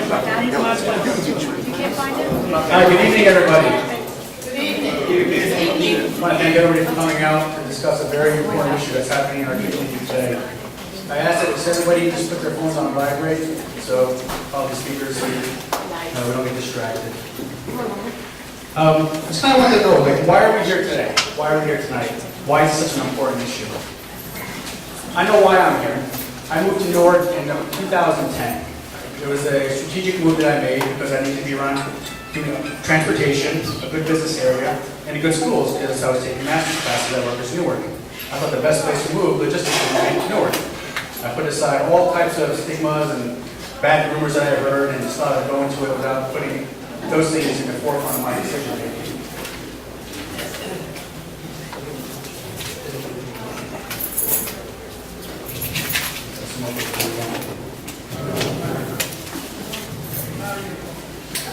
Good evening, everybody. Good evening. I want to thank everybody for coming out to discuss a very important issue that's happening in our community today. I ask that everybody just put their phones on vibrate, so all the speakers so we don't get distracted. I just kind of want to know, like, why are we here today? Why are we here tonight? Why is this such an important issue? I know why I'm here. I moved to Newark in 2010. It was a strategic move that I made because I needed to be around doing transportation, a good business area, and good schools because I was taking master's classes at Rutgers Newark. I thought the best place to move logistically was to Newark. I put aside all types of stigmas and bad rumors that I had heard and just thought I'd go into it without putting those things in the forefront of my decision making.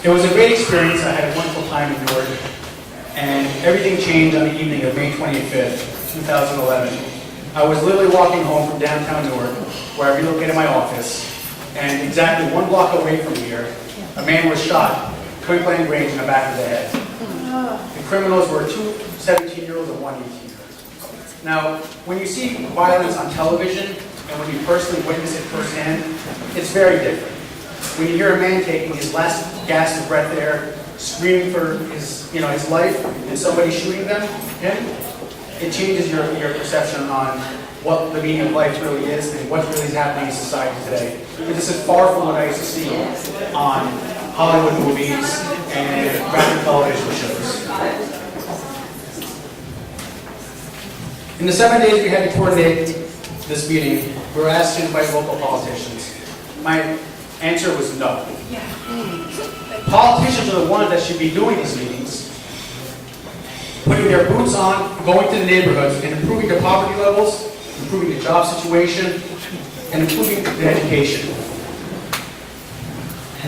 It was a great experience. I had a wonderful time in Newark, and everything changed on the evening of May 25th, 2011. I was literally walking home from downtown Newark, where I relocated my office, and exactly 1 block away from here, a man was shot, point blank range in the back of the head. The criminals were 2 17-year-olds and 1 18-year-old. Now, when you see violence on television, and when you personally witness it firsthand, it's very different. When you hear a man taking his last gasp of breath there, screaming for his life, and somebody shooting him, it changes your perception on what the meaning of life really is and what really is happening in society today. But this is far from what I used to see on Hollywood movies and graphic television shows. In the 7 days we had to coordinate this meeting, we were asked to invite local politicians. My answer was no. Politicians are the ones that should be doing these meetings, putting their boots on, going to the neighborhoods, and improving the poverty levels, improving the job situation, and improving the education.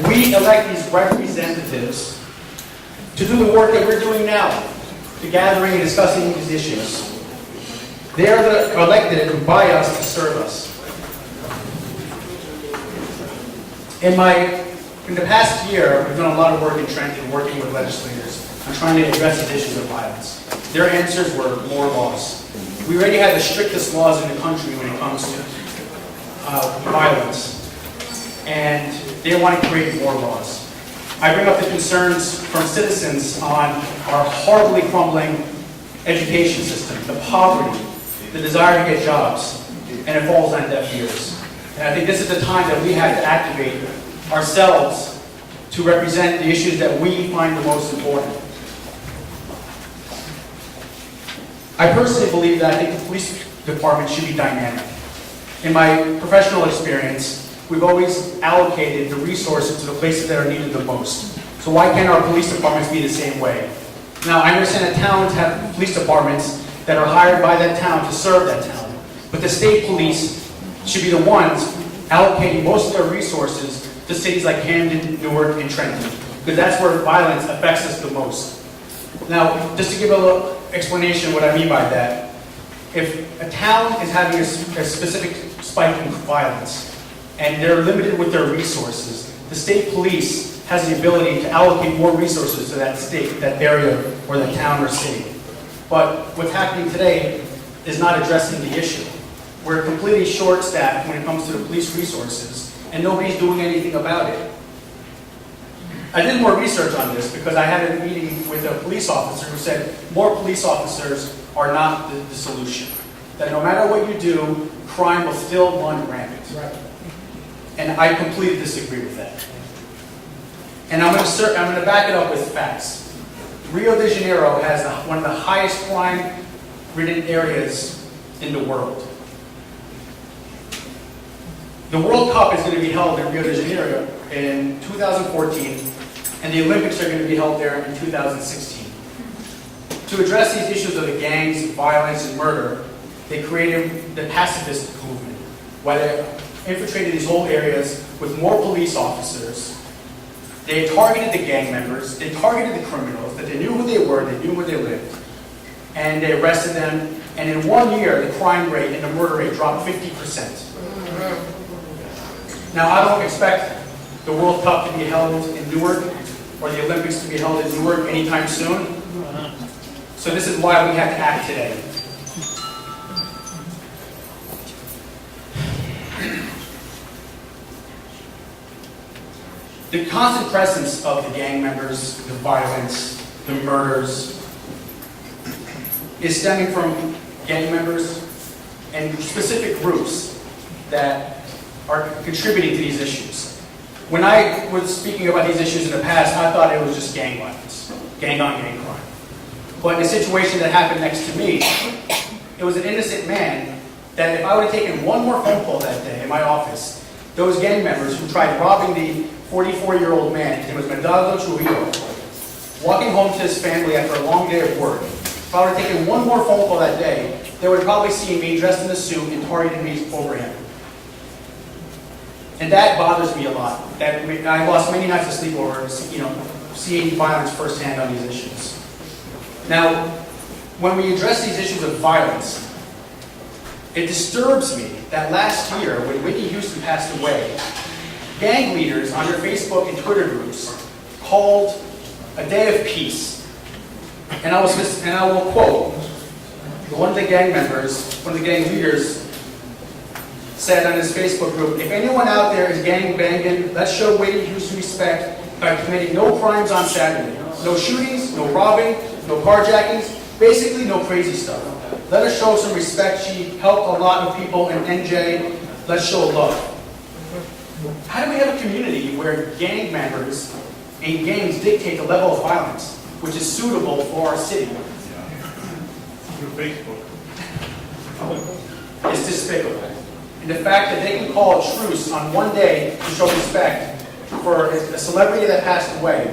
We elect these representatives to do the work that we're doing now, the gathering and discussing these issues. They are the elected by us to serve us. In the past year, we've done a lot of work in Trenton, working with legislators on trying to address these issues of violence. Their answers were more laws. We already have the strictest laws in the country when it comes to violence, and they want to create more laws. I bring up the concerns from citizens on our horribly crumbling education system, the poverty, the desire to get jobs, and it falls on deaf ears. And I think this is the time that we have to activate ourselves to represent the issues that we find the most important. I personally believe that I think the police department should be dynamic. In my professional experience, we've always allocated the resources to the places that are needed the most. So why can't our police departments be the same way? Now, I understand that towns have police departments that are hired by that town to serve that town, but the state police should be the ones allocating most of their resources to cities like Camden, Newark, and Trenton, because that's where violence affects us the most. Now, just to give a little explanation what I mean by that, if a town is having a specific spike in violence, and they're limited with their resources, the state police has the ability to allocate more resources to that state, that area, or that town or city. But what's happening today is not addressing the issue. We're completely short-staffed when it comes to the police resources, and nobody's doing anything about it. I did more research on this because I had a meeting with a police officer who said more police officers are not the solution. That no matter what you do, crime will still run rampant. Right. And I completely disagree with that. And I'm going to back it up with facts. Rio de Janeiro has one of the highest crime-ridden areas in the world. The World Cup is going to be held in Rio de Janeiro in 2014, and the Olympics are going to be held there in 2016. To address these issues of the gangs, violence, and murder, they created the pacifist movement, where they infiltrated these whole areas with more police officers. They targeted the gang members, they targeted the criminals, that they knew who they were, they knew where they lived, and they arrested them, and in 1 year, the crime rate and the murder rate dropped 50%. Now, I don't expect the World Cup to be held in Newark or the Olympics to be held in Newark anytime soon. So this is why we have to act today. The constant presence of the gang members, the violence, the murders, is stemming from gang members and specific groups that are contributing to these issues. When I was speaking about these issues in the past, I thought it was just gang violence, gang on gang crime. But in a situation that happened next to me, it was an innocent man that if I would have taken one more phone call that day in my office, those gang members who tried robbing the 44-year-old man, his name was Roubian, walking home to his family after a long day of work, if I would have taken one more phone call that day, they would have probably seen me dressed in a suit and targeted me over him. And that bothers me a lot. I lost many nights of sleep over, seeing violence firsthand on these issues. Now, when we address these issues of violence, it disturbs me that last year, when Whitney Houston passed away, gang leaders on their Facebook and Twitter groups called a day of peace. And I will quote, one of the gang leaders said on his Facebook group, "If anyone out there is gang banging, let's show Whitney Houston respect by committing no crimes on Saturday. No shootings, no robbing, no carjackings, basically no crazy stuff. Let us show some respect. She helped a lot of people in NJ. Let's show love." How do we have a community where gang members and gangs dictate the level of violence which is suitable for our city? Through Facebook. It's despicable. And the fact that they can call a truce on one day to show respect for a celebrity that passed away,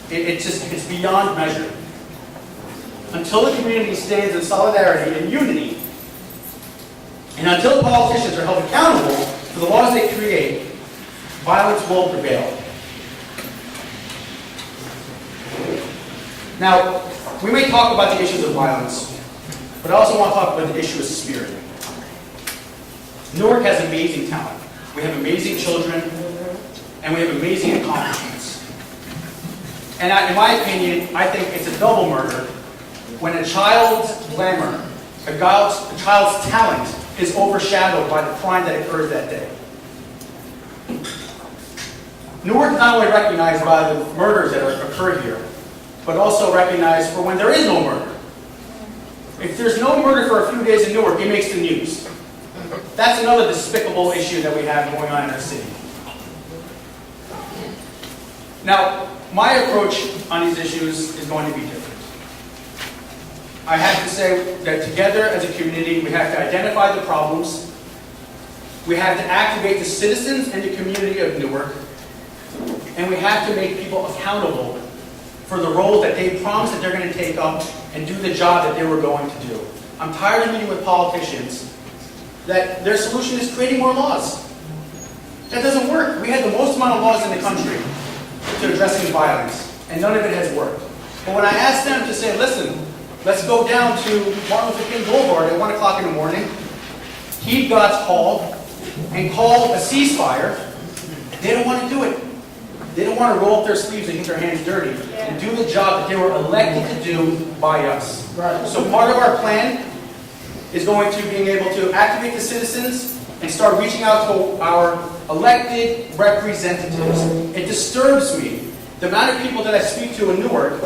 it's beyond measure. Until the community stands in solidarity and unity, and until politicians are held accountable for the laws they create, violence will prevail. Now, we may talk about the issues of violence, but I also want to talk about the issue of spirit. Newark has amazing talent. We have amazing children, and we have amazing accomplishments. And in my opinion, I think it's a double murder when a child's glamour, a child's talent is overshadowed by the crime that occurs that day. Newark is not only recognized by the murders that occur here, but also recognized for when there is no murder. If there's no murder for a few days in Newark, it makes the news. That's another despicable issue that we have going on in our city. Now, my approach on these issues is going to be different. I have to say that together as a community, we have to identify the problems. We have to activate the citizens and the community of Newark. And we have to make people accountable for the roles that they promised that they're going to take up and do the job that they were going to do. I'm tired of meeting with politicians that their solution is creating more laws. That doesn't work. We had the most amount of laws in the country to addressing violence, and none of it has worked. But when I asked them to say, listen, let's go down to Martin Luther King Boulevard at 1 o'clock in the morning, heed God's call, and call a ceasefire, they don't want to do it. They don't want to roll up their sleeves and get their hands dirty and do the job that they were elected to do by us. So part of our plan is going to being able to activate the citizens and start reaching out to our elected representatives. It disturbs me, the amount of people that I speak to in Newark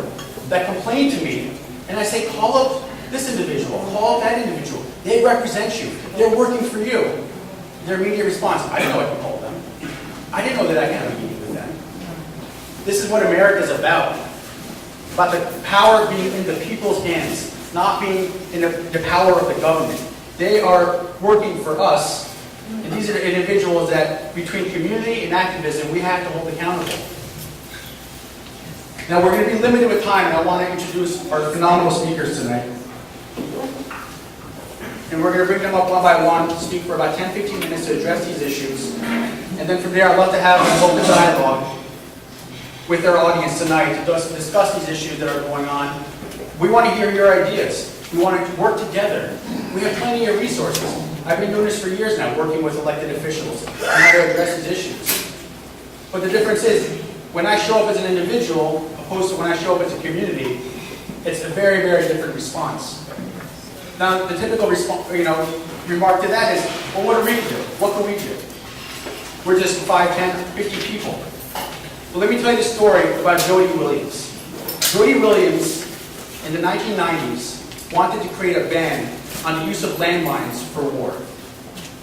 that complain to me, and I say, call up this individual, call up that individual. They represent you. They're working for you. Their immediate response, I didn't know I could call them. I didn't know that I could have a meeting with them. This is what America is about the power being in the people's hands, not being in the power of the government. They are working for us, and these are the individuals that, between community and activism, we have to hold accountable. Now, we're going to be limited with time, and I want to introduce our phenomenal speakers tonight. And we're going to bring them up one by one to speak for about 10-15 minutes to address these issues. And then from there, I'd love to have an open dialogue with our audience tonight to discuss these issues that are going on. We want to hear your ideas. We want to work together. We have plenty of resources. I've been doing this for years now, working with elected officials on how to address these issues. But the difference is, when I show up as an individual, opposed to when I show up as a community, it's a very, very different response. Now, the typical response, remark to that is, well, what do we do? What can we do? We're just 5, 10, 50 people. Well, let me tell you the story about Jody Williams. Jody Williams, in the 1990s, wanted to create a ban on the use of landmines for war.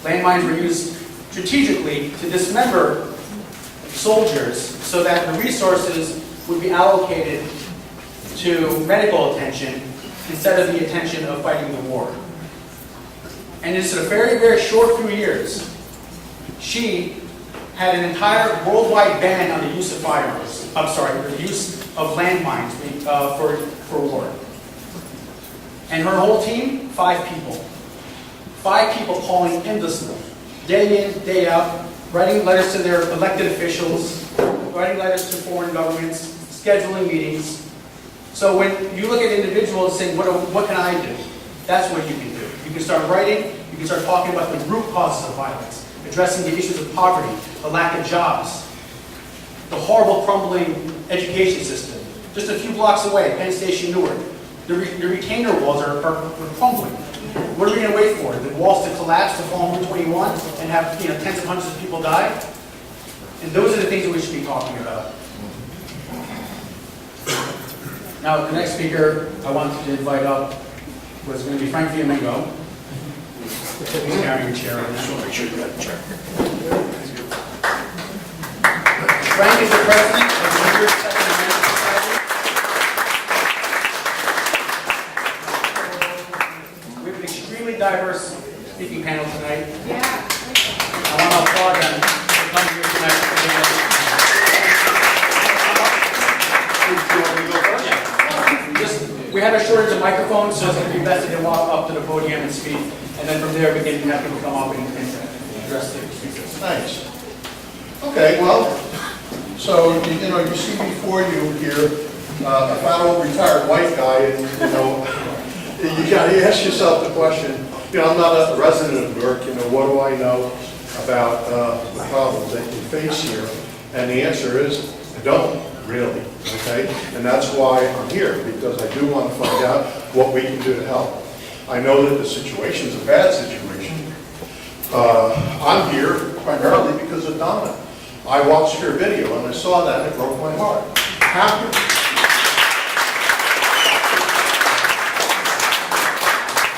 Landmines were used strategically to dismember soldiers so that the resources would be allocated to medical attention instead of the attention of fighting the war. And it's a very, very short few years, she had an entire worldwide ban on the use of firearms. The use of landmines for war. And her whole team, 5 people. 5 people calling endlessly, day in, day out, writing letters to their elected officials, writing letters to foreign governments, scheduling meetings. So when you look at individuals saying, what can I do? That's what you can do. You can start writing, you can start talking about the root causes of violence, addressing the issues of poverty, the lack of jobs, the horrible crumbling education system. Just a few blocks away, Penn Station, Newark, the retainer walls are crumbling. What are we going to wait for? The walls to collapse, to fall on Route 21, and have tens of hundreds of people die? And those are the things that we should be talking about. Now, the next speaker I wanted to invite up was going to be Frank Fiamingo. He's carrying a chair right now. Make sure you got a chair. Frank is the president of the Second Amendment Society. We have an extremely diverse speaking panel tonight. I want to applaud them for coming here tonight. We had a shortage of microphones, so it's going to be best to get up to the podium and speak. And then from there, we can have people come up and address the speakers. Thanks. Okay, well, so you see before you here a fat old retired white guy, and you got to ask yourself the question. I'm not a resident of Newark. What do I know about the problems that you face here? And the answer is, I don't really. Okay, and that's why I'm here, because I do want to find out what we can do to help. I know that the situation is a bad situation. I'm here primarily because of Donna. I watched her video and I saw that and it broke my heart. How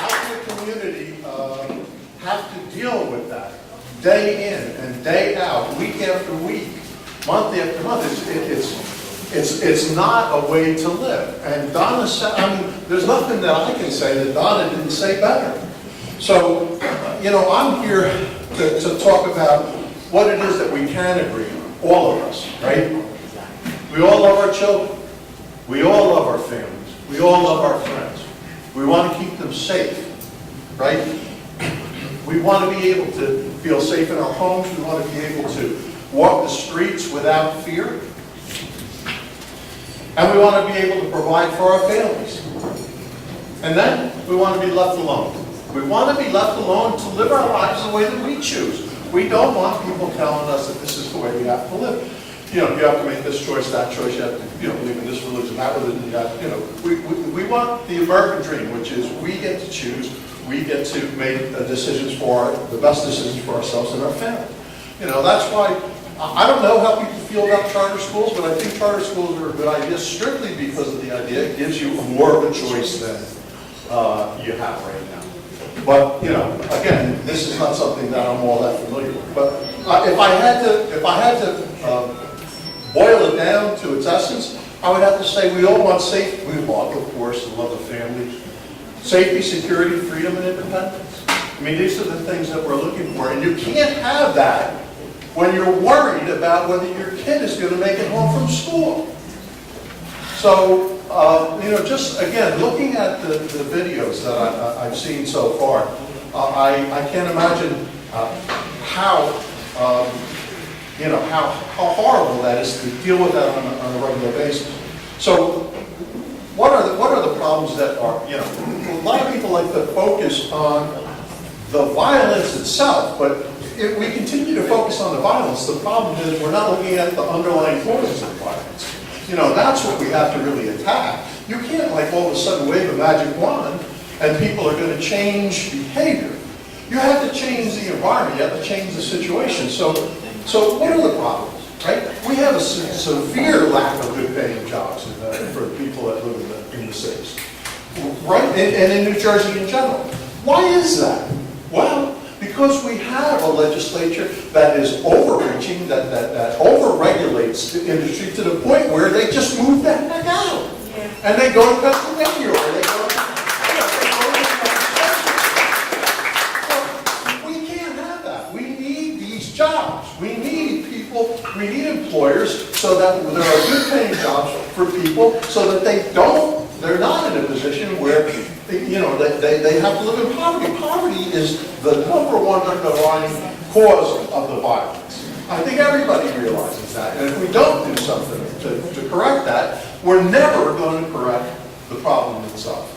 can a community have to deal with that day in and day out, week after week, month after month? It's not a way to live. And Donna said, there's nothing that I can say that Donna didn't say better. So, I'm here to talk about what it is that we can agree on, all of us, right? We all love our children. We all love our families. We all love our friends. We want to keep them safe, right? We want to be able to feel safe in our homes. We want to be able to walk the streets without fear. And we want to be able to provide for our families. And then we want to be left alone. We want to be left alone to live our lives the way that we choose. We don't want people telling us that this is the way we have to live. You have to make this choice, that choice. You have to, believe in this religion, that religion. We want the American dream, which is we get to choose. We get to make the best decisions for ourselves and our family. That's why. I don't know how people feel about charter schools, but I think charter schools are a good idea strictly because of the idea it gives you more of a choice than you have right now. But again, this is not something that I'm all that familiar with. But if I had to boil it down to its essence, I would have to say we all want safety. We want, of course, the love of family, safety, security, freedom, and independence. These are the things that we're looking for, and you can't have that when you're worried about whether your kid is going to make it home from school. So, just again, looking at the videos that I've seen so far, I can't imagine how horrible that is to deal with that on a regular basis. So, what are the problems that are, a lot of people like to focus on the violence itself, but if we continue to focus on the violence, the problem is we're not looking at the underlying causes of violence. You know, that's what we have to really attack. You can't like all of a sudden wave a magic wand and people are going to change behavior. You have to change the environment, you have to change the situation. So what are the problems, right? We have a severe lack of good paying jobs for people that live in the cities, right? And in New Jersey in general. Why is that? Well, because we have a legislature that is overreaching, that over-regulates the industry to the point where they just move the heck out. Yeah. And they go to Pennsylvania or they go to... We can't have that. We need these jobs. We need people, we need employers so that there are good paying jobs for people so that they're not in a position where you know, they have to live in poverty. Poverty is the number one underlying cause of the violence. I think everybody realizes that. And if we don't do something to correct that, we're never going to correct the problem itself.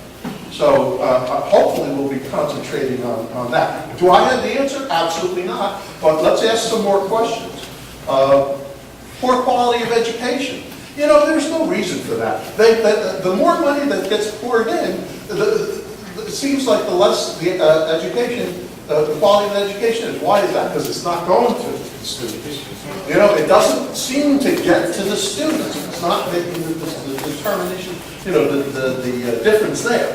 So hopefully we'll be concentrating on that. Do I have the answer? Absolutely not. But let's ask some more questions. Poor quality of education. You know, there's no reason for that. The more money that gets poured in, it seems like the less the education, the quality of the education is. Why is that? Because it's not going to the students. You know, it doesn't seem to get to the students. It's not making the determination, you know, the difference there.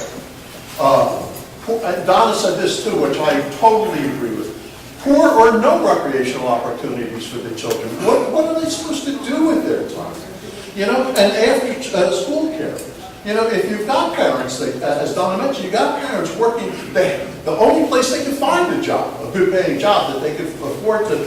And Donna said this too, which I totally agree with. Poor or no recreational opportunities for the children. What are they supposed to do with their time? You know, and after school care. You know, if you've got parents, as Donna mentioned, you've got parents working, the only place they can find a job, a good paying job that they can afford to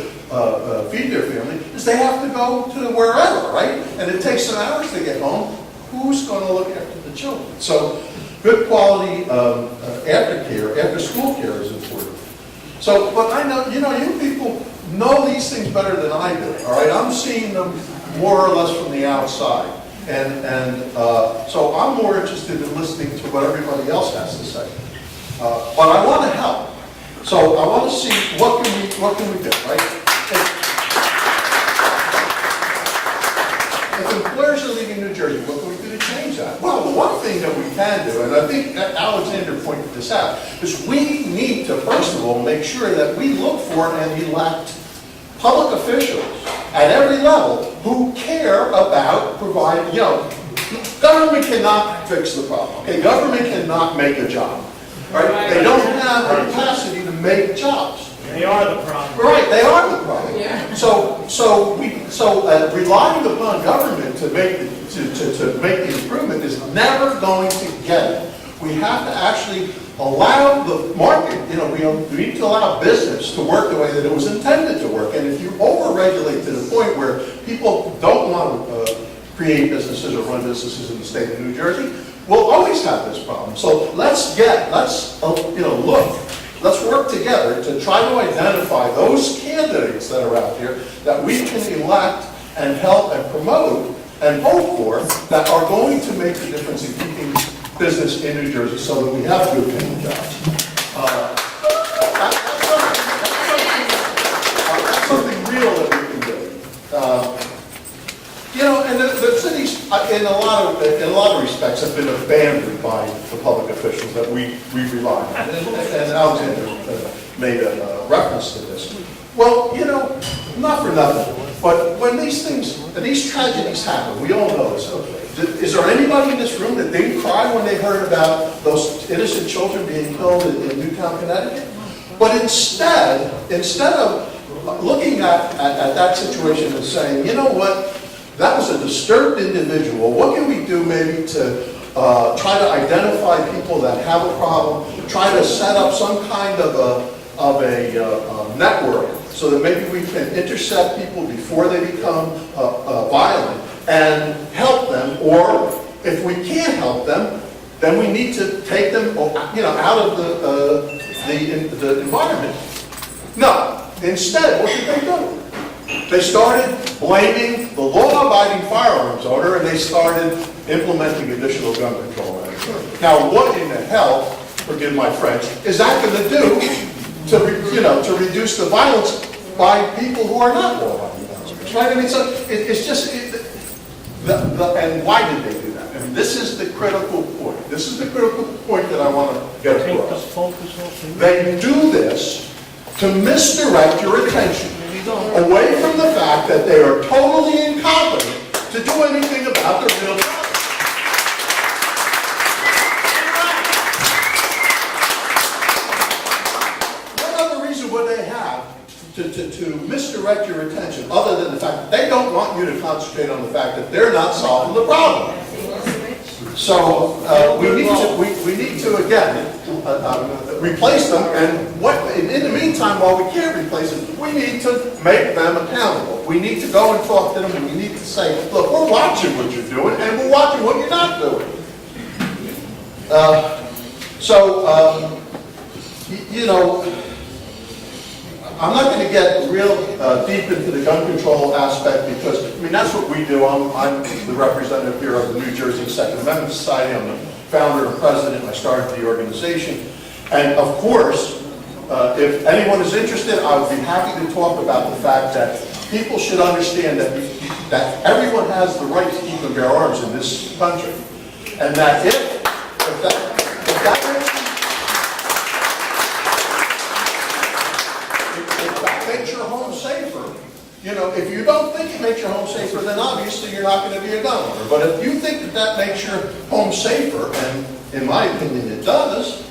feed their family, is they have to go to wherever, right? And it takes some hours to get home. Who's going to look after the children? So good quality aftercare, after school care is important. So, but I know, you know, you people know these things better than I do, all right? I'm seeing them more or less from the outside. And so I'm more interested in listening to what everybody else has to say. But I want to help. So I want to see what can we do, right? If employers are leaving New Jersey, what can we do to change that? Well, the one thing that we can do, and I think Alexander pointed this out, is we need to, first of all, make sure that we look for and elect public officials at every level who care about providing, you know, government cannot fix the problem. Okay, government cannot make a job. Right? They don't have the capacity to make jobs. They are the problem. Right, they are the problem. Yeah. So relying upon government to make the improvement is never going to get it. We have to actually allow the market, you know, we need to allow business to work the way that it was intended to work. And if you over-regulate to the point where people don't want to create businesses or run businesses in the state of New Jersey, we'll always have this problem. So let's work together to try to identify those candidates that are out there that we can elect and help and promote and vote for that are going to make the difference in keeping business in New Jersey so that we have good paying jobs. That's something real that we can do. You know, and the cities, in a lot of respects, have been abandoned by the public officials that we rely on. And Alexander made a reference to this. Well, you know, not for nothing, but when these things, these tragedies happen, we all know this. Is there anybody in this room that didn't cry when they heard about those innocent children being killed in Newtown, Connecticut? But instead of looking at that situation and saying, you know what, that was a disturbed individual, what can we do maybe to try to identify people that have a problem, try to set up some kind of a network so that maybe we can intercept people before they become violent and help them, or if we can't help them, then we need to take them, you know, out of the environment. No, instead, what did they do? They started blaming the law-abiding firearms owner, and they started implementing additional gun control measures. Now, what in the hell, forgive my French, is that going to do to reduce the violence by people who are not law-abiding members, right? I mean, so it's just, and why did they do that? I mean, this is the critical point. This is the critical point that I want to get Take the across. focus off the... They do this to misdirect your attention away from the fact that they are totally incompetent to do anything about the real problem. What other reason would they have to misdirect your attention other than the fact that they don't want you to concentrate on the fact that they're not solving the problem? So we need to again replace them, and in the meantime, while we can't replace them, we need to make them accountable. We need to go and talk to them, and we need to say, look, we're watching what you're doing, and we're watching what you're not doing. You know, I'm not going to get real deep into the gun control aspect because, I mean, that's what we do. I'm the representative here of the New Jersey Second Amendment Society. I'm the founder and president. I started the organization. And of course, if anyone is interested, I would be happy to talk about the fact that people should understand that everyone has the right to keep and bear arms in this country. And that if that makes your home safer, you know, if you don't think it makes your home safer, then obviously you're not going to be a gun owner. But if you think that makes your home safer, and in my opinion it does,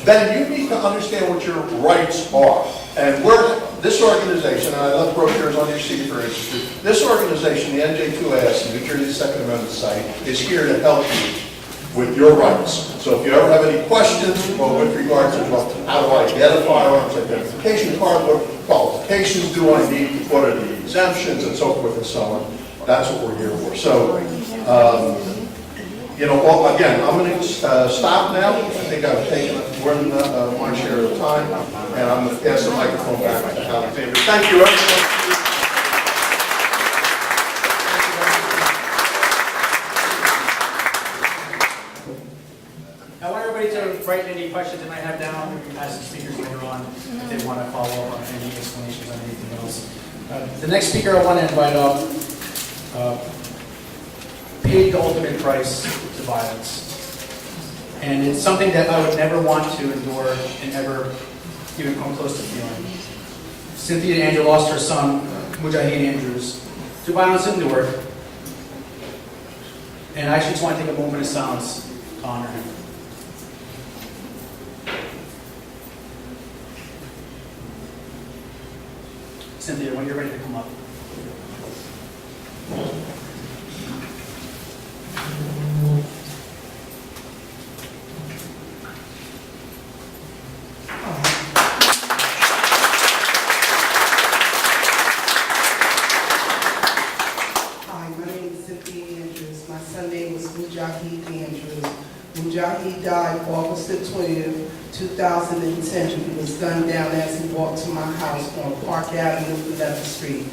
then you need to understand what your rights are. And this organization, and I left brochures on your seat if you're interested, this organization, the NJ2AS, the New Jersey Second Amendment Society, is here to help you with your rights. So if you ever have any questions or with regards to, well, how do I get a firearms identification card, what qualifications do I need, what are the exemptions, and so forth and so on, that's what we're here for. So, you know, well, again, I'm going to stop now. I think I've taken more than my share of the time, and I'm going to pass the microphone back to Howard Favor. Thank you, everyone. I want everybody to write any questions they might have down, or you can ask the speakers later on if they want to follow up on any explanations on anything else. The next speaker I want to invite up paid the ultimate price to violence. And it's something that I would never want to endure and ever even come close to feeling. Cynthia Andrews lost her son, Mujaheed Andrews, to violence in Newark. And I actually just want to take a moment of silence to honor him. Cynthia, when you're ready to come up. Hi, my name is Cynthia Andrews. My son's name was Mujaheed Andrews. Mujaheed died August the 20th, 2010. He was gunned down as he walked to my house on Park Avenue, 11th Street.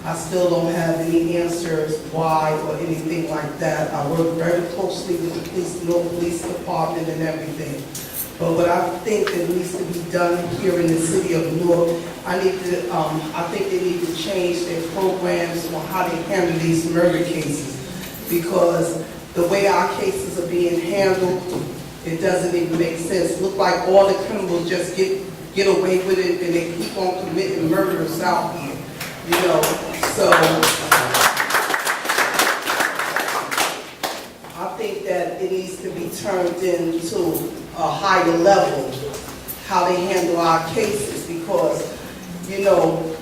I still don't have any answers why or anything like that. I work very closely with the Newark Police Department and everything. But what I think that needs to be done here in the city of Newark, I think they need to change their programs on how they handle these murder cases. Because the way our cases are being handled, it doesn't even make sense. Look like all the criminals just get away with it and they keep on committing murders out here. You know, so I think that it needs to be turned into a higher level, how they handle our cases, because, you know,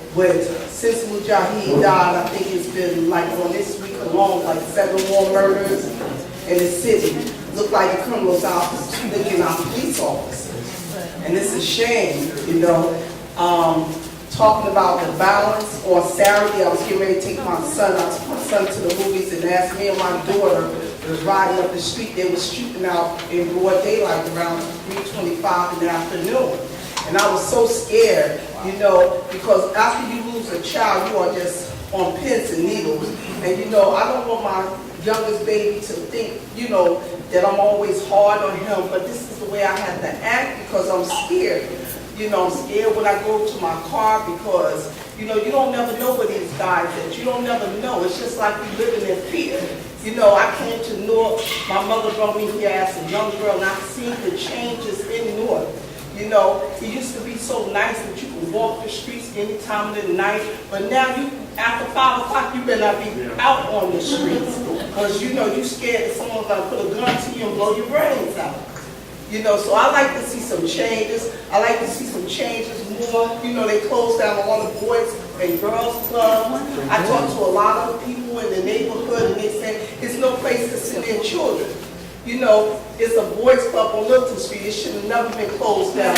since Mujaheed died, I think it's been like on this week alone, like 7 more murders in the city. Look like the criminals out looking at police officers. And it's a shame, you know. Talking about the violence, on Saturday I was getting ready to take my son to the movies, and as me and my daughter was riding up the street, they were shooting out in broad daylight around 3:25 in the afternoon. And I was so scared, you know, because after you lose a child, you are just on pins and needles. And you know, I don't want my youngest baby to think, you know, that I'm always hard on him, but this is the way I have to act because I'm scared. You know, I'm scared when I go to my car because, You know, you don't never know where these guys at. You don't never know. It's just like we living in fear. You know, I came to Newark. My mother brought me here as a young girl, and I've seen the changes in Newark. You know, it used to be so nice that you could walk the streets any time of the night, but now you, after 5 o'clock, you better not be out on the streets, because you know you're scared that someone's gonna put a gun to you and blow your brains out. You know, so I like to see some changes. I like to see some changes more. You know, they closed down a lot of boys and girls clubs. I talked to a lot of people in the neighborhood, and they said it's no place to send their children. You know, it's a boys club on Milton Street. It should have never been closed down.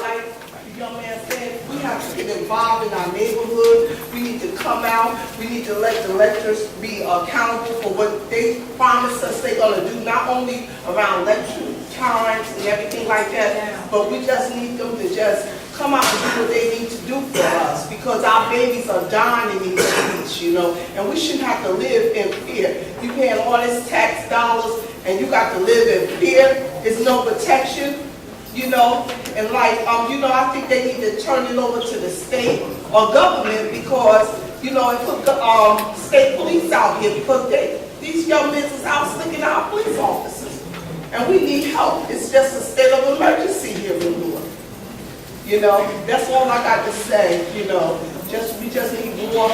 Like the young man said, we have to get involved in our neighborhood. We need to come out. We need to let the electors be accountable for what they promise us they're going to do, not only around election times and everything like that, but we just need them to just come out and do what they need to do for us, because our babies are dying in these streets, you know, and we shouldn't have to live in fear. You paying all this tax dollars and you got to live in fear. There's no protection, you know, and like, you know, I think they need to turn it over to the state or government, because, you know, and put state police out here, because these young men is out slicking our police officers, and we need help. It's just a state of emergency here in Newark. You know, that's all I got to say. You know, we just need more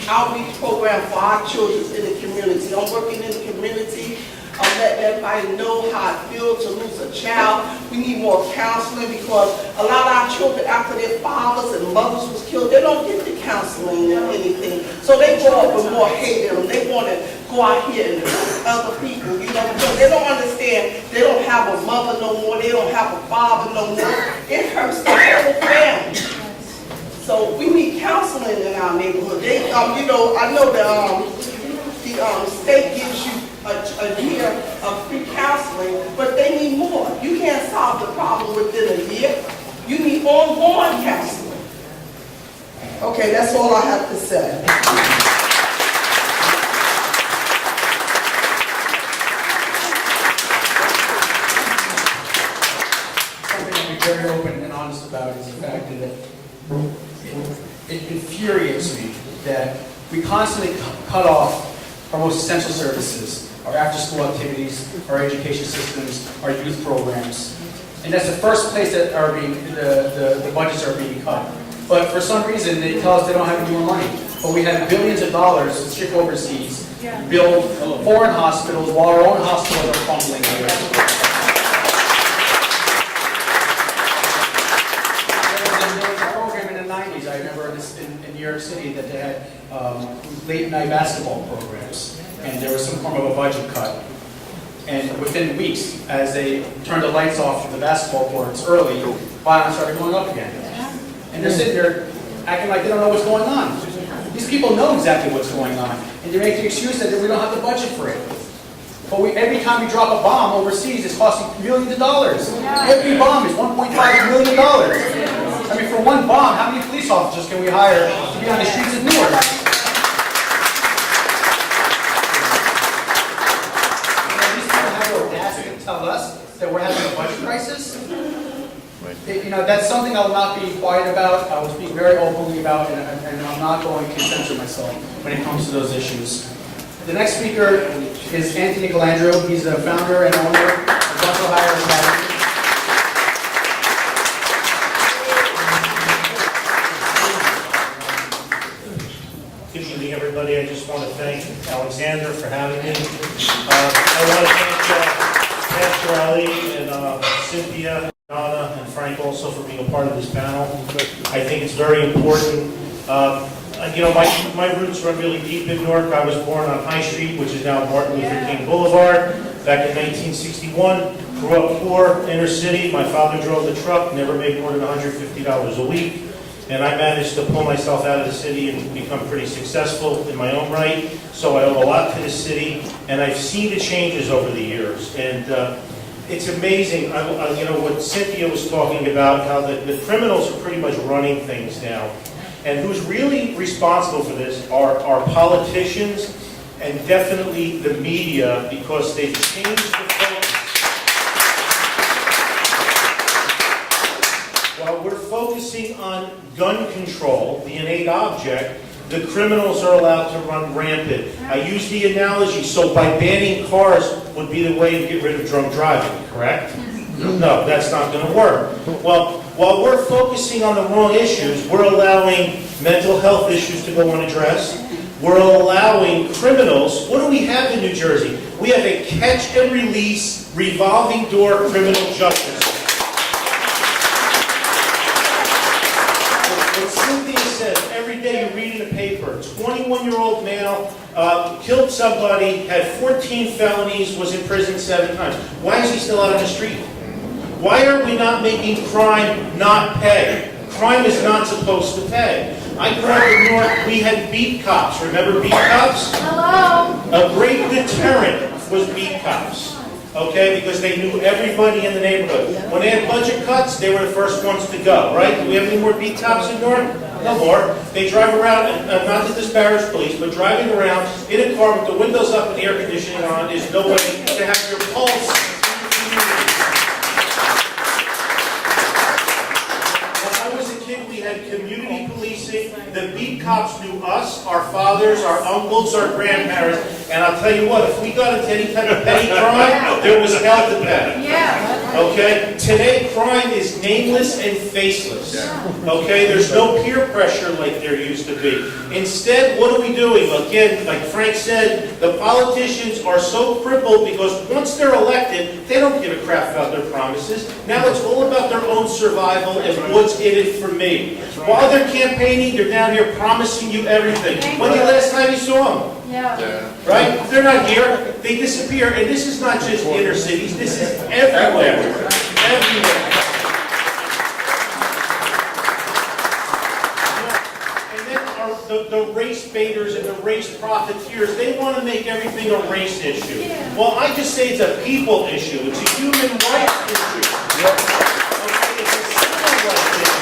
outreach program for our children in the community. I'm working in the community. I'm letting everybody know how it feels to lose a child. We need more counseling, because a lot of our children, after their fathers and mothers was killed, they don't get the counseling or anything. So they grow up with more hate in them. They want to go out here and hurt other people, you know, because they don't understand. They don't have a mother no more. They don't have a father no more. It hurts the whole family. So we need counseling in our neighborhood. They, you know, I know the state gives you a year of free counseling, but they need more. You can't solve the problem within a year. You need ongoing counseling. Okay, that's all I have to say. Something I'll be very open and honest about is the fact that it infuriates me that we constantly cut off our most essential services, our after-school activities, our education systems, our youth programs. And that's the first place that are being, the budgets are being cut. But for some reason, they tell us they don't have any more money. But we have billions of dollars to ship overseas, build foreign hospitals, while our own hospitals are fumbling here. There was a program in the 90s, I remember in New York City, that they had late night basketball programs, and there was some form of a budget cut. And within weeks, as they turned the lights off of the basketball courts early, violence started going up again. And they're sitting there acting like they don't know what's going on. These people know exactly what's going on, and they make the excuse that we don't have the budget for it. But every time we drop a bomb overseas, it's costing millions of dollars. Every bomb is $1.5 million. I mean, for one bomb, how many police officers can we hire to be on the streets of Newark? These people have the audacity to tell us that we're having a budget crisis. You know, that's something I will not be quiet about. I will speak very openly about, and I'm not going to censor myself when it comes to those issues. The next speaker is Anthony Colandro. He's the founder and owner of Buffalo Higher Academy. Good evening, everybody. I just want to thank Alexander for having me. I want to thank Pastor Ali and Cynthia, Donna, and Frank also for being a part of this panel. I think it's very important. You know, my roots run really deep in Newark. I was born on High Street, which is now Martin Luther King Boulevard, back in 1961. Grew up poor, inner city. My father drove the truck, never made more than $150 a week. And I managed to pull myself out of the city and become pretty successful in my own right. So I owe a lot to the city, and I've seen the changes over the years. And it's amazing, you know, what Cynthia was talking about, how the criminals are pretty much running things now. And who's really responsible for this are politicians and definitely the media, because they've changed the focus. gun control, the innate object, the criminals are allowed to run rampant. I use the analogy, so by banning cars would be the way to get rid of drunk driving, correct? No, that's not going to work. Well, while we're focusing on the wrong issues, we're allowing mental health issues to go unaddressed. We're allowing criminals. What do we have in New Jersey? We have a catch and release, revolving door criminal justice. What Cynthia says, every day you read in the paper, 21-year-old male killed somebody, had 14 felonies, was in prison 7 times. Why is he still out on the street? Why are we not making crime not pay? Crime is not supposed to pay. I grew up in Newark, we had beat cops. Remember beat cops? Hello? A great deterrent was beat cops. Okay, because they knew everybody in the neighborhood. When they had budget cuts, they were the first ones to go, right? Do we have any more beat cops in Newark? No more. They drive around, not to disparage police, but driving around in a car with the windows up and the air conditioning on is no way to have your pulse. Community policing, the beat cops knew us, our fathers, our uncles, our grandparents, and I'll tell you what, if we got into any type of petty crime, there was hell to pay. Yeah. Okay? Today, crime is nameless and faceless. Okay? There's no peer pressure like there used to be. Instead, what are we doing? Again, like Frank said, the politicians are so crippled because once they're elected, they don't give a crap about their promises. Now it's all about their own survival and what's in it for me. While they're campaigning, they're down here promising you everything. When's the last time you saw them? Yeah. Right? They're not here. They disappear. And this is not just inner cities. This is everywhere. Everywhere. And then the race baiters and the race profiteers, they want to make everything a race issue. Yeah. Well, I just say it's a people issue. It's a human rights issue. Okay? It's a civil rights issue.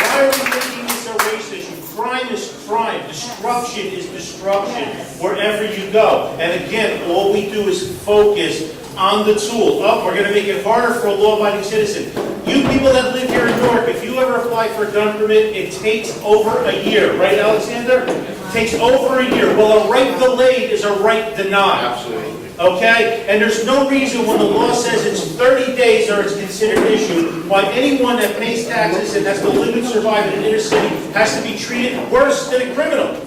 Why are we making this a race issue? Crime is crime. Destruction is destruction wherever you go. And again, all we do is focus on the tool. Oh, we're going to make it harder for a law-abiding citizen. You people that live here in Newark, if you ever apply for a gun permit, it takes over a year. Right, Alexander? It takes over a year. Well, a right delayed is a right denied. Absolutely. Okay? And there's no reason when the law says it's 30 days or it's considered an issue, why anyone that pays taxes and has to live and survive in an inner city has to be treated worse than a criminal.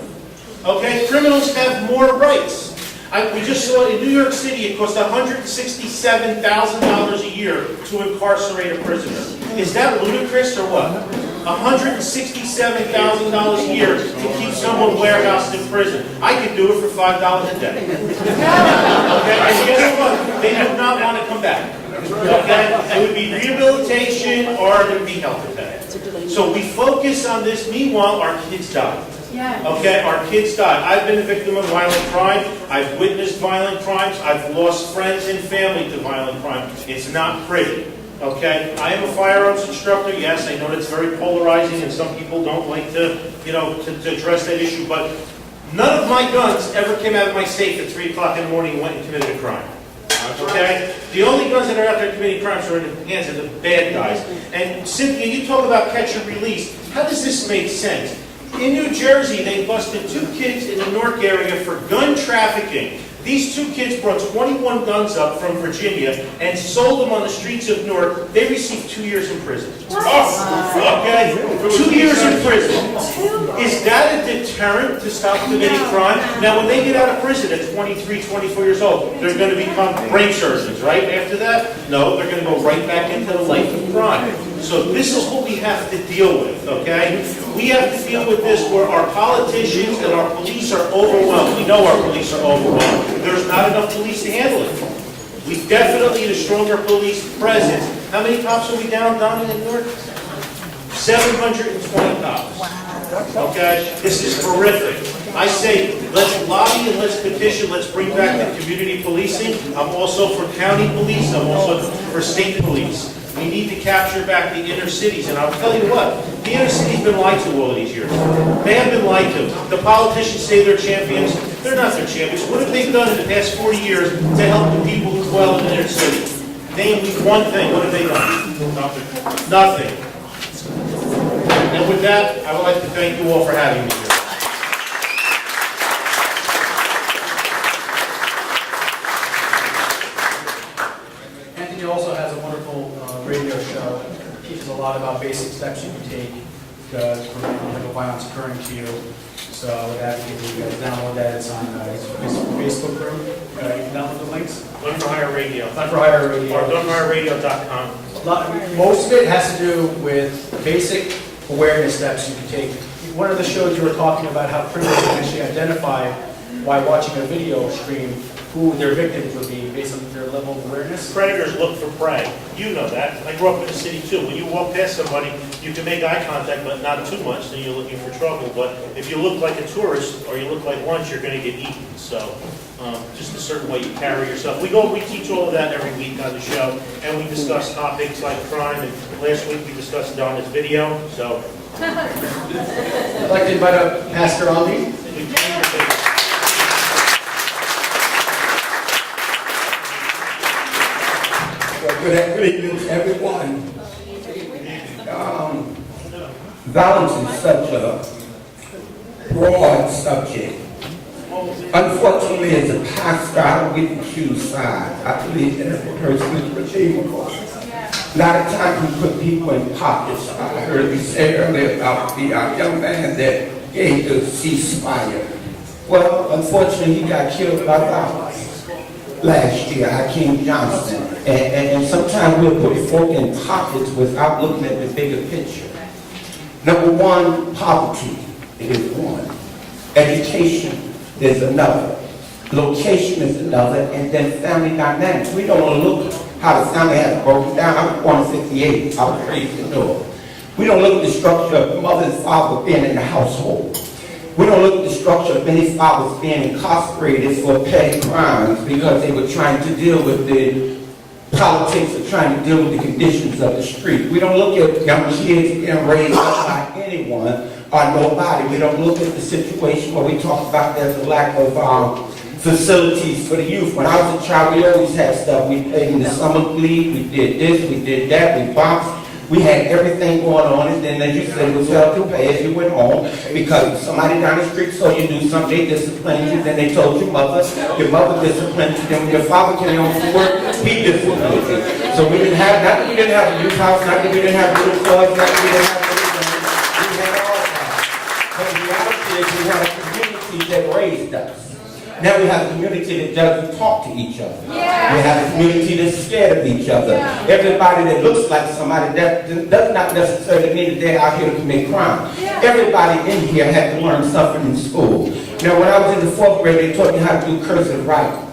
Okay? Criminals have more rights. We just saw in New York City it costs $167,000 a year to incarcerate a prisoner. Is that ludicrous or what? $167,000 a year to keep someone warehoused in prison. I could do it for $5 a day. Okay? And guess what? They do not want to come back. Okay? It would be rehabilitation or it would be health pay. So we focus on this. Meanwhile, our kids die. Yeah. Okay, our kids die. I've been a victim of violent crime. I've witnessed violent crimes. I've lost friends and family to violent crime. It's not pretty. Okay, I am a firearms instructor. Yes, I know that's very polarizing, and some people don't like to, to address that issue. But none of my guns ever came out of my safe at 3 o'clock in the morning and went and committed a crime. Okay? The only guns that are out there committing crimes are in the hands of the bad guys. And Cynthia, you talk about catch and release. How does this make sense? In New Jersey, they busted 2 kids in the Newark area for gun trafficking. These 2 kids brought 21 guns up from Virginia and sold them on the streets of Newark. They received 2 years in prison. Okay? 2 years in prison. Is that a deterrent to stop committing crime? Now, when they get out of prison at 23, 24 years old, they're going to become brain surgeons, right? After that? No, they're going to go right back into the life of crime. So this is what we have to deal with, okay? We have to deal with this where our politicians and our police are overwhelmed. We know our police are overwhelmed. There's not enough police to handle it. We definitely need a stronger police presence. How many cops are we down, Donna, in Newark? 720 cops. Okay? This is horrific. I say, let's lobby and let's petition, let's bring back the community policing. I'm also for county police, I'm also for state police. We need to capture back the inner cities, and I'll tell you what, the inner city's been lied to all these years. They have been lied to. The politicians say they're champions. They're not their champions. What have they done in the past 40 years to help the people who dwell in the inner city? Name me one thing. What have they done? Nothing. And with that, I would like to thank you all for having me here. Anthony also has a wonderful radio show. It teaches a lot about basic steps you can take to prevent political violence occurring to you. So I would advocate that you guys download that. It's on his Facebook group. You can download the links. Done for Hire Radio. Done for Hire Radio. Or doneforhireradio.com. Most of it has to do with basic awareness steps you can take. One of the shows you were talking about how criminals can actually identify while watching a video stream who their victims would be based on their level of awareness. Predators look for prey. You know that. I grew up in the city too. When you walk past somebody, you can make eye contact, but not too much, then you're looking for trouble. But if you look like a tourist or you look like lunch, you're going to get eaten. So just a certain way you carry yourself. We teach all of that every week on the show, and we discuss topics like crime. And last week we discussed Donna's video. So I'd like to invite up Pastor Ali. Good evening to everyone. Violence is such a broad subject. Unfortunately, as a pastor, I don't get to choose sides. I believe that every person is redeemable. A lot of times we put people in pockets. I heard you say earlier about the young man that gave the ceasefire. Well, unfortunately, he got killed by violence last year, Hakeem Johnson. And sometimes we'll put folk in pockets without looking at the bigger picture. Number one, poverty is one. Education is another. Location is another. And then family dynamics. We don't want to look how the family has broken down. I was born in 58. I was raised in Newark. We don't look at the structure of mother and father being in the household. We don't look at the structure of many fathers being incarcerated for petty crimes because they were trying to deal with the politics of trying to deal with the conditions of the street. We don't look at young kids being raised up by anyone or nobody. We don't look at the situation where we talk about there's a lack of facilities for the youth. When I was a child, we always had stuff. We played in the summer league, we did this, we did that, we boxed. We had everything going on, and then as you said, it was hell to pay as you went home because somebody down the street saw you do something, they disciplined you, then they told your mother disciplined you, then when your father came home from work, he disciplined you. So we didn't have, not that we didn't have a youth house, not that we didn't have little clubs, not that we didn't have everything, we had all that. But the reality is we had a community that raised us. Now we have a community that doesn't talk to each other. Yeah. We have a community that's scared of each other. Yeah. Everybody that looks like somebody, that does not necessarily mean that they're out here to commit crime. Yeah. Everybody in here had to learn something in school. Now when I was in the 4th grade, they taught me how to do cursive writing.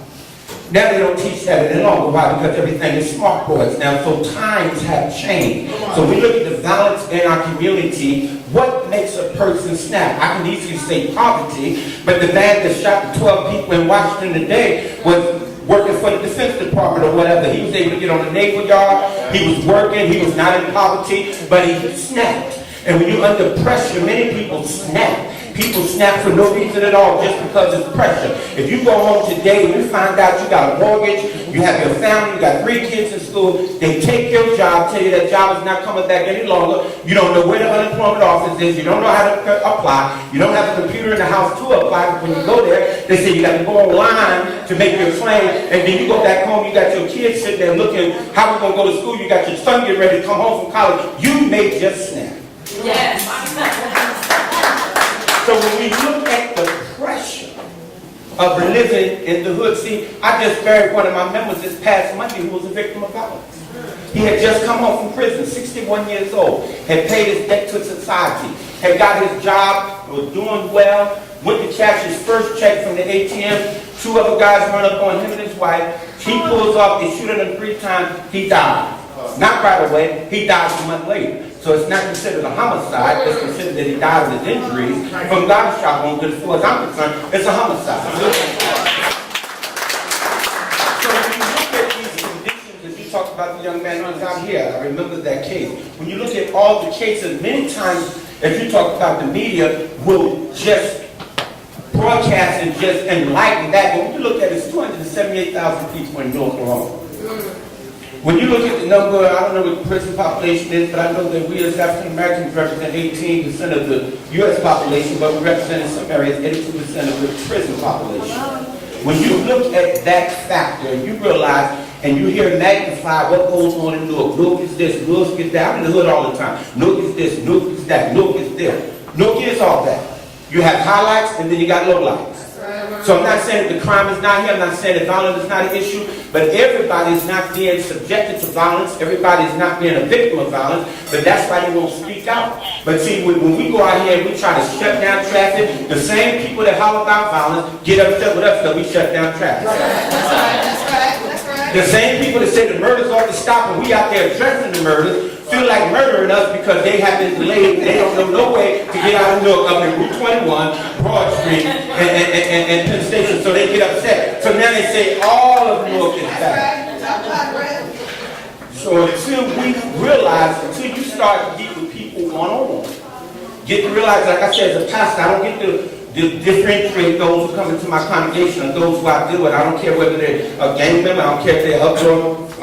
Now they don't teach that any longer. Why? Because everything is smart boards now, so times have changed. So we look at the violence in our community. What makes a person snap? I can easily say poverty, but the man that shot 12 people in Washington today was working for the Defense Department or whatever. He was able to get on the Naval Yard. He was working. He was not in poverty, but he snapped. And when you're under pressure, many people snap. People snap for no reason at all just because it's pressure. If you go home today and you find out you got a mortgage, you have your family, you got 3 kids in school, they take your job, tell you that job is not coming back any longer, you don't know where the unemployment office is, you don't know how to apply, you don't have a computer in the house to apply. When you go there, they say you got to go online to make your claim, and then you go back home, you got your kids sitting there looking, how we going to go to school, you got your son getting ready to come home from college, you may just snap. Yes. So when we look at the pressure of living in the hood, see, I just buried one of my members this past Monday who was a victim of violence. He had just come home from prison, 61 years old, had paid his debt to society, had got his job, was doing well, went to cash his first check from the ATM. 2 other guys run up on him and his wife. He pulls off, they shoot him 3 times, he died. Not right away, he died a month later. So it's not considered a homicide, it's considered that he died of his injuries from gunshot wounds, but as far as I'm concerned, it's a homicide. So when you look at these conditions, as you talked about the young man who was out here, I remember that case. When you look at all the cases, many times, as you talk about the media, will just broadcast and just enlighten that. But when you look at it, it's 278,000 people in North Carolina. When you look at the number, I don't know what the prison population is, but I know that we as African Americans represent 18% of the U.S. population, but we represent in some areas 82% of the prison population. When you look at that factor, you realize and you hear magnified what goes on in Newark. Newark is this, Newark is that. I'm in the hood all the time. Newark is this, Newark is that, Newark is this. Newark is all that. You have highlights and then you got lowlights. So I'm not saying that the crime is not here, I'm not saying that violence is not an issue, but everybody is not being subjected to violence, everybody is not being a victim of violence, but that's why they won't speak out. But see, when we go out here and we try to shut down traffic, the same people that holler about violence get upset with us because we shut down traffic. The same people that say the murders ought to stop and we out there addressing the murders feel like murdering us because they have been delayed. They don't know no way to get out of Newark up in Route 21, Broad Street, and Penn Station, so they get upset. So now they say all of Newark is bad. So until we realize, until you start to get with people one-on-one, get to realize, like I said, as a pastor, I don't get to differentiate those who come into my congregation and those who I deal with. I don't care whether they're a gang member, I don't care if they're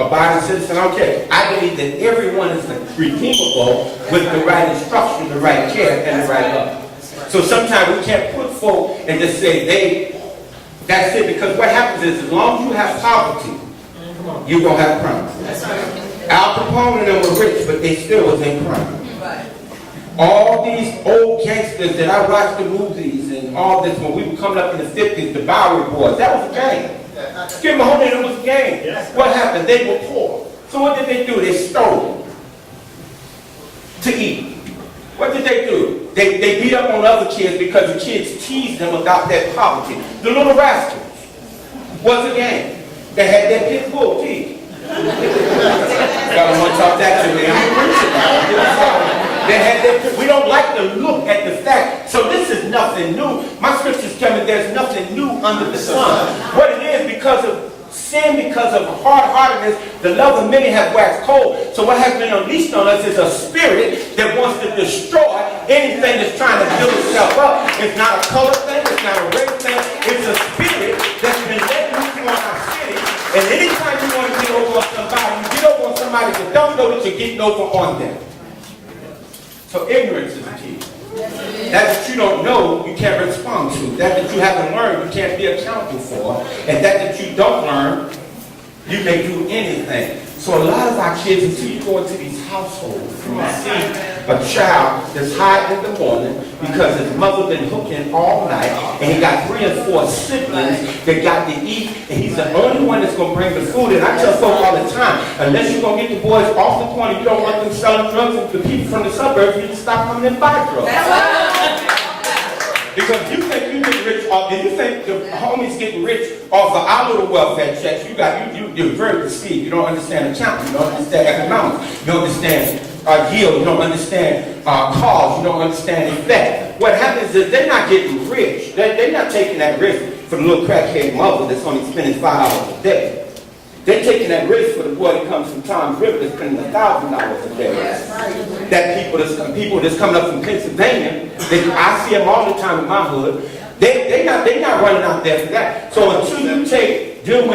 abiding citizen, I don't care. I believe that everyone is redeemable with the right instruction, the right care, and the right love. So sometimes we can't put folk and just say that's it, because what happens is as long as you have poverty, you're going to have crime. Al Capone and them were rich, but they still was in crime. All these old gangsters that I watched the movies and all this, when we were coming up in the 50s, the Bowery Boys, that was a gang. Skip Mahoney, it was a gang. What happened? They were poor. So what did they do? They stole to eat. What did they do? They beat up on other kids because the kids teased them about their poverty. The Little Rascals was a gang. They had their pit bull teeth. Y'all don't want to talk that to me. We don't like to look at the fact. So this is nothing new. My scriptures tell me there's nothing new under the sun. What it is, because of sin, because of hard-heartedness, the love of many have waxed cold. So what has been unleashed on us is a spirit that wants to destroy anything that's trying to build itself up. It's not a color thing, it's not a race thing, it's a spirit that's been let loose on our city. And anytime you want to get over on somebody, you get over on somebody that don't know that you're getting over on them. So ignorance is the key. That you don't know, you can't respond to. That you haven't learned, you can't be accountable for. And that you don't learn, you may do anything. So a lot of our kids, until you go into these households, you see a child that's hiding in the morning because his mother been hooking all night, and he got 3 and 4 siblings that got to eat, and he's the only one that's going to bring the food. And I tell folks all the time, unless you're going to get the boys off the corner, you don't want them selling drugs, and the people from the suburbs need to stop coming and buy drugs. Because you think you get rich off, and you think the homies getting rich off of our little welfare checks, you're very deceived. You don't understand accounting, you don't understand economics, you don't understand yield, you don't understand cause, you don't understand effect. What happens is they're not getting rich. They're not taking that risk for the little crackhead mother that's only spending $5 a day. They're taking that risk for the boy that comes from Tom's River that's spending $1,000 a day. That people that's coming up from Pennsylvania, I see them all the time in my hood. They're not running out there for that. So until you deal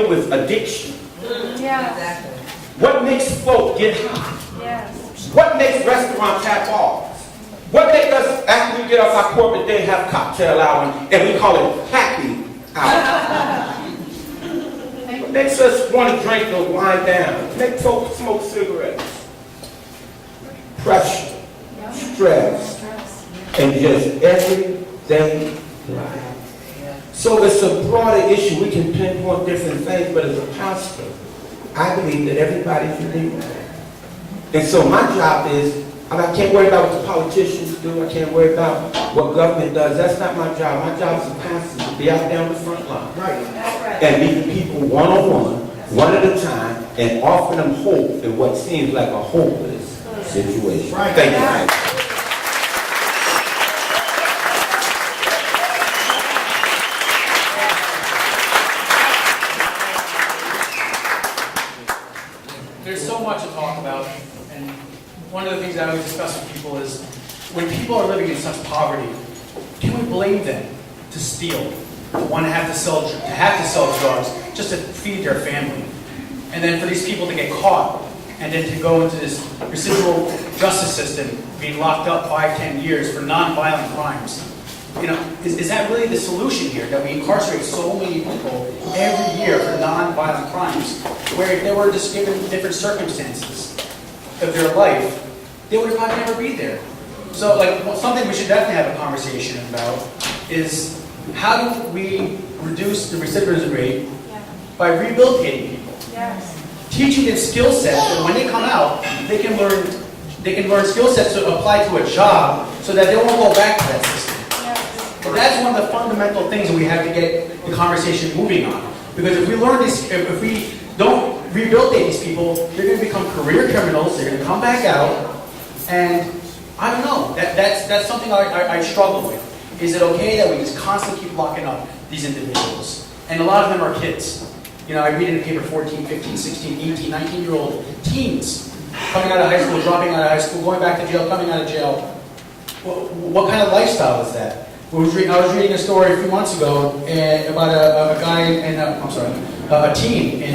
with addiction. Yeah. What makes folk get high? Yes. What makes restaurants have bars? What makes us, after we get off our corporate day, have cocktail hour, and we call it happy hour? What makes us want to drink or wind down? Make folks smoke cigarettes. Pressure, stress, and just everyday life. So it's a broader issue. We can pinpoint different things, but as a pastor, I believe that everybody's unique. And so my job is, I can't worry about what the politicians do. I can't worry about what government does. That's not my job. My job as a pastor is to be out there on the front line. And meet people one-on-one, one at a time, and offer them hope in what seems like a hopeless situation. Thank you. There's so much to talk about, and one of the things I always discuss with people is when people are living in such poverty, can we blame them to steal, to want to have to sell drugs just to feed their family? And then for these people to get caught, and then to go into this residual justice system, being locked up 5, 10 years for non-violent crimes. You know, is that really the solution here, that we incarcerate so many people every year for non-violent crimes, where if they were just given different circumstances of their life, they would probably never be there. So, like, something we should definitely have a conversation about is how do we reduce the recidivism rate by rehabilitating people? Yes. Teaching them skill sets, and when they come out, they can learn skill sets to apply to a job, so that they won't go back to that system. Yes. But that's one of the fundamental things that we have to get the conversation moving on. Because if we learn this, if we don't rehabilitate these people, they're going to become career criminals. They're going to come back out, and I don't know. That's something I struggle with. Is it okay that we just constantly keep locking up these individuals? And a lot of them are kids. You know, I read in the paper 14, 15, 16, 18, 19-year-old teens coming out of high school, dropping out of high school, going back to jail, coming out of jail. What kind of lifestyle is that? I was reading a story a few months ago about a guy in, a teen in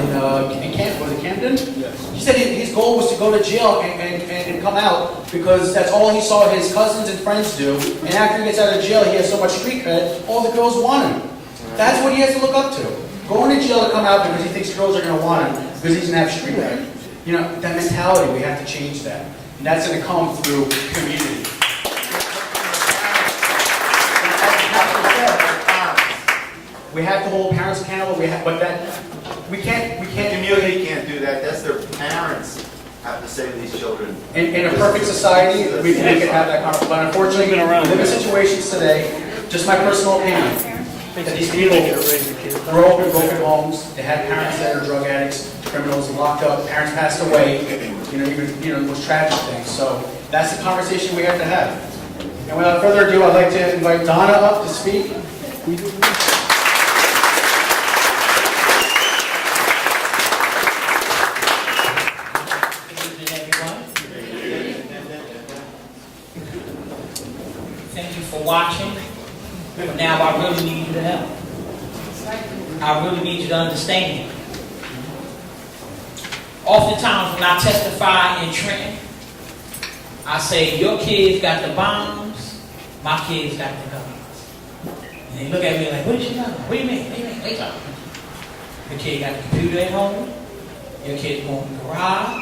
Camden? Yes. He said his goal was to go to jail and come out because that's all he saw his cousins and friends do. And after he gets out of jail, he has so much street cred, all the girls want him. That's what he has to look up to. Going to jail to come out because he thinks girls are going to want him because he doesn't have street cred. You know, that mentality, we have to change that. And that's going to come through community. We have to hold parents accountable. We can't. Community can't do that. That's their parents have to save these children. In a perfect society, we could have that conversation. But unfortunately, we live in situations today. Just my personal opinion. That these people grow up in broken homes. They have parents that are drug addicts, criminals, locked up. Parents passed away. The most tragic things. So that's the conversation we have to have. And without further ado, I'd like to invite Donna up to speak. Thank you for watching. But now I really need you to help. I really need you to understand. Oftentimes when I testify in Trenton, I say, your kids got the bombs, my kids got the guns. And they look at me like, what is she talking about? What do you mean? What do you mean? What are you talking about? Your kid got the computer at home. Your kid going to the garage.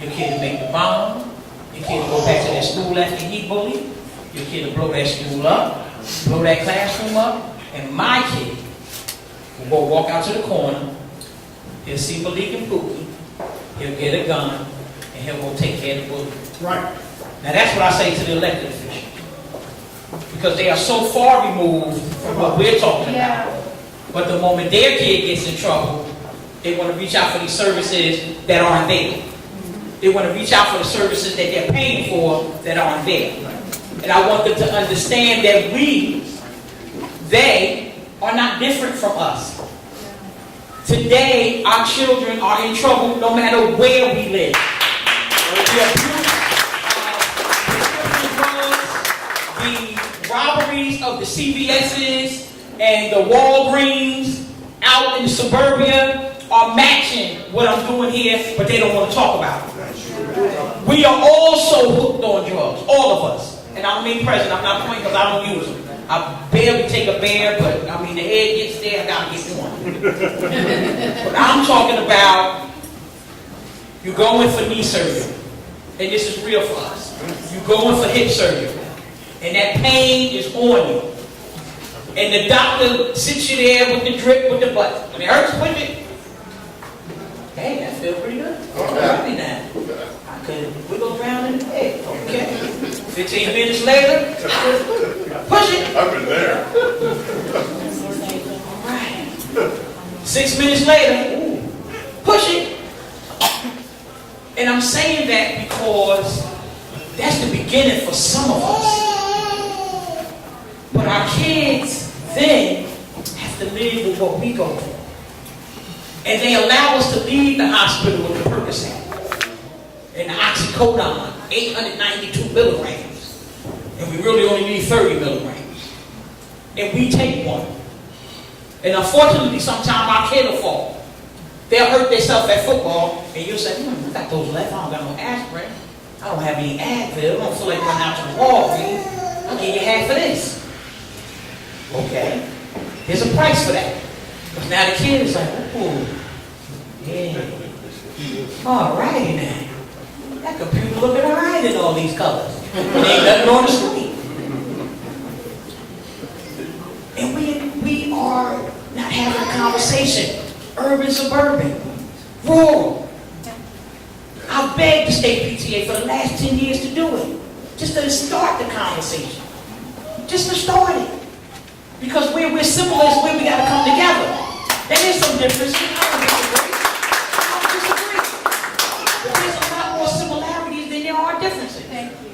Your kid to make the bomb. Your kid to go back to their school after he bullied. Your kid to blow that school up. Blow that classroom up, and my kid will go walk out to the corner, he'll see Malik and Pookie, he'll get a gun, and he'll go take care of the bully. Right. Now that's what I say to the elected officials. Because they are so far removed from what we're talking about. But the moment their kid gets in trouble, they want to reach out for these services that aren't there. They want to reach out for the services that they're paying for that aren't there. And I want them to understand that they are not different from us. Today, our children are in trouble no matter where we live. The robberies of the CVS's and the Walgreens out in suburbia are matching what I'm doing here, but they don't want to talk about it. We are all so hooked on drugs, all of us. And I don't mean present, I'm not pointing because I don't use them. I barely take a bear, but I mean the head gets there, I gotta get one. But I'm talking about you're going for knee surgery, and this is real for us. You're going for hip surgery, and that pain is on you. And the doctor sits you there with the drip with the button. When it hurts, push it. Hey, that feels pretty good. Okay. Now. I could wiggle around in the head. Okay. 15 minutes later, push it. I've been there. All right. 6 minutes later, push it. And I'm saying that because that's the beginning for some of us. But our kids then have to live with what we go through. And they allow us to leave the hospital with the Percocet and the oxycodone, 892 milligrams. And we really only need 30 milligrams. And we take one. And unfortunately, sometimes our kid will fall. They'll hurt themselves at football, and you'll say, I got those left, I don't got no aspirin. I don't have any Advil, I don't feel like running out to the Walgreens. I'll give you half of this. Okay, there's a price for that. Because now the kid is like, ooh, yeah. All righty now. That computer looking all right in all these colors. There ain't nothing on the screen. And we are not having a conversation. Urban, suburban, rural. I've begged the state PTA for the last 10 years to do it. Just to start the conversation. Just to start it. Because where we're simple is where we got to come together. There is some difference. I don't disagree. But there's a lot more similarities than there are differences. Thank you.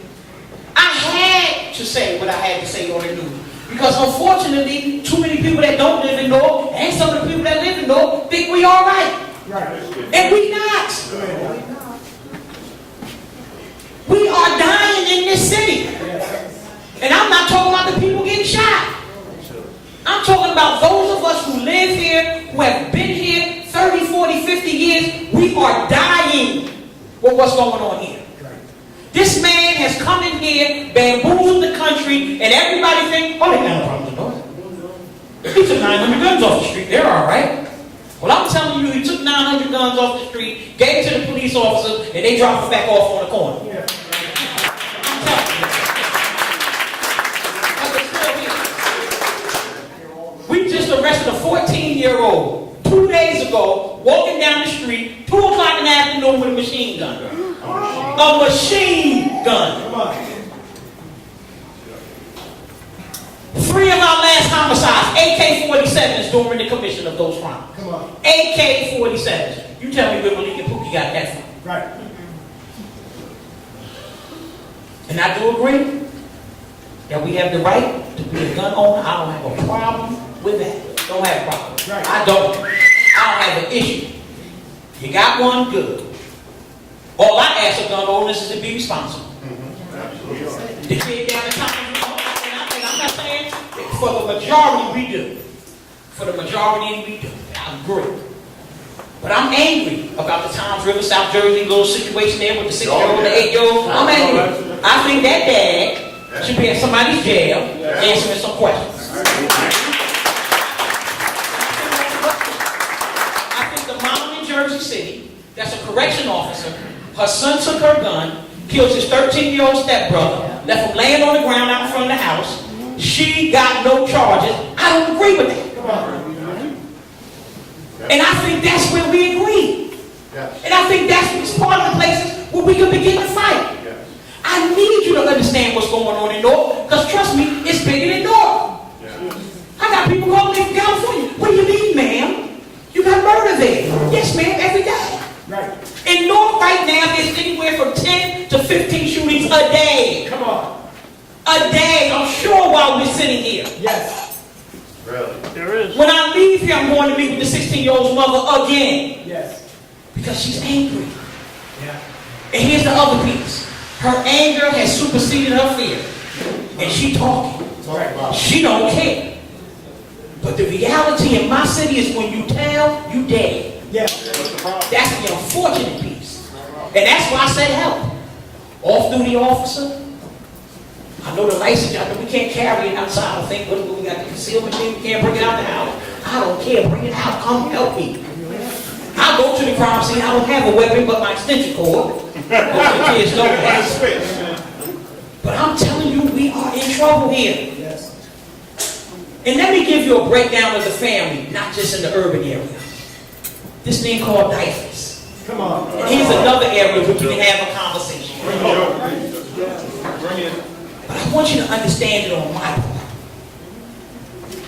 I had to say what I had to say on the news. Because unfortunately, too many people that don't live in Newark, and some of the people that live in Newark, think we all right. And we not. We are dying in this city. And I'm not talking about the people getting shot. I'm talking about those of us who live here, who have been here 30, 40, 50 years. We are dying with what's going on here. This man has come in here, bamboozled the country, and everybody thinks, oh, they got no problem with North. He took 900 guns off the street. They're all right. Well, I'm telling you, he took 900 guns off the street, gave it to the police officers, and they dropped it back off on the corner. I'm telling you. We just arrested a 14-year-old 2 days ago, walking down the street, 2 o'clock in the afternoon with a machine gun. A machine gun. 3 of our last homicides, AK-47s during the commission of those crimes. AK-47s. You tell me where Malik and Pookie got that from. Right. And I do agree that we have the right to be a gun owner. I don't have a problem with that. Don't have a problem. Right. I don't have an issue. You got one, good. All I ask of gun owners is to be responsible. The kid down the top, and I'm not saying for the majority we do. For the majority we do. I agree. But I'm angry about the Toms River, South Jersey little situation there with the 6-year-old and the 8-year-old. I'm angry. I think that dad should be in somebody's jail answering some questions. I think the mom in Jersey City, that's a correction officer, her son took her gun, killed his 13-year-old stepbrother, left him laying on the ground out in front of the house. She got no charges. I don't agree with that. And I think that's where we agree. And I think that's part of the places where we can begin to fight. I need you to understand what's going on in Newark, because trust me, it's bigger than Newark. I got people calling me from California. What do you mean, ma'am? You got murder there. Yes, ma'am, every day. Right. In Newark right now, there's anywhere from 10 to 15 shootings a day. Come on. A day, I'm sure, while we're sitting here. Yes. Really? There is. When I leave here, I'm going to meet with the 16-year-old's mother again. Yes. Because she's angry. Yeah. And here's the other piece. Her anger has superseded her fear. And she talking. She don't care. But the reality in my city is when you tell, you dead. Yes. That's the unfortunate piece. And that's why I said help. Off-duty officer. I know the license, I know we can't carry it outside. I think we got the concealment thing, we can't bring it out the house. I don't care, bring it out, come help me. I go to the crime scene, I don't have a weapon but my extension cord. Most of the kids don't have it. But I'm telling you, we are in trouble here. Yes. And let me give you a breakdown of the family, not just in the urban area. This thing called diapers. Come on. And here's another area where we can have a conversation. Bring it. But I want you to understand it on my part.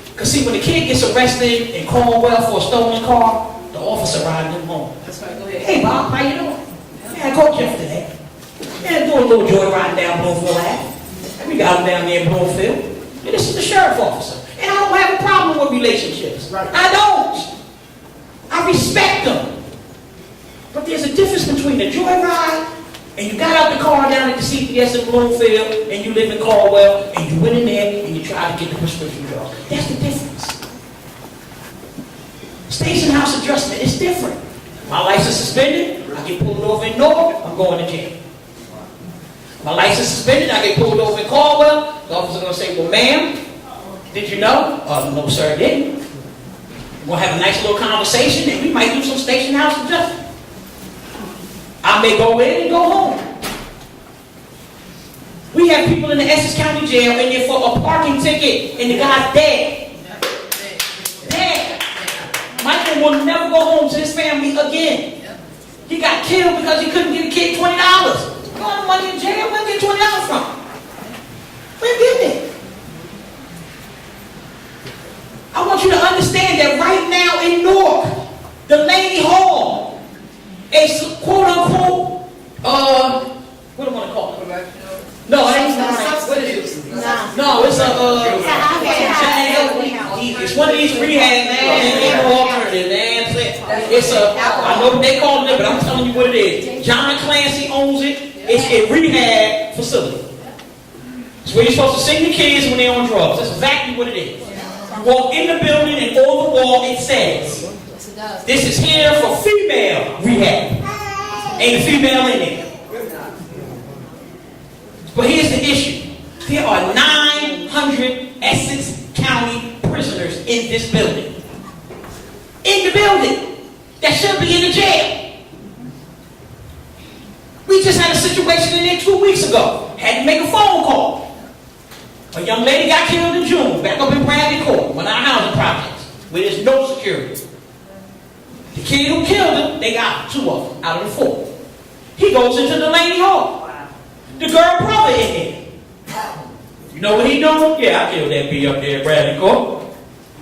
Because see, when the kid gets arrested in Cornwall for a stolen car, the officer riding him home. That's right, go ahead. Hey Bob, how you doing? Yeah, I caught you today. Yeah, doing a little joyride down Bloomfield Ave. We got him down there in Bloomfield. And this is the sheriff officer. And I don't have a problem with relationships. Right. I don't. I respect them. But there's a difference between a joyride and you got out the car down at the CPS in Bloomfield and you live in Caldwell and you went in there and you tried to get the prescription drugs. That's the difference. Station house adjustment is different. My license suspended, I get pulled over in Newark, I'm going to jail. My license suspended, I get pulled over in Caldwell, the officer gonna say, well, ma'am, did you know? No, sir, I didn't. We're gonna have a nice little conversation, and we might do some station house adjustment. I may go in and go home. We have people in the Essex County Jail in there for a parking ticket, and the guy's dead. Dead. Michael will never go home to his family again. He got killed because he couldn't give a kid $20. All the money in jail, where did he get $20 from? Where did it? I want you to understand that right now in Newark, the Lady Hall, a quote unquote, what do I want to call it? No, it ain't not. What is it? No, it's it's one of these rehab, man. It ain't no alternative, man. It's a, I know what they call it, but I'm telling you what it is. John Clancy owns it. It's a rehab facility. It's where you're supposed to send your kids when they're on drugs. That's exactly what it is. You walk in the building and on the wall it says, this is here for female rehab. Ain't a female in there. But here's the issue. There are 900 Essex County prisoners in this building. In the building. That should be in the jail. We just had a situation in there 2 weeks ago. Had to make a phone call. A young lady got killed in June, back up in Bradley Court, one of our housing projects, where there's no security. The kid who killed him, they got 2 of them out of the 4. He goes into the Lady Hall. The girl brother in there. You know what he doing? Yeah, I killed that B up there at Bradley Court.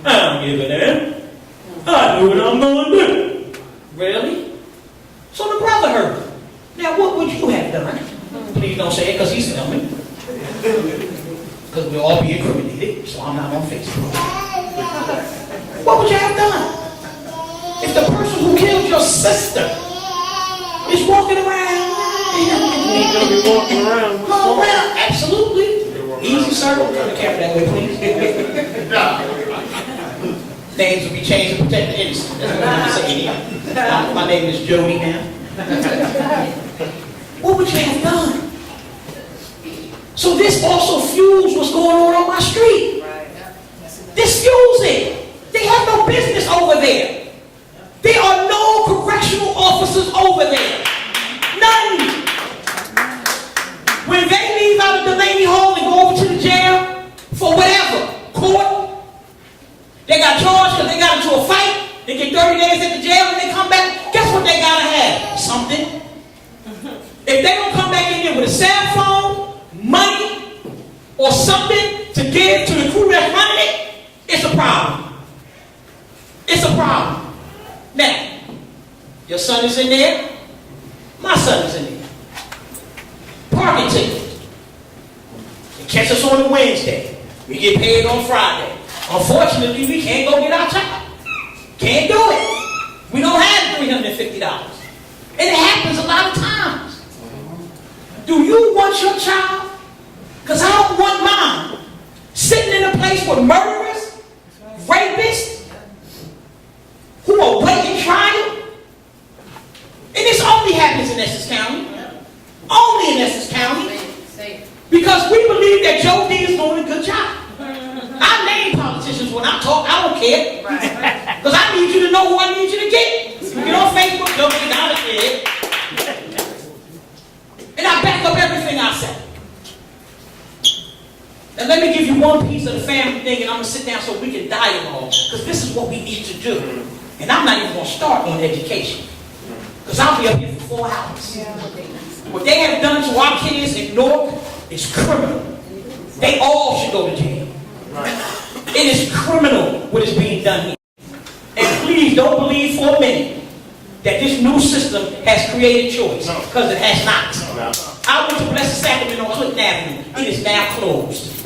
I don't give a damn. I do what I'm going to do. Really? So the brother heard him. Now, what would you have done? Please don't say it because he's filming. Because we'll all be incriminated, so I'm not on Facebook. What would you have done? If the person who killed your sister is walking around, He's gonna be walking around. absolutely. Easy circle. Turn the camera that way, please. Names will be changed to protect the innocent. That's what I'm saying. My name is Jody now. What would you have done? So this also fuels what's going on my street. This fuels it. They have no business over there. There are no correctional officers over there. None. When they leave out of the Lady Hall and go over to the jail for whatever, court, they got charged because they got into a fight, they get 30 days at the jail and they come back, guess what they gotta have? Something. If they don't come back in there with a cell phone, money, or something to give to the crew that's running it, it's a problem. It's a problem. Now, your son is in there, my son is in there. Parking ticket. They catch us on a Wednesday. We get paid on Friday. Unfortunately, we can't go get our child. Can't do it. We don't have $350. And it happens a lot of times. Do you want your child? Because I don't want mine sitting in a place with murderers, rapists, who are waiting trial. And this only happens in Essex County. Only in Essex County. Because we believe that Joe D is doing a good job. I name politicians when I talk, I don't care. Because I need you to know who I need you to get. Get on Facebook, Joe D, I don't care. And I back up everything I say. And let me give you one piece of the family thing, and I'm going to sit down so we can dialogue. Because this is what we need to do. And I'm not even going to start on education. Because I'll be up here for 4 hours. What they have done to our kids in Newark is criminal. They all should go to jail. It is criminal what is being done here. And please don't believe for a minute that this new system has created choice. Because it has not. I went to Blessed Sacrament on Clinton Avenue. It is now closed.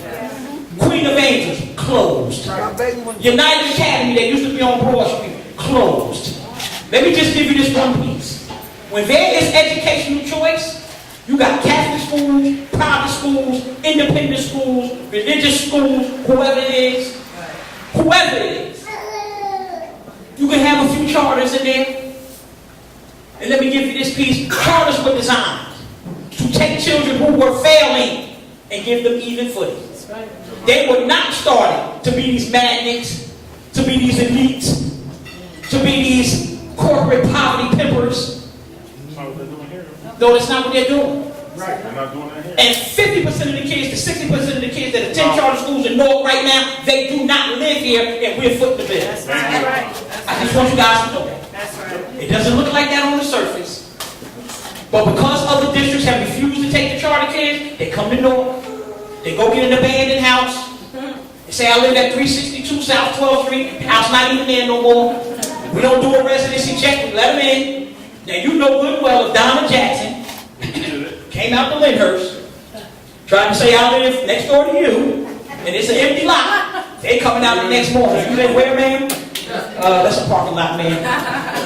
Queen of Angels, closed. United Academy, that used to be on Broad Street, closed. Let me just give you this one piece. When there is educational choice, you got Catholic schools, private schools, independent schools, religious schools, whoever it is. Whoever it is. You can have a few charters in there. And let me give you this piece. Charters were designed to take children who were failing and give them even footing. They were not started to be these magnets, to be these elites, to be these corporate poverty pimpers. No, that's not what they're doing. Right, they're not doing that here. And 50% of the kids to 60% of the kids that attend charter schools in Newark right now, they do not live here, and we're footing the bill. That's right. I just want you guys to know that. That's right. It doesn't look like that on the surface, but because other districts have refused to take the charter kids, they come to Newark, they go get an abandoned house, they say, I live at 362 South 12th Street, the house not even there no more. We don't do a residency check, we let them in. Now you know good and well if Donna Jackson came out to Lyndhurst, tried to say I live next door to you, and it's an empty lot, they coming out the next morning. You live where, man? That's a parking lot, man.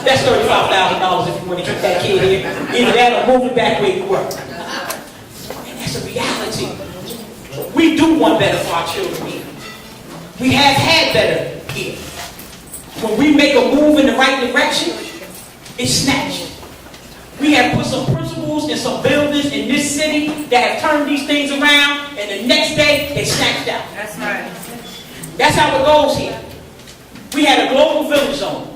That's $35,000 if you want to keep that kid here. Either that or move it back where you were. And that's a reality. We do want better for our children here. We have had better here. When we make a move in the right direction, it's snatched. We have put some principles and some buildings in this city that have turned these things around, and the next day, they snatched out. That's right. That's how it goes here. We had a global village zone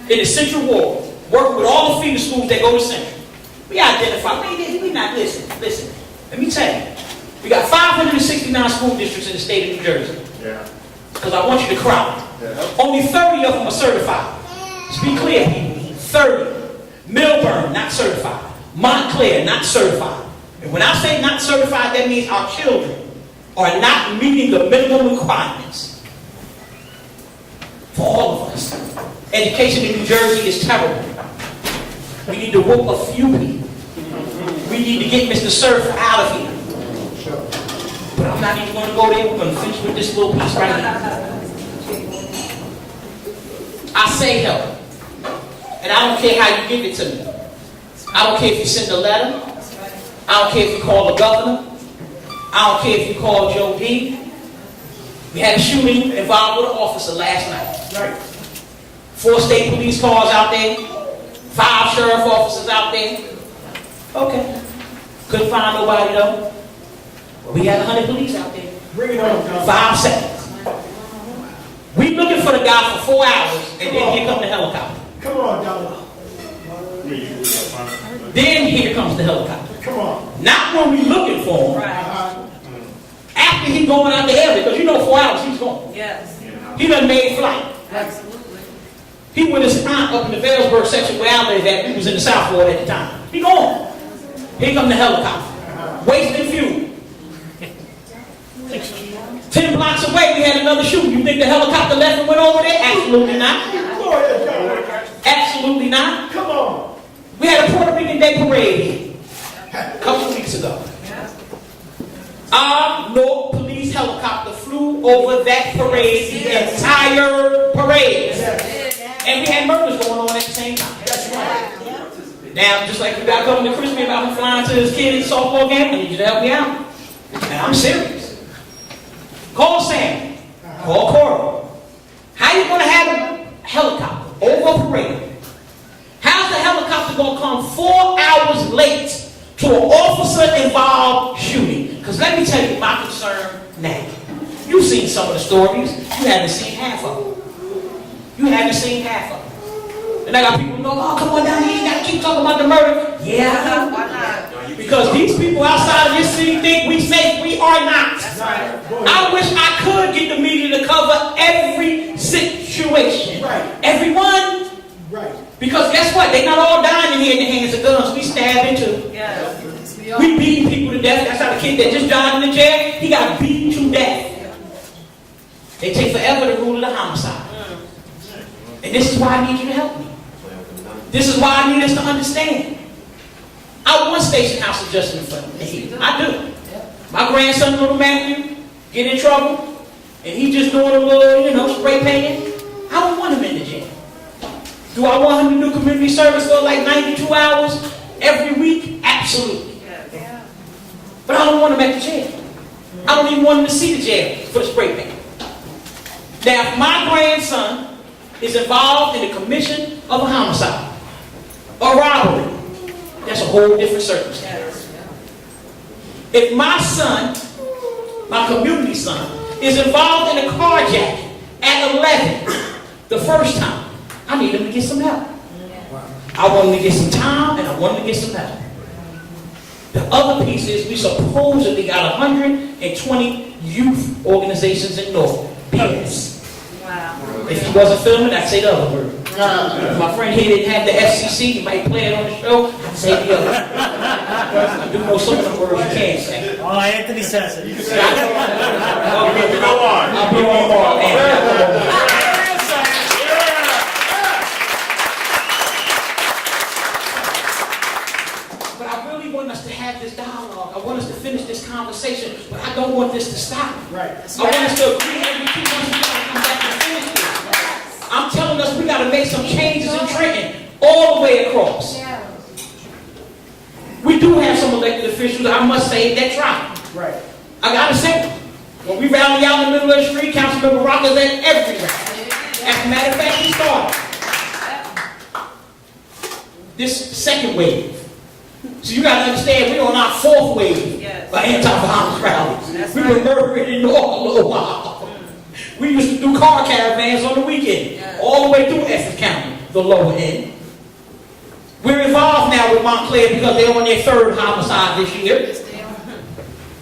in the Central Ward, working with all the feeder schools that go to Central. We identified, we not, listen, let me tell you. We got 569 school districts in the state of New Jersey. Yeah. Because I want you to crowd. Yeah. Only 30 of them are certified. Let's be clear, people. 30. Milburn, not certified. Montclair, not certified. And when I say not certified, that means our children are not meeting the minimum requirements. For all of us. Education in New Jersey is terrible. We need to whoop a few people. We need to get Mr. Surf out of here. But I'm not even going to go there. We're going to finish with this little piece right here. I say help. And I don't care how you give it to me. I don't care if you send a letter. I don't care if you call the governor. I don't care if you call Joe D. We had a shooting involved with an officer last night. Right. 4 state police cars out there. 5 sheriff officers out there. Okay. Couldn't find nobody though. But we had 100 police out there. Bring it on, Donna. 5 seconds. We looking for the guy for 4 hours, and then here comes the helicopter. Come on, Donna. Then here comes the helicopter. Come on. Not when we looking for him. After he going out the area, because you know 4 hours he's gone. Yes. He done made flight. Absolutely. He with his aunt up in the Vailsburg section where I live at. We was in the South Ward at the time. He gone. Here come the helicopter. Wasting fuel. 10 blocks away, we had another shooting. You think the helicopter left and went over there? Absolutely not. Go ahead, Donna. Absolutely not. Come on. We had a Puerto Rican Day parade here a couple of weeks ago. Our Newark police helicopter flew over that parade, the entire parade. And we had murders going on at the same time. That's right. Now, just like you got coming to Christmas about him flying to his kid's softball game, I need you to help me out. And I'm serious. Call Sam. Call Coral. How you going to have a helicopter over a parade? How's the helicopter going to come 4 hours late to an officer-involved shooting? Because let me tell you my concern now. You've seen some of the stories. You haven't seen half of them. You haven't seen half of them. And I got people who go, oh, come on down here. You got to keep talking about the murder. Yeah. Why not? Because these people outside of this city think we safe. We are not. I wish I could get the media to cover every situation. Right. Everyone. Right. Because guess what? They're not all dying in here in the hands of guns. We stabbing too. Yes. We beating people to death. That's how the kid that just died in the jail, he got beaten to death. They take forever to rule it a homicide. And this is why I need you to help me. This is why I need us to understand. I want station house adjustment for me. I do. My grandson, little Matthew, get in trouble, and he just doing a little, spray painting. I don't want him in the jail. Do I want him to do community service for like 92 hours every week? Absolutely. But I don't want him at the jail. I don't even want him to see the jail for the spray paint. Now, if my grandson is involved in the commission of a homicide, or robbery, that's a whole different circumstance. If my son, my community son, is involved in a carjacking at 11 the first time, I need him to get some help. I want him to get some time, and I want him to get some help. The other piece is we supposedly got 120 youth organizations in Newark. BS. Wow. If he wasn't filming, I'd say the other word. If my friend here didn't have the FCC, he might play it on the show, I'd say the other. I do know some of the words you can't say. Oh, Anthony says it. I'll be on bar. But I really want us to have this dialogue. I want us to finish this conversation, but I don't want this to stop. Right. I want us to agree every 2 months we gotta come back and finish this. I'm telling us we gotta make some changes in Trenton all the way across. We do have some elected officials, I must say, that try. Right. I gotta say, when we rally out in the middle of the street, Councilmember Rock is at every rally. As a matter of fact, he started this second wave. So you gotta understand, we're on our 4th wave of anti-violence rallies. That's We right. were murdering in Newark a little while. We used to do car caravans on the weekend, all the way through Essex County, the lower end. We're involved now with Montclair because they're on their 3rd homicide this year.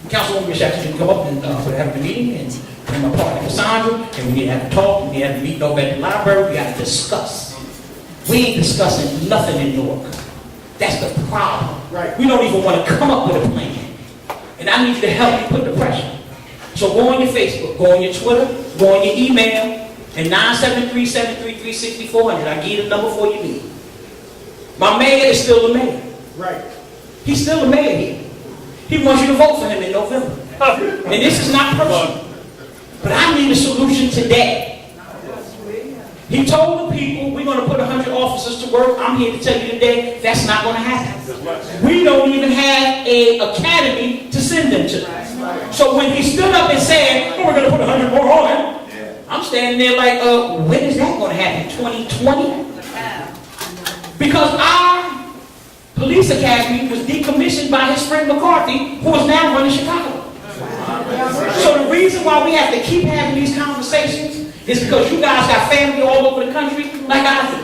Councilwoman Jackson can come up and have a meeting, and bring my partner Cassandra, and we need to have a talk, we need to have a meeting over at the library, we got to discuss. We ain't discussing nothing in Newark. That's the problem. Right. We don't even want to come up with a plan. And I need you to help me put the pressure. So go on your Facebook, go on your Twitter, go on your email, and 973-733-6400. I give you the number for you need. My mayor is still the mayor. Right. He's still the mayor here. He wants you to vote for him in November. And this is not personal. But I need a solution today. He told the people we're going to put 100 officers to work. I'm here to tell you today that's not going to happen. We don't even have an academy to send them to. So when he stood up and said, oh, we're going to put 100 more on, I'm standing there like, when is that going to happen? 2020? Because our police academy was decommissioned by his friend McCarthy, who is now running Chicago. So the reason why we have to keep having these conversations is because you guys got family all over the country like I do.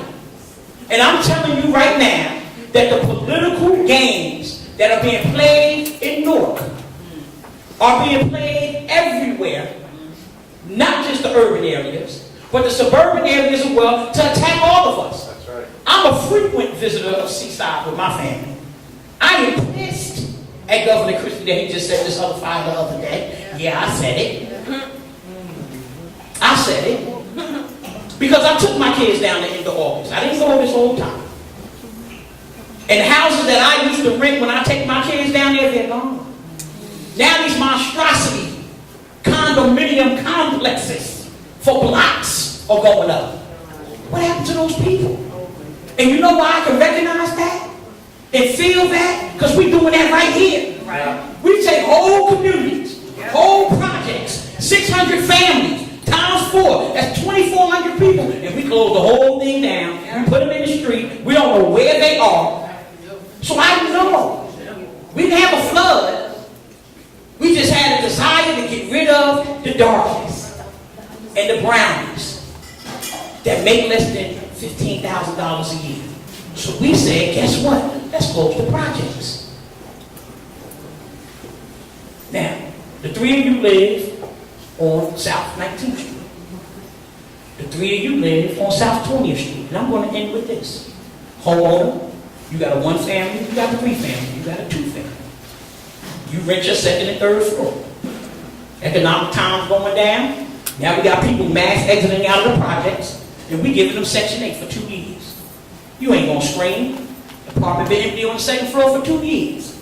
And I'm telling you right now that the political games that are being played in Newark are being played everywhere, not just the urban areas, but the suburban areas as well, to attack all of us. That's right. I'm a frequent visitor of Seaside with my family. I am pissed at Governor Christie that he just said this other fire the other day. Yeah, I said it. I said it. Because I took my kids down there into August. I didn't go this whole time. And the houses that I used to rent when I take my kids down there, they're gone. Now these monstrosity condominium complexes for blocks are going up. What happened to those people? And you know why I can recognize that and feel that? Because we're doing that right here. Right. We take whole communities, whole projects, 600 families, times 4, that's 2,400 people, and we close the whole thing down. We put them in the street. We don't know where they are. So I know we didn't have a flood. We just had a desire to get rid of the darkness and the brownies that make less than $15,000 a year. So we said, guess what? Let's close the projects. Now, the 3 of you live on South 19th Street. The 3 of you live on South 20th Street. And I'm going to end with this. Homeowner, you got a 1 family, you got a 3 family, you got a 2 family. You rent your 2nd and 3rd floor. Economic times going down. Now we got people mass exiting out of the projects, and we giving them Section 8 for 2 years. You ain't going to scream. The apartment been empty on the 2nd floor for 2 years.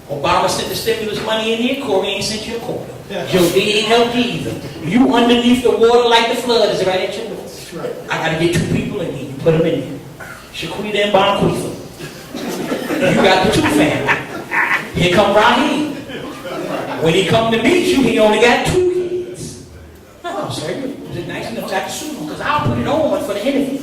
Obama sent the stimulus money in here, Corey ain't sent you a quarter. Joe D ain't helped you either. You underneath the water like the flood is right at your door. Right. I got to get 2 people in here. You put them in here. Shaquita and Bonquifa. You got the 2 family. Here come Raheem. When he come to meet you, he only got 2 kids. Oh, sir, is it nice enough to have to suit him? Because I'll put it on for the interview.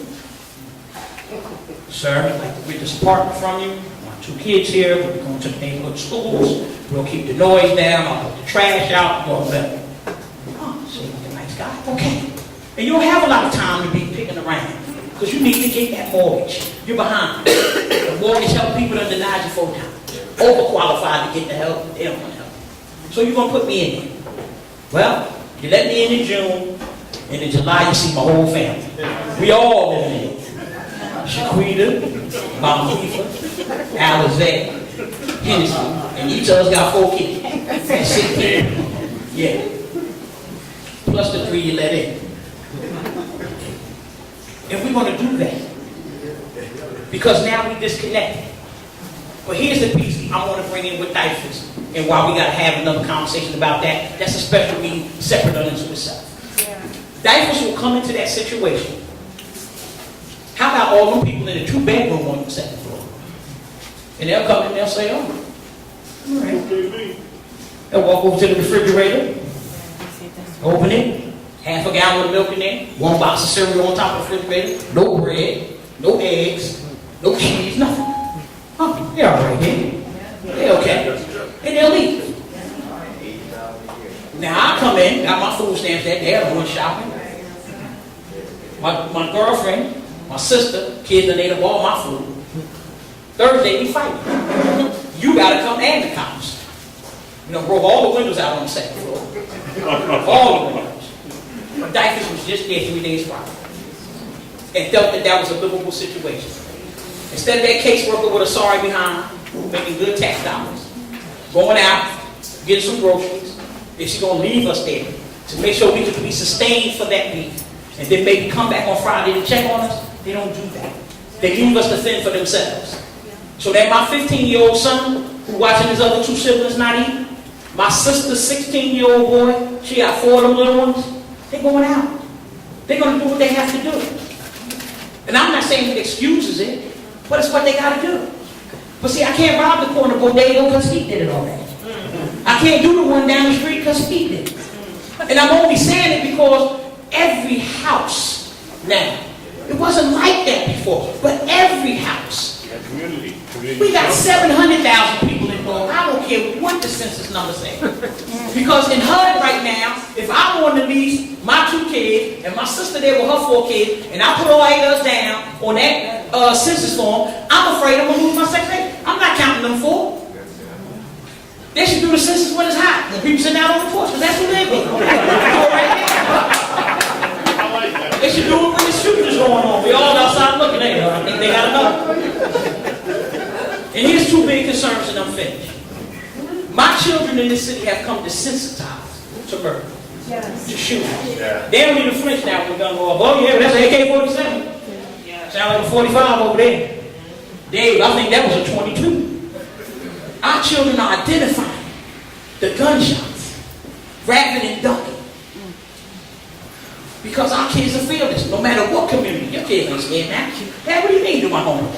Sir, I'd like to rent this apartment from you. I want 2 kids here. We'll be going to the neighborhood schools. We'll keep the noise down. I'll put the trash out. All that. Oh, so you're a nice guy. Okay. And you don't have a lot of time to be picking around because you need to get that mortgage. You're behind. The mortgage help people that denied you 4 times. Overqualified to get the help. They don't want help. So you're going to put me in there. Well, you let me in June, and in July you see my whole family. We all live in it. Shaquita, Mama Khifa, Alizé, Hennessy, and each of us got 4 kids. And 6 kids. Yeah. Plus the 3 you let in. And we're going to do that. Because now we disconnected. But here's the piece I want to bring in with diapers. And while we got to have another conversation about that, that's a special meeting separate unto itself. Diapers will come into that situation. How about all them people in the 2-bedroom on the 2nd floor? And they'll come in and they'll say, oh, all right. They'll walk over to the refrigerator, open it, half a gallon of milk in there, 1 box of cereal on top of the refrigerator, no bread, no eggs, no cheese, nothing. Oh, they're all right here. They're okay. And they'll leave. Now I come in, got my food stamps that day, I'm going shopping. My girlfriend, my sister, kids done ate up all my food. Thursday we fight. You gotta come and the cops. You know, broke all the windows out on the 2nd floor. All the windows. My diapers was just there 3 days prior. And felt that that was a livable situation. Instead of that caseworker with a sorry behind, making good tax dollars, going out, getting some groceries, if she's gonna leave us there to make sure we can be sustained for that week, and then maybe come back on Friday to check on us, they don't do that. They leave us to fend for themselves. So that my 15-year-old son, who watching his other 2 siblings not eat, my sister's 16-year-old boy, she got 4 of them little ones, they're going out. They're going to do what they have to do. And I'm not saying it excuses it, but it's what they got to do. But see, I can't rob the corner bodega because he did it already. I can't do the one down the street because he did it. And I'm only saying it because every house now, it wasn't like that before, but every house. We got 700,000 people in Newark. I don't care what the census number says. Because in HUD right now, if I want to lease my 2 kids and my sister there with her 4 kids, and I put all 8 of us down on that census form, I'm afraid I'm going to lose my Section 8. I'm not counting them 4. They should do the census when it's hot, when people sit down on the porch, because that's what they do. They should do it when the shooting is going on. We all outside looking at it. I think they got enough. And here's 2 big concerns, and I'm finished. My children in this city have come desensitized to murder, to shooting. They don't need a flinch now when the gun go off. Oh yeah, that's an AK-47. Sound like a 45 over there. Dave, I think that was a 22. Our children are identifying the gunshots rather than ducking. Because our kids are fearless, no matter what community. Your kids ain't scared now. Dad, what do you mean do my homework?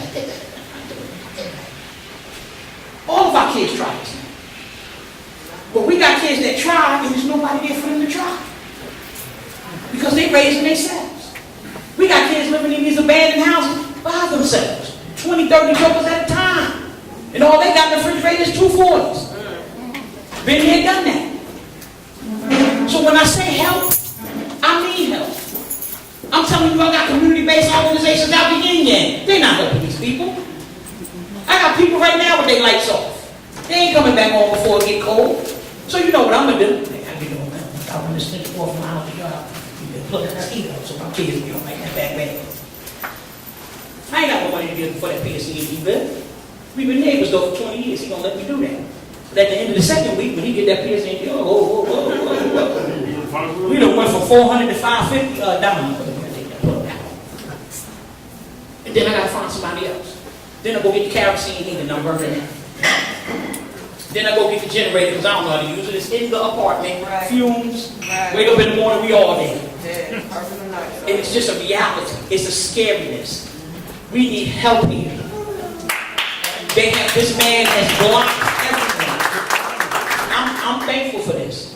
All of our kids try this. But we got kids that try and there's nobody there for them to try. Because they raising themselves. We got kids living in these abandoned houses by themselves. 20, 30 jokers at a time. And all they got in the refrigerator is 2 40s. Been here, done that. So when I say help, I mean help. I'm telling you, I got community-based organizations out the yin-yang. They're not helping these people. I got people right now with their lights off. They ain't coming back home before it get cold. So you know what I'm going to do. I get on that. I want to snitch off from my house to God. You can plug that heat up so my kids don't like that back bag. I ain't got no money to give for that PSE bill. We've been neighbors though for 20 years. He gonna let me do that. But at the end of the 2nd week, when he get that PSE, whoa. We done went from 400 to 550 down. And then I gotta find somebody else. Then I go get the kerosene heater and I'm burning it. Then I go get the generator because I don't know how to use it. It's in the apartment. Right. Fumes. Right. Wake up in the morning, we all there. And it's just a reality. It's a scariness. We need help here. This man has blocked everything. I'm thankful for this.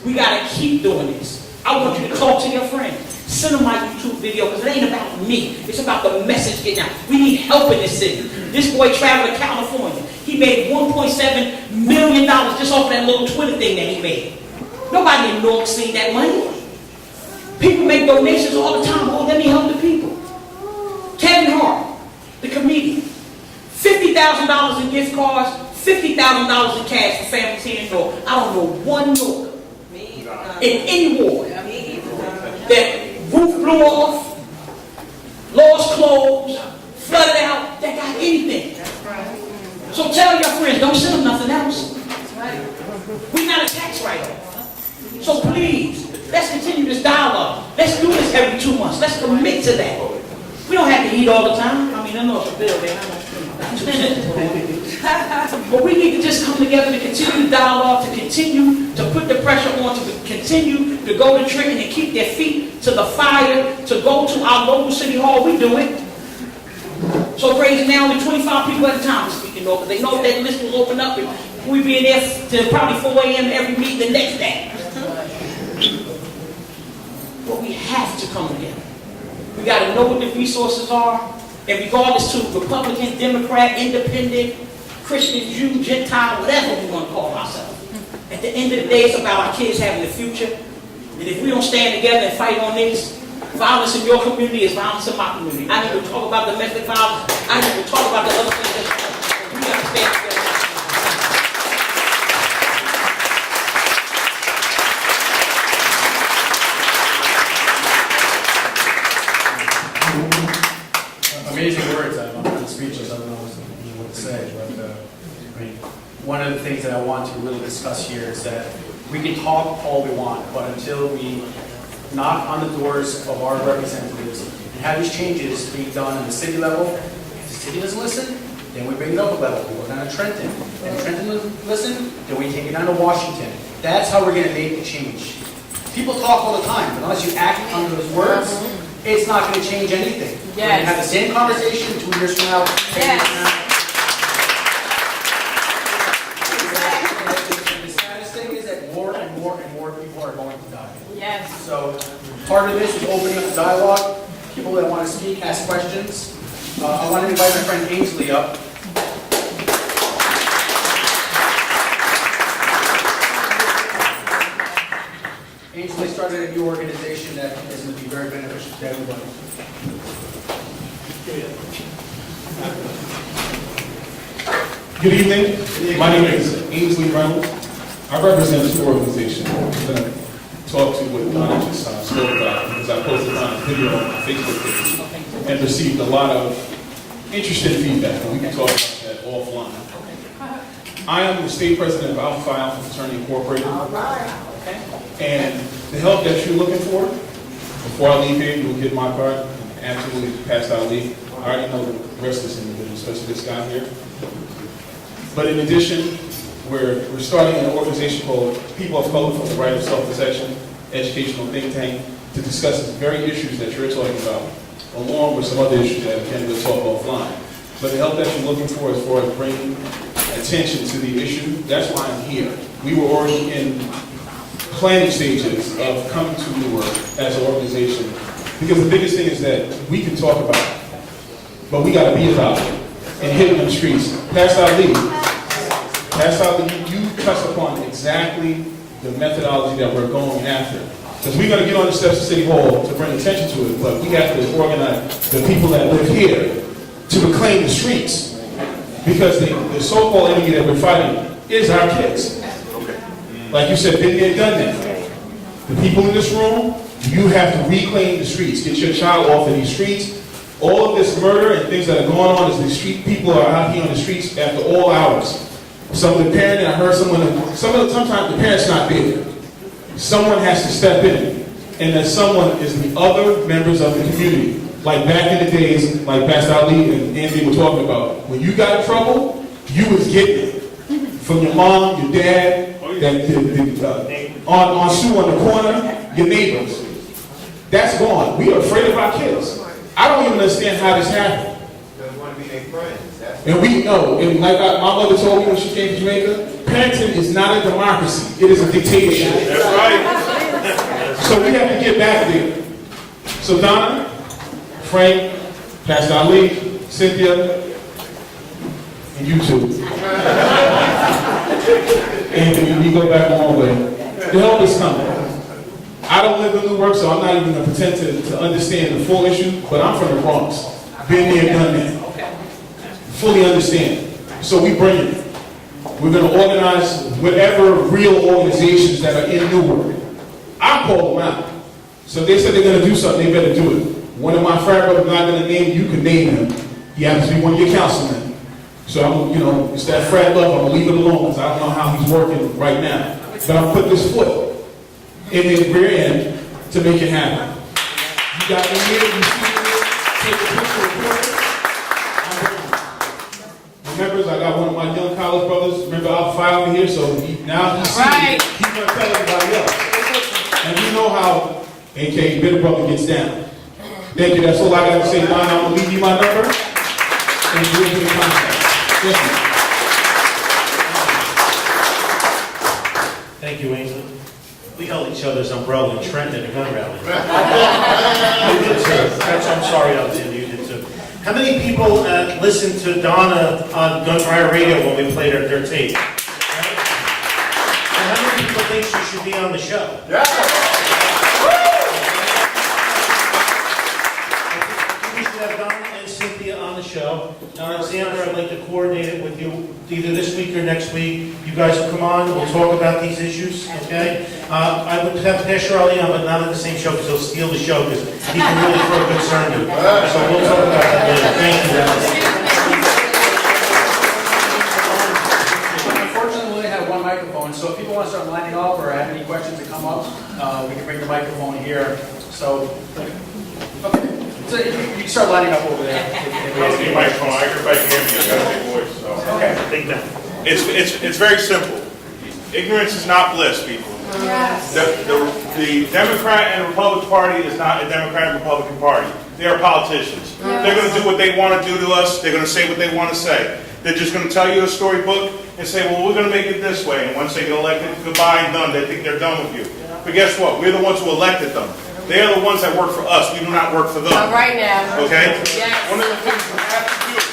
We got to keep doing this. I want you to talk to your friends. Send them my YouTube video, because it ain't about me. It's about the message getting out. We need help in this city. This boy traveled to California. He made $1.7 million just off that little Twitter thing that he made. Nobody in Newark seen that money. People make donations all the time. Oh, let me help the people. Kevin Hart, the comedian. $50,000 in gift cards, $50,000 in cash for families here in Newark. I don't know one Newark in any ward that roof blew off, lost clothes, flooded out, that got anything. So tell your friends, don't send them nothing else. We're not a tax write-off. So please, let's continue this dialogue. Let's do this every 2 months. Let's commit to that. We don't have to eat all the time. I mean, I know it's a bill, man. But we need to just come together to continue the dialogue, to continue to put the pressure on, to continue to go to Trenton and keep their feet to the fire, to go to our local city hall. We do it. So crazy now, only 25 people at a time are speaking over. They know that list will open up and we'll be in there till probably 4 a.m. every meeting the next day. But we have to come together. We got to know what the resources are, and regardless to Republican, Democrat, Independent, Christian, Jew, Gentile, whatever we want to call ourselves. At the end of the day, it's about our kids having a future. And if we don't stand together and fight on this, violence in your community is violence in my community. I need to talk about domestic violence. I need to talk about the other things that's wrong. We got to stand together. Amazing words. I'm speechless. I don't know what to say. But I mean, one of the things that I want to really discuss here is that we can talk all we want, but until we knock on the doors of our representatives and have these changes being done at the city level, if the city doesn't listen, then we bring it up a level. We go down to Trenton. And if Trenton doesn't listen, then we take it down to Washington. That's how we're going to make the change. People talk all the time, but unless you act on those words, it's not going to change anything. We're going to have the same conversation 2 years from now, 10 years from now. The saddest thing is that more and more and more people are going to die. Yes. So part of this is opening up the dialogue. People that want to speak, ask questions. I want to invite my friend Ainsley up. Ainsley started a new organization that is going to be very beneficial to everybody. Good evening. My name is Ainsley Reynolds. I represent two organizations. I'm going to talk to what Donna just spoke about, because I posted on a video on my Facebook page and received a lot of interesting feedback, and we can talk about that offline. I am the state president of Alpha Phi Alpha Fraternity Incorporated. And the help that you're looking for, before I leave here, you'll get my card, and absolutely pass out leave. I already know the rest of this individual, especially this guy here. But in addition, we're starting an organization called People of Color for the Right of Self-Protection, educational think tank, to discuss the very issues that you're talking about, along with some other issues that we can talk offline. But the help that you're looking for as far as bringing attention to the issue, that's why I'm here. We were already in planning stages of coming to Newark as an organization, because the biggest thing is that we can talk about it, but we got to be about it and hit them in the streets. Pastor Ali, you touched upon exactly the methodology that we're going after. Because we're going to get on the steps of City Hall to bring attention to it, but we have to organize the people that live here to reclaim the streets. Because the so-called enemy that we're fighting is our kids. Like you said, been there, done that. The people in this room, you have to reclaim the streets. Get your child off of these streets. All of this murder and things that are going on is the street people are out here on the streets after all hours. Some of the parents, I heard sometimes the parents not there. Someone has to step in. And that someone is the other members of the community. Like back in the days, like Pastor Ali and Andy were talking about. When you got in trouble, you was getting it. From your mom, your dad, on Sue on the corner, your neighbors. That's gone. We are afraid of our kids. I don't even understand how this happened. Doesn't want to be their friends. And we know, and like my mother told me when she came to Jamaica, parenting is not a democracy. It is a dictatorship. That's right. So we have to get back there. So Donna, Frank, Pastor Ali, Cynthia, and you two. And we go back a long way. The help is coming. I don't live in Newark, so I'm not even going to pretend to understand the full issue, but I'm from the Bronx. Been there, done that. Fully understand. So we bring it. We're going to organize whatever real organizations that are in Newark. I call them out. So if they said they're going to do something, they better do it. One of my frat brothers, I'm not going to name, you can name him. He happens to be one of your councilmen. So I'm, it's that frat love. I'm going to leave it alone because I don't know how he's working right now. But I'll put this foot in his rear end to make it happen. You got in here, you see it, take a picture of it. Remember, I got one of my young college brothers, remember Alpha over here, so now he's Right. He's going to tell everybody else. And you know how A.K. Bitter Brother gets down. Thank you, that's all I got to say, Donna. I'm going to leave you my number, and you'll be in contact. Thank you, Ainsley. We held each other's umbrella in Trenton at a gun rally. You did too. I'm sorry, Alexander, you did too. How many people listened to Donna on Gun Riot Radio when we played her tape? Right? And how many people think she should be on the show? Yeah. We should have Donna and Cynthia on the show. Now, Alexander, I'd like to coordinate it with you either this week or next week. You guys will come on, we'll talk about these issues, okay? I would have Pastor Ali on, but not on the same show because he'll steal the show because he can really throw a good sermon. So we'll talk about that later. Thank you, guys. Unfortunately, we only have one microphone, so if people want to start lining up or have any questions that come up, we can bring the microphone here. So, okay. So you can start lining up over there. I'll need my phone. Everybody can hear me. I got a big voice. So. Okay. Take that. It's very simple. Ignorance is not bliss, people. Yes. The Democrat and Republican Party is not a Democrat and Republican Party. They are politicians. They're going to do what they want to do to us. They're going to say what they want to say. They're just going to tell you a storybook and say, well, we're going to make it this way. And once they get elected, goodbye and done. They think they're done with you. But guess what? We're the ones who elected them. They are the ones that work for us. We do not work for them. All right now. Okay? Yes. One of the things we have to do is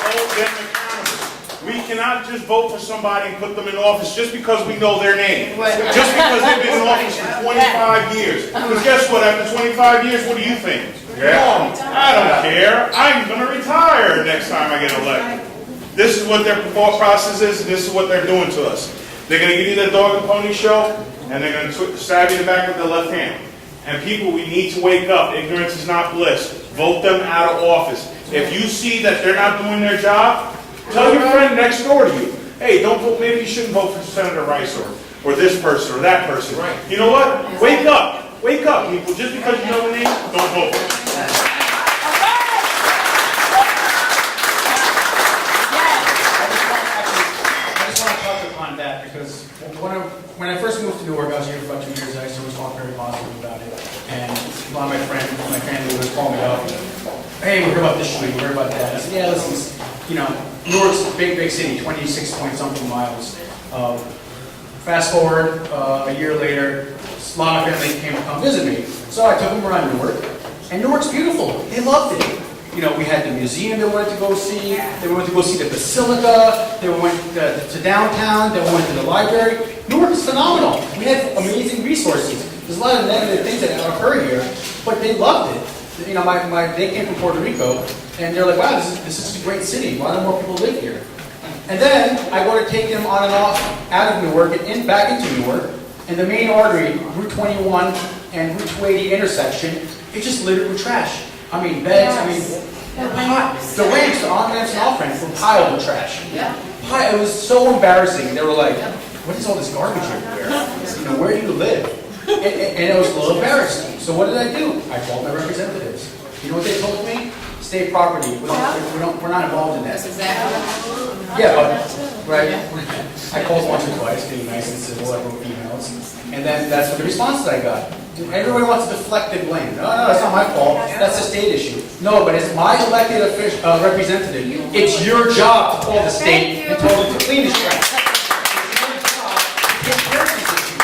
hold them accountable. We cannot just vote for somebody and put them in office just because we know their name. Just because they've been in office for 25 years. Because guess what? After 25 years, what do you think? Yeah. I don't care. I'm going to retire next time I get elected. This is what their thought process is, and this is what they're doing to us. They're going to give you the dog and pony show, and they're going to stab you in the back with their left hand. And people, we need to wake up. Ignorance is not bliss. Vote them out of office. If you see that they're not doing their job, tell your friend next door to you, hey, don't vote, maybe you shouldn't vote for Senator Rice or this person or that person. Right. You know what? Wake up. Wake up, people. Just because you know the name, don't vote for them. I just want to touch upon that because when I first moved to Newark, I was here for about 2 years. I used to always talk very positive about it. And a lot of my family would call me up. Hey, we heard about this street, we heard about that. I said, yeah, listen, Newark's a big, big city, 26 point something miles. Fast forward a year later, a lot of family came to come visit me. So I took them around Newark, and Newark's beautiful. They loved it. We had the museum they wanted to go see. They wanted to go see the basilica. They went to downtown. They went to the library. Newark is phenomenal. We had amazing resources. There's a lot of negative things that occur here, but they loved it. They came from Puerto Rico, and they're like, wow, this is a great city. Why don't more people live here? And then I go to take them on and off out of Newark and back into Newark, and the main artery, Route 21 and Route 280 intersection, it's just littered with trash. I mean, beds, the ramps, the on-ramps and off-ramps were piled with trash. It was so embarrassing. They were like, what is all this garbage everywhere? Where do you live? And it was a little embarrassing. So what did I do? I called my representatives. You know what they told me? State property. We're not involved in that. That's exactly. Yeah, but right. I called once or twice, being nice and civil. I wrote emails, and then that's what the responses I got. Everybody wants to deflect the blame. No, that's not my fault. That's a state issue. No, but it's my elected representative. It's your job to call the state and tell them to clean this trash. It's your job to take care of these issues.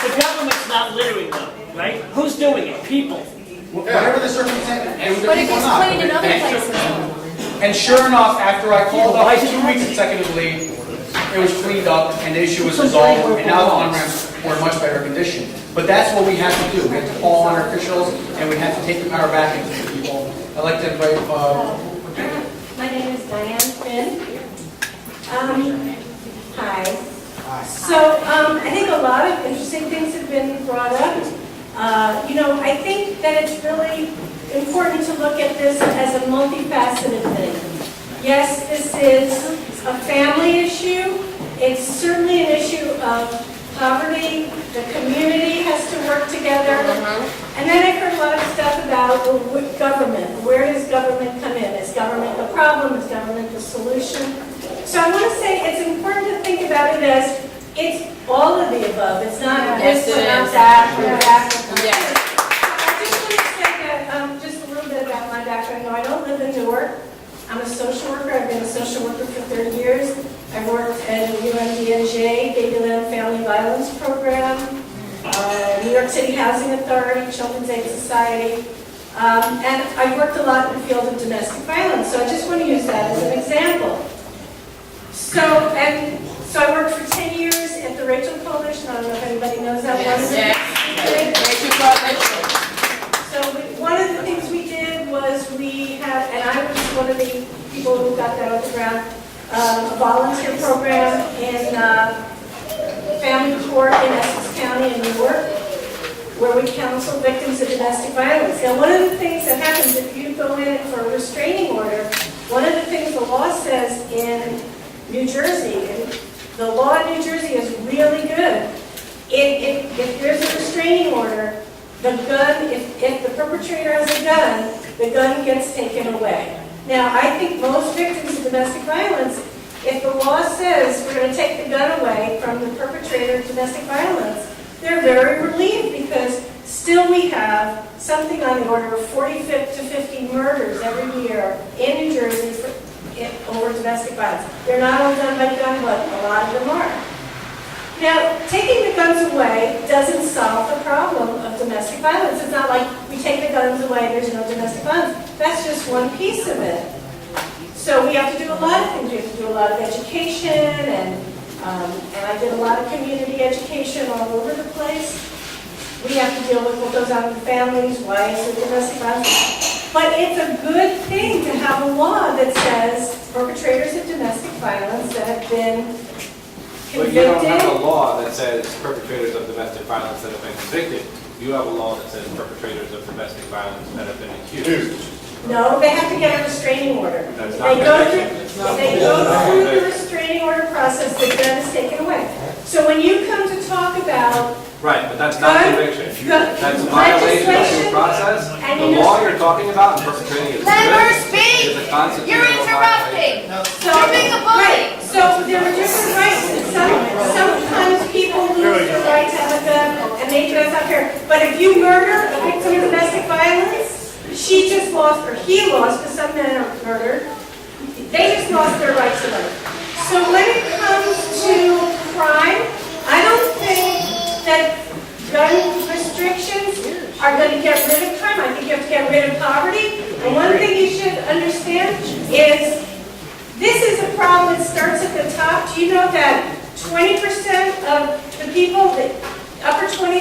The government's not littering them, right? Who's doing it, people. Whatever the circumstance. But it gets cleaned in other places. And sure enough, after I called up 2 weeks consecutively, it was cleaned up and the issue was resolved, and now the on-ramps were in much better condition. But that's what we have to do. We have to call on our officials, and we have to take the power back into the people. I'd like to invite, My name is Diane Finn. Hi. So I think a lot of interesting things have been brought up. I think that it's really important to look at this as a multifaceted thing. Yes, this is a family issue. It's certainly an issue of poverty. The community has to work together. And then I've heard a lot of stuff about government. Where does government come in? Is government the problem? Is government the solution? So I want to say it's important to think about it as it's all of the above. It's not this or not that or that. Yes. I just want to say that just a little bit about my background. No, I don't live in Newark. I'm a social worker. I've been a social worker for 30 years. I've worked at UMDNJ, Babyland Family Violence Program, New York City Housing Authority, Children's Aid Society, and I've worked a lot in the field of domestic violence. So I just want to use that as an example. So I worked for 10 years at the Rachel Coalition. I don't know if anybody knows that one. Yes. So one of the things we did was we had, and I was one of the people who got that off the ground, a volunteer program in family court in Essex County in Newark, where we counsel victims of domestic violence. Now, one of the things that happens if you go in for a restraining order, one of the things the law says in New Jersey, and the law in New Jersey is really good. If there's a restraining order, the gun, if the perpetrator has a gun, the gun gets taken away. Now, I think most victims of domestic violence, if the law says we're going to take the gun away from the perpetrator of domestic violence, they're very relieved because still we have something on the order of 40 to 50 murders every year in New Jersey over domestic violence. They're not all done by gun, but a lot of them are. Now, taking the guns away doesn't solve the problem of domestic violence. It's not like we take the guns away, there's no domestic violence. That's just one piece of it. So we have to do a lot of things. We have to do a lot of education, and I did a lot of community education all over the place. We have to deal with what goes on in families, why is there domestic violence. But it's a good thing to have a law that says perpetrators of domestic violence that have been convicted. But you don't have a law that says perpetrators of domestic violence that have been convicted. You have a law that says perpetrators of domestic violence that have been accused. No, they have to get a restraining order. That's not They go conviction. through the restraining order process, the gun is taken away. So when you come to talk about Right, but that's not conviction. That's a violation of due process. The law you're talking about and perpetrating is Let her speak. a constitutional You're interrupting. violation. You're being a bully. So there are different rights, and sometimes people lose their right to have a gun, and maybe that's not fair. But if you murder a victim of domestic violence, she just lost, or he lost, because some men are murdered, they just lost their right to life. So when it comes to crime, I don't think that gun restrictions are going to get rid of crime. I think you have to get rid of poverty. And one thing you should understand is this is a problem that starts at the top. Do you know that 20% of the people, the upper 20%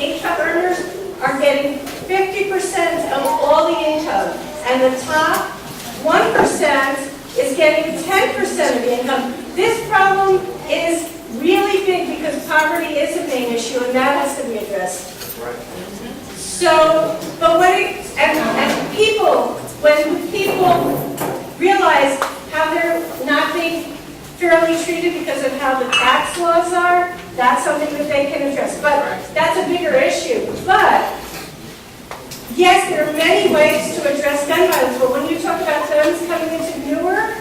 income earners, are getting 50% of all the income, and the top 1% is getting 10% of the income? This problem is really big because poverty is a main issue, and that has to be addressed. So, but when people realize how they're not being fairly treated because of how the tax laws are, that's something that they can address. But that's a bigger issue. But yes, there are many ways to address gun violence. But when you talk about guns coming into Newark,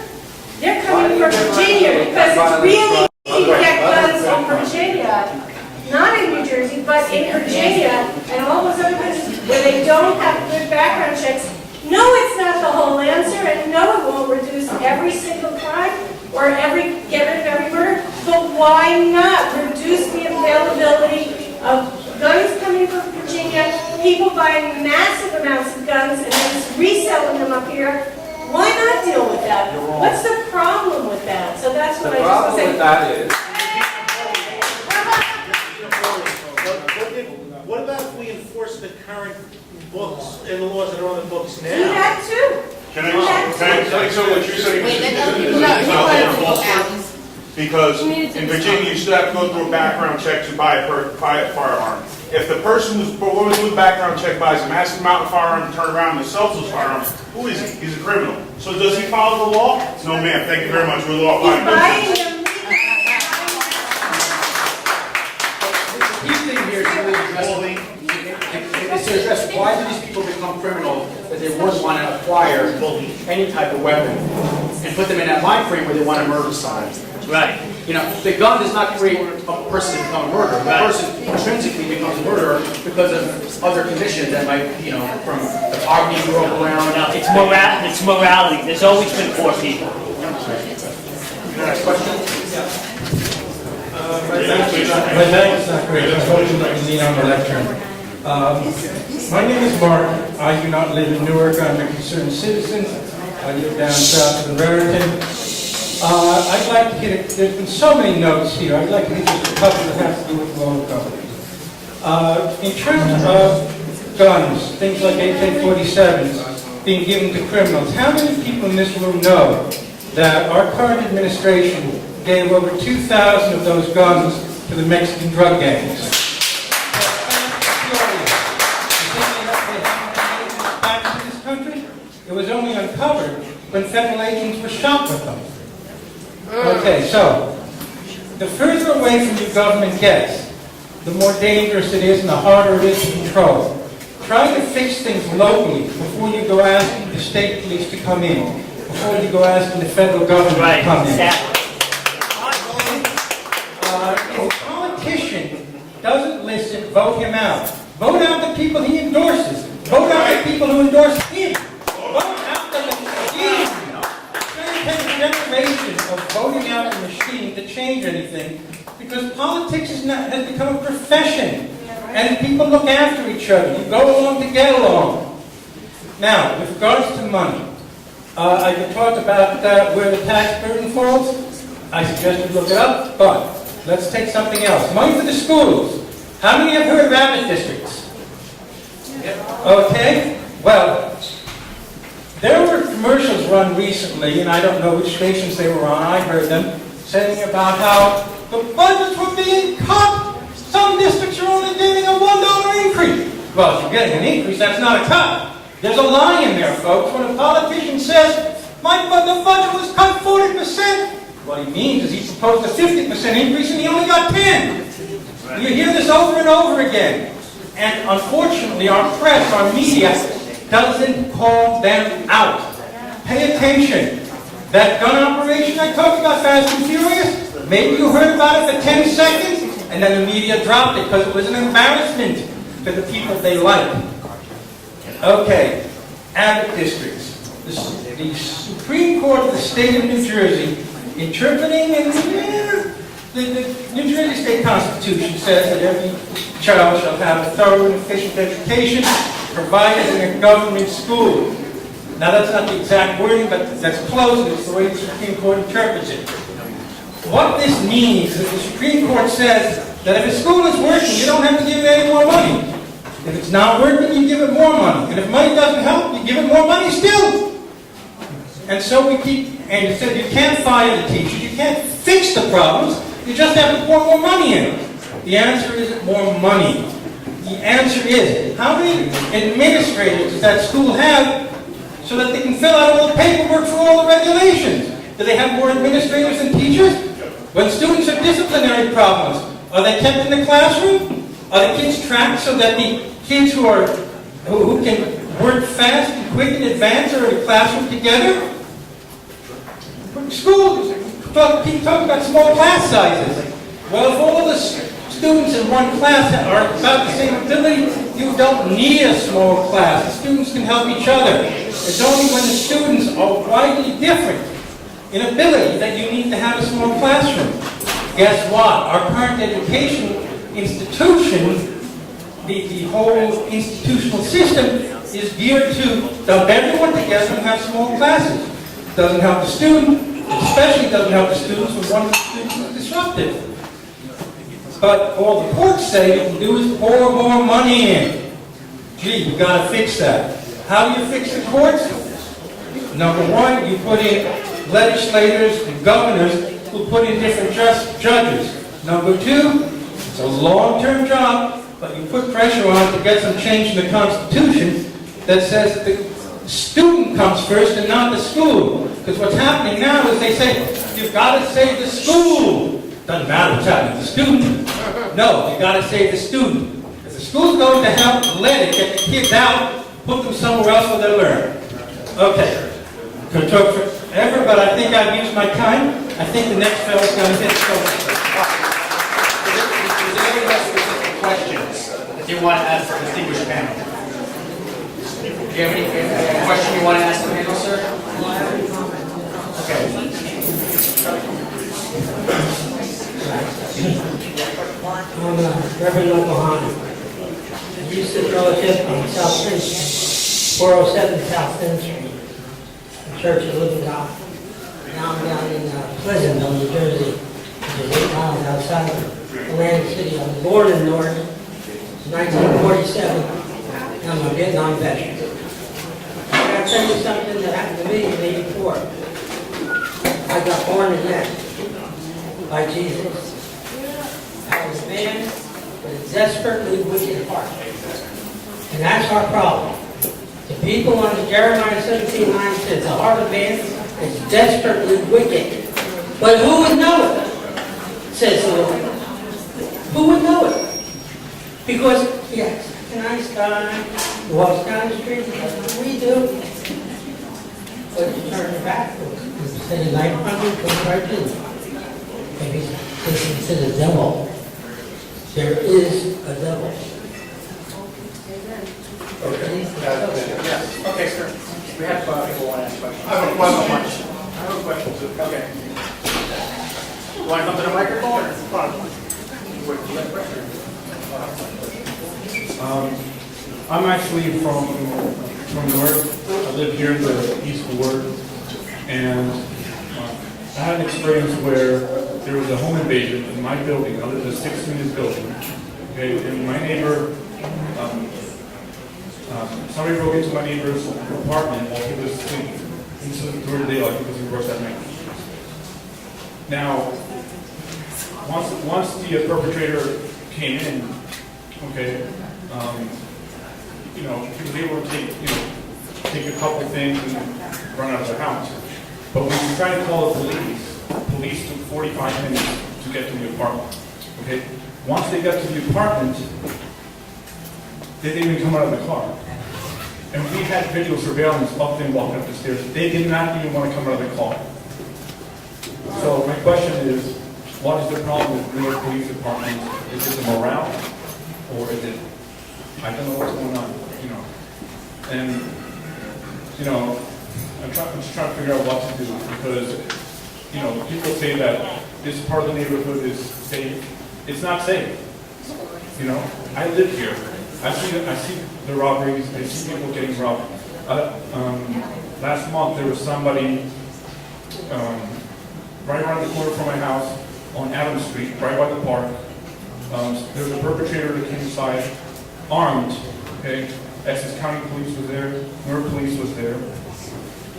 they're coming from Virginia because it's really easy to get guns in Virginia, not in New Jersey, but in Virginia and all those other places where they don't have good background checks. No, it's not the whole answer, and no, it won't reduce every single crime or get rid of every murder. But why not reduce the availability of guns coming from Virginia people buying massive amounts of guns and then just reselling them up here. Why not deal with that? What's the problem with that? So that's The what I just problem was saying. with that is, What about if we enforce the current books and the laws that are on the books Do now? that too. Can I so what you're saying is because in Virginia, you still have to go through a background check to buy a firearm. If the person who's going through the background check buys a massive amount of firearms and turns around and sells those firearms, who is he? He's a criminal. So does he follow the law? No, ma'am. Thank you very much. We're law He's abiding. buying them. The key thing here is really to address why do these people become criminal that they would want to acquire any type of weapon and put them in that mind frame where they want to murder someone. Right. You know, the gun does not create a person to become a murderer. The person intrinsically becomes a murderer because of other conditions that might, you know, from the poverty you grew up around. No, it's morality. There's always been poor people. Next question? My name is not great. Unfortunately, lean on the lectern. My name is Mark. I do not live in Newark. I'm a concerned citizen. I live down south of Raritan. I'd like to get there's been so many notes here. I'd like to get just a couple that have to do with loan companies. In terms of guns, things like AK-47s being given to criminals, how many people in this room know that our current administration gave over 2,000 of those guns to the Mexican drug gangs? Back to this country, it was only uncovered when federal agents were shot with them. Okay, so the further away from your government gets, the more dangerous it is and the harder it is to control. Try to fix things locally before you go asking the state police to come in, before you go asking the federal government to come in. If a politician doesn't listen, vote him out. Vote out the people he endorses. Vote out the people who endorse him. Vote out the machine. It's going to take a generation of voting out a machine to change anything because politics has become a profession. And people look after each other. You go along to get along. Now, with regards to money, I could talk about where the tax burden falls. I suggest you look it up, but let's take something else. Money for the schools. How many have heard of rabbit districts? Okay, well, there were commercials run recently, and I don't know which stations they were on, I heard them, saying about how the budgets were being cut. Some districts are only getting a $1 increase. Well, if you're getting an increase, that's not a cut. There's a lie in there, folks. When a politician says, the budget was cut 40%, what he means is he proposed a 50% increase and he only got 10. Right. You hear this over and over again. And unfortunately, our press, our media, doesn't call them out. Pay attention. That gun operation I talked about, Fast and Furious, maybe you heard about it for 10 seconds, and then the media dropped it because it was an embarrassment to the people they like. Okay, abbot districts. The Supreme Court of the state of New Jersey, interpreting the New Jersey State Constitution says that every child shall have a thorough and efficient education provided in a government school. Now that's not the exact wording, but that's close, and it's the way the Supreme Court interprets it. What this means is the Supreme Court says that if a school is working, you don't have to give it any more money. If it's not working, you give it more money. And if money doesn't help, you give it more money still. And so we keep, and you said you can't fire the teachers, you can't fix the problems, you just have to pour more money in. The answer isn't more money. The answer is, how many administrators does that school have so that they can fill out all the paperwork for all the regulations? Do they have more administrators than teachers? When students have disciplinary problems, are they kept in the classroom? Are the kids tracked so that the kids who can work fast and quick and advance are in the classroom together? Schools keep talking about small class sizes. Well, if all the students in one class are about the same ability, you don't need a small class. The students can help each other. It's only when the students are widely different in ability that you need to have a small classroom. Guess what? Our current educational institution the whole institutional system is geared to dump everyone together and have small classes. Doesn't help the student, especially doesn't help the students when one of the students is disruptive. But all the courts say you can do is pour more money in. Gee, you gotta fix that. How do you fix the courts? Number one, you put in legislators and governors who put in different judges. Number two, it's a long-term job, but you put pressure on to get some change in the Constitution that says that the student comes first and not the school. Because what's happening now is they say, you've got to save the school. Doesn't matter what's happening to the student. No, you've got to save the student. If the school's going to help, let it, get the kids out, put them somewhere else where they learn. Okay. Could talk forever, but I think I've used my time. I think the next fellow's going to hit so much. Is there any more specific questions that you want to ask the distinguished panel? Do you have any question you want to ask the panel, sir? Okay. I'm Reverend Mujaheed. I used to fellowship on South Street, 407 South Street, the Church of Living God. Now I'm down in Pleasantville, New Jersey, which is 8 miles outside of Atlantic City. I was born in Newark in 1947. I'm a Vietnam veteran. I gotta tell you something that happened to me in '84. I got born again by Jesus. I was a man with a desperately wicked heart. And that's our problem. The people under Jeremiah 17:9 says the heart of man is desperately wicked. But who would know it? Says the Lord. Who would know it? Because, yes, a nice guy walks down the street, we do. But you turn your back, instead of 900, comes right to you. Maybe listen to the devil. There is a devil. Okay. Okay, sir. We have people who want to ask questions. I have a question. I have a question, too. Okay. You want to come to the microphone? Wait, you have a question? I'm actually from Newark. I live here in the East Ward, and I had an experience where there was a home invasion in my building. I live in a 6-unit building, okay, and my neighbor, somebody broke into my neighbor's apartment while he was asleep. This was during the daylight because he works at night. Now, once the perpetrator came in, okay, he was able to take a couple things and run out of the house. But when we tried to call the police took 45 minutes to get to the apartment. Okay? Once they got to the apartment, they didn't even come out of the car. And we had video surveillance of them walking up the stairs. They did not even want to come out of the car. So my question is, what is the problem with Newark Police Department? Is it the morale? Or is it, I don't know what's going on, And, I'm just trying to figure out what to do because, people say that this part of the neighborhood is safe. It's not safe. I live here. I see the robberies. I see people getting robbed. Last month there was somebody right around the corner from my house on Adams Street, right by the park. There was a perpetrator that came inside, armed. Okay, Essex County Police was there. Newark Police was there.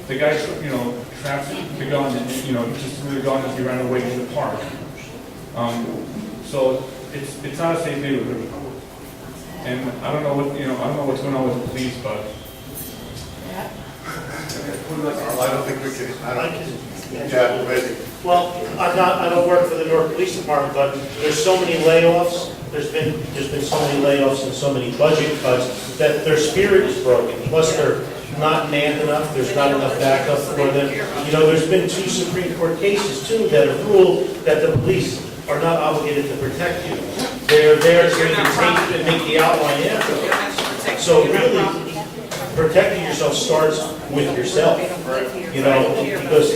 The guy, trapped the gun and he just threw the gun as he ran away to the park. So it's not a safe neighborhood. And I don't know what's going on with the police, but I don't think we can. Yeah, maybe. Well, I don't work for the Newark Police Department, but there's so many layoffs. There's been so many layoffs and so many budget cuts that their spirit is broken. Plus, they're not manned enough. There's not enough backup for them. There's been 2 Supreme Court cases too that have ruled that the police are not obligated to protect you. They're there to take and make the outline after. So really, protecting yourself starts with yourself. Because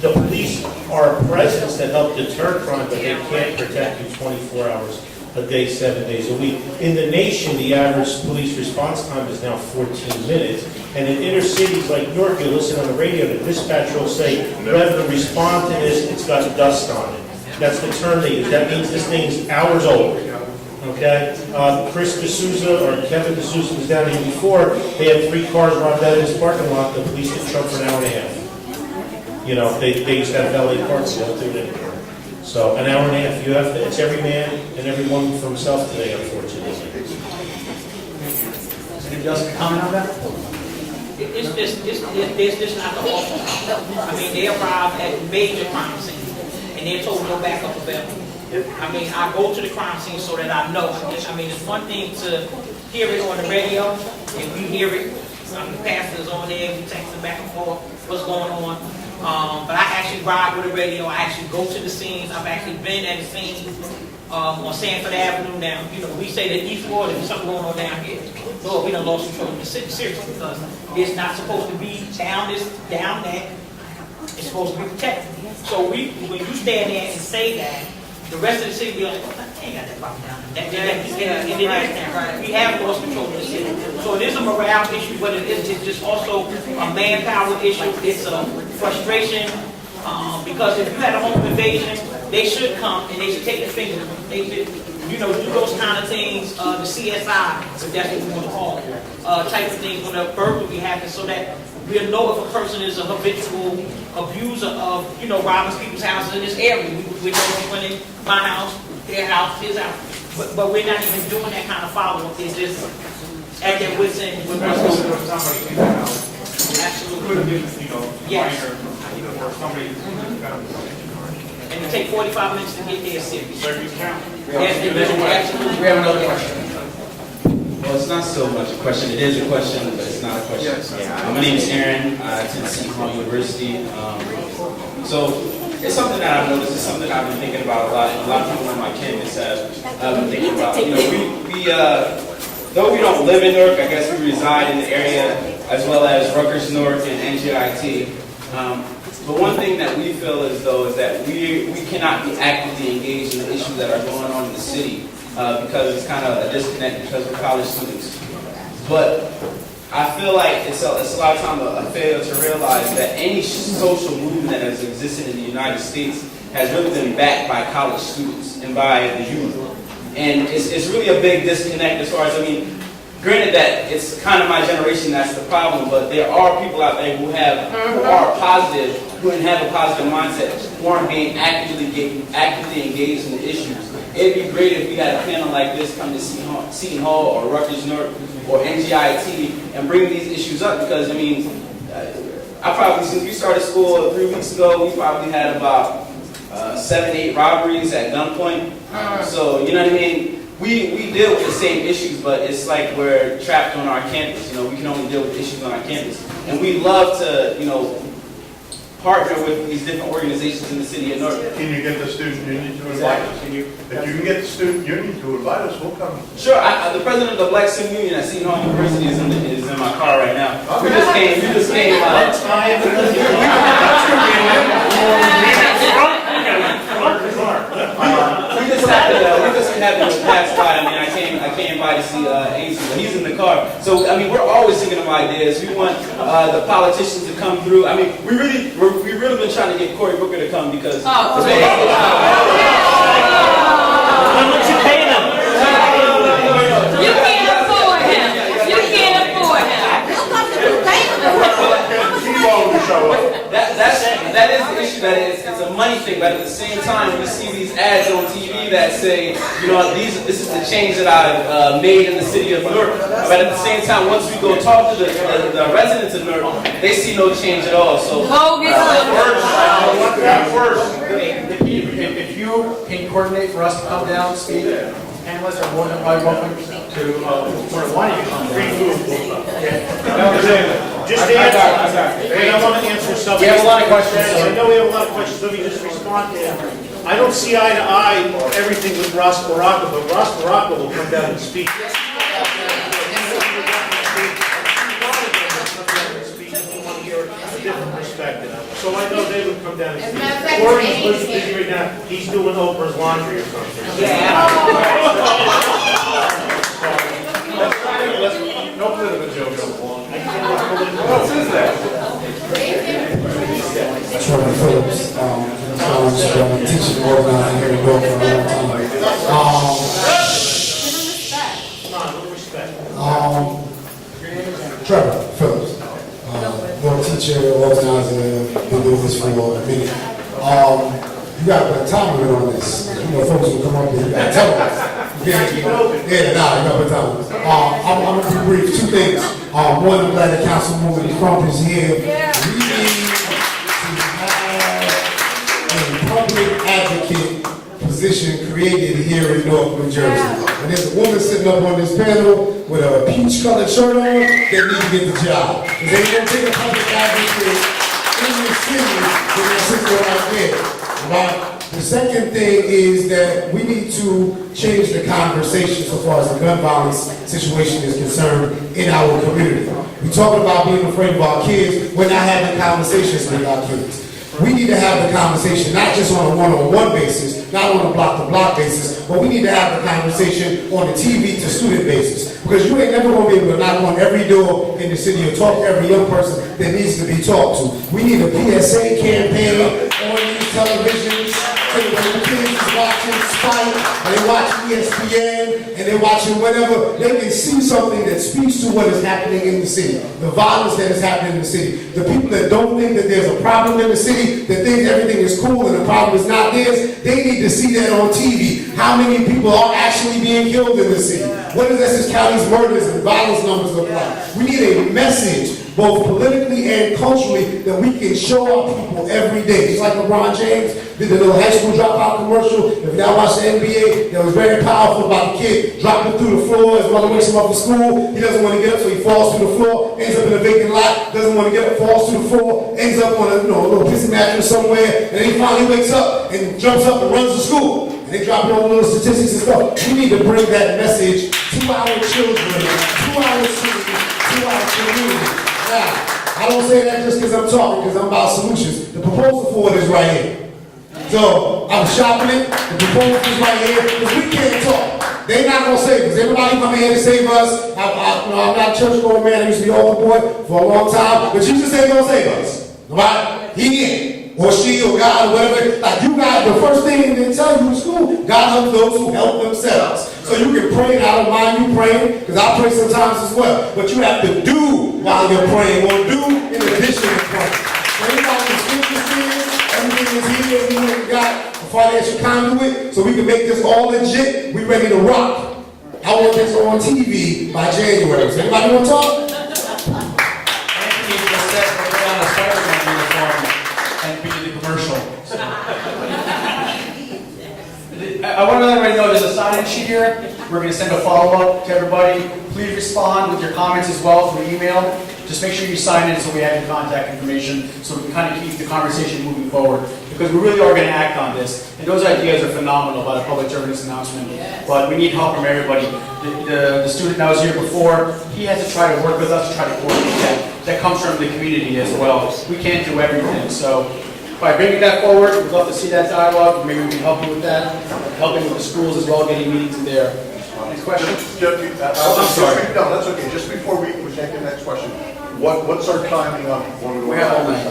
the police are a presence that help deter crime, but they can't protect you 24 hours a day, 7 days a week. In the nation, the average police response time is now 14 minutes. And in inner cities like Newark, you listen on the radio, the dispatcher will say, rather than respond to this, it's got dust on it. That's the term they use. That means this thing's hours old. Okay? Chris D'Souza, or Kevin D'Souza was down here before. They had 3 cars robbed out of his parking lot. The police didn't show up for an hour and a half. You know, they used to have valet parking, they don't do it anymore. So an hour and a half, you have to, it's every man and every woman for himself today, unfortunately. Anybody else comment on that? It's just not the awful. I mean, they arrive at major crime scenes, and they're told no backup available. I mean, I go to the crime scene so that I know. I mean, it's one thing to hear it on the radio, and we hear it. The pastor's on there, we texting back and forth, what's going on. But I actually ride with the radio. I actually go to the scenes. I've actually been at the scene on Sanford Avenue now. You know, we say that East Ward, there's something going on down here. Lord, we done lost control of the city, seriously, because it's not supposed to be down that. It's supposed to be protected. So when you stand there and say that, the rest of the city be like, oh, I ain't got that problem down there. We have lost control of the city. So it is a morale issue, but it's just also a manpower issue. It's a frustration, because if you had a home invasion, they should come and they should take the finger. They should, do those kind of things, the CSI, if that's what we want to call it, type of things when a burglary happens, so that we'll know if a person is a habitual abuser of, robbing people's houses in this area. We know if went in my house, their house, his house. But we're not even doing that kind of follow-up. It's just at their wits' end. Absolutely. Yes. And it takes 45 minutes to get there, serious. Yes, absolutely. We have another question. Well, it's not so much a question. It is a question, but it's not a question. My name is Aaron. I attend St. Paul University. So it's something that I've noticed. It's something I've been thinking about a lot. And a lot of people on my campus have been thinking about. Though we don't live in Newark, I guess we reside in the area, as well as Rutgers, Newark, and NJIT. But one thing that we feel as though is that we cannot be actively engaged in the issues that are going on in the city because it's kind of a disconnect because we're college students. But I feel like it's a lot of time a failure to realize that any social movement that has existed in the United States has really been backed by college students and by the youth. And it's really a big disconnect as far as, granted that it's kind of my generation that's the problem, but there are people out there who are positive, who have a positive mindset, who aren't being actively engaged in the issues. It'd be great if we had a panel like this come to Seton Hall or Rutgers Newark or NGIT and bring these issues up, because since we started school 3 weeks ago, we probably had about 7-8 robberies at gunpoint. So, you know what I mean? We deal with the same issues, but it's like we're trapped on our campus. We can only deal with issues on our campus. And we love to, partner with these different organizations in the city of Newark. Can you get the student union to invite us? If you can get the student union to invite us, we'll come. Sure. The president of the Black Student Union at Seton Hall University is in my car right now. Okay. We just came. We just happened to pass by. I came by to see Ainsley, but he's in the car. So we're always thinking of ideas. We want the politicians to come through. We really been trying to get Cory Booker to come because. How much you paying him? You can't afford him. You can't afford him. That is the issue. It's a money thing, but at the same time, we see these ads on TV that say, this is the change that I've made in the city of Newark. But at the same time, once we go talk to the residents of Newark, they see no change at all. So if you can coordinate for us to come down, speak, panelists are more than welcome to one of you come down. Just to answer, I want to answer something. We have a lot of questions. I know we have a lot of questions. Let me just respond to him. I don't see eye to eye everything with Ross Baraka, but Ross Baraka will come down and speak. He want to hear a different perspective. So I know they would come down and As a see. matter of fact, Or it's he's busy right now, he's doing Oprah's laundry or something. No political jokes. What is that? Trevor Phillips, teaching and organizing here in Newark for a long time. Come on, with respect. Trevor Phillips, Newark teacher, organizer, been doing this for a minute. You got to put a time limit on this. You know, folks will come up and you got to tell us. Yeah, you got to put a time limit. I'm going to be brief. Two things. One, I'm glad the Councilwoman Crump is here. We need a public advocate position created here in Newark, New Jersey. And there's a woman sitting up on this panel with a peach-colored shirt on that needs to get the job. Because they don't take a public advocate in the city when they're sitting right there. Right? The second thing is that we need to change the conversation so far as the gun violence situation is concerned in our community. We talk about being afraid of our kids. We're not having conversations with our kids. We need to have the conversation not just on a one-on-one basis, not on a block-to-block basis, but we need to have the conversation on a TV to student basis. Because you ain't never going to be able to knock on every door in the city or talk to every young person that needs to be talked to. We need a PSA campaign on these televisions. So when the kids is watching Spike, and they watch ESPN, and they're watching whatever, they can see something that speaks to what is happening in the city, the violence that is happening in the city. The people that don't think that there's a problem in the city, that think everything is cool and the problem is not theirs, they need to see that on TV. How many people are actually being killed in the city? What does Essex County's murders and violence numbers look like? We need a message, both politically and culturally, that we can show our people every day. Just like LeBron James did the little high school dropout commercial. If y'all watch the NBA, that was very powerful about the kid dropping through the floor. His mother wakes him up for school. He doesn't want to get up, so he falls through the floor, ends up in a vacant lot, doesn't want to get up, falls through the floor, ends up on a little pissy mattress somewhere, and then he finally wakes up and jumps up and runs to school. And they drop all the little statistics and stuff. We need to bring that message to our children, to our city, to our community. Now, I don't say that just because I'm talking, because I'm about solutions. The proposal for it is right here. So, I'm shopping it, the proposal is right here, because we can't talk. They're not going to save us. Everybody come here to save us. I'm not a church-going man. I used to be an altar boy for a long time, but Jesus ain't going to save us. Right? He ain't. Or she, or God, or whatever. Like you guys, the first thing they tell you in school, God helps those who help themselves. So you can pray, and I don't mind you praying, because I pray sometimes as well. But you have to do while you're praying, or do in addition to praying. So everybody can speak this in, everything is here, everything we got a financial conduit, so we can make this all legit. We ready to rock. I want this on TV by January. So anybody want to talk? Anthony just said we're putting on a Spider-Man uniform and be the commercial. I want to let everybody know there's a sign-in sheet here. We're going to send a follow-up to everybody. Please respond with your comments as well through email. Just make sure you sign in so we have your contact information so we can kind of keep the conversation moving forward. Because we really are going to act on this. And those ideas are phenomenal about a public service announcement. Yes. But we need help from everybody. The student that was here before, he has to try to work with us to try to coordinate that. That comes from the community as well. We can't do everything. So by bringing that forward, we'd love to see that dialogue. Maybe we can help you with that. Helping with the schools as well, getting meetings in there. Next question? I'm sorry. No, that's okay. Just before we take the next question, what's our timing on when we have all night.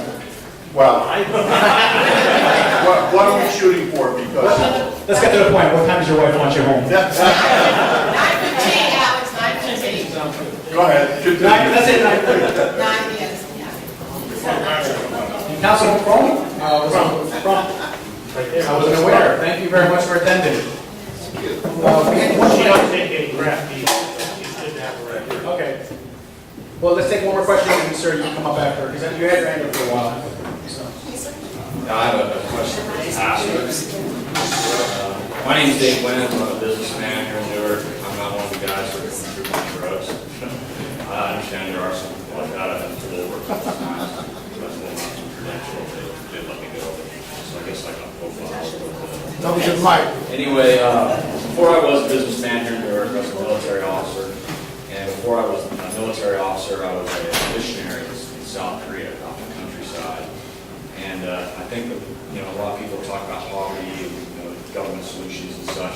Wow. What are we shooting for? Because let's get to the point. What time does your wife want you home? 9:15, Alex, 9:15. Go ahead. That's it, 9, yes. Councilman Crone? I wasn't aware. Thank you very much for attending. She don't take any crap either. She's good to have a record. Okay. Well, let's take one more question, and sir, you can come up after, because you had your hand up for a while. So. I have a question for the pastor. My name is Dave Wynn. I'm a businessman here in Newark. I'm not one of the guys who are going through my drugs. I understand there are some people like that. I've been to Newark a couple times. That's one of my credentials. They let me go. So I guess I got profiled. That was your mic. Anyway, before I was a businessman here in Newark, I was a military officer. And before I was a military officer, I was a missionary in South Korea, out in the countryside. And I think that, a lot of people talk about poverty and government solutions and such.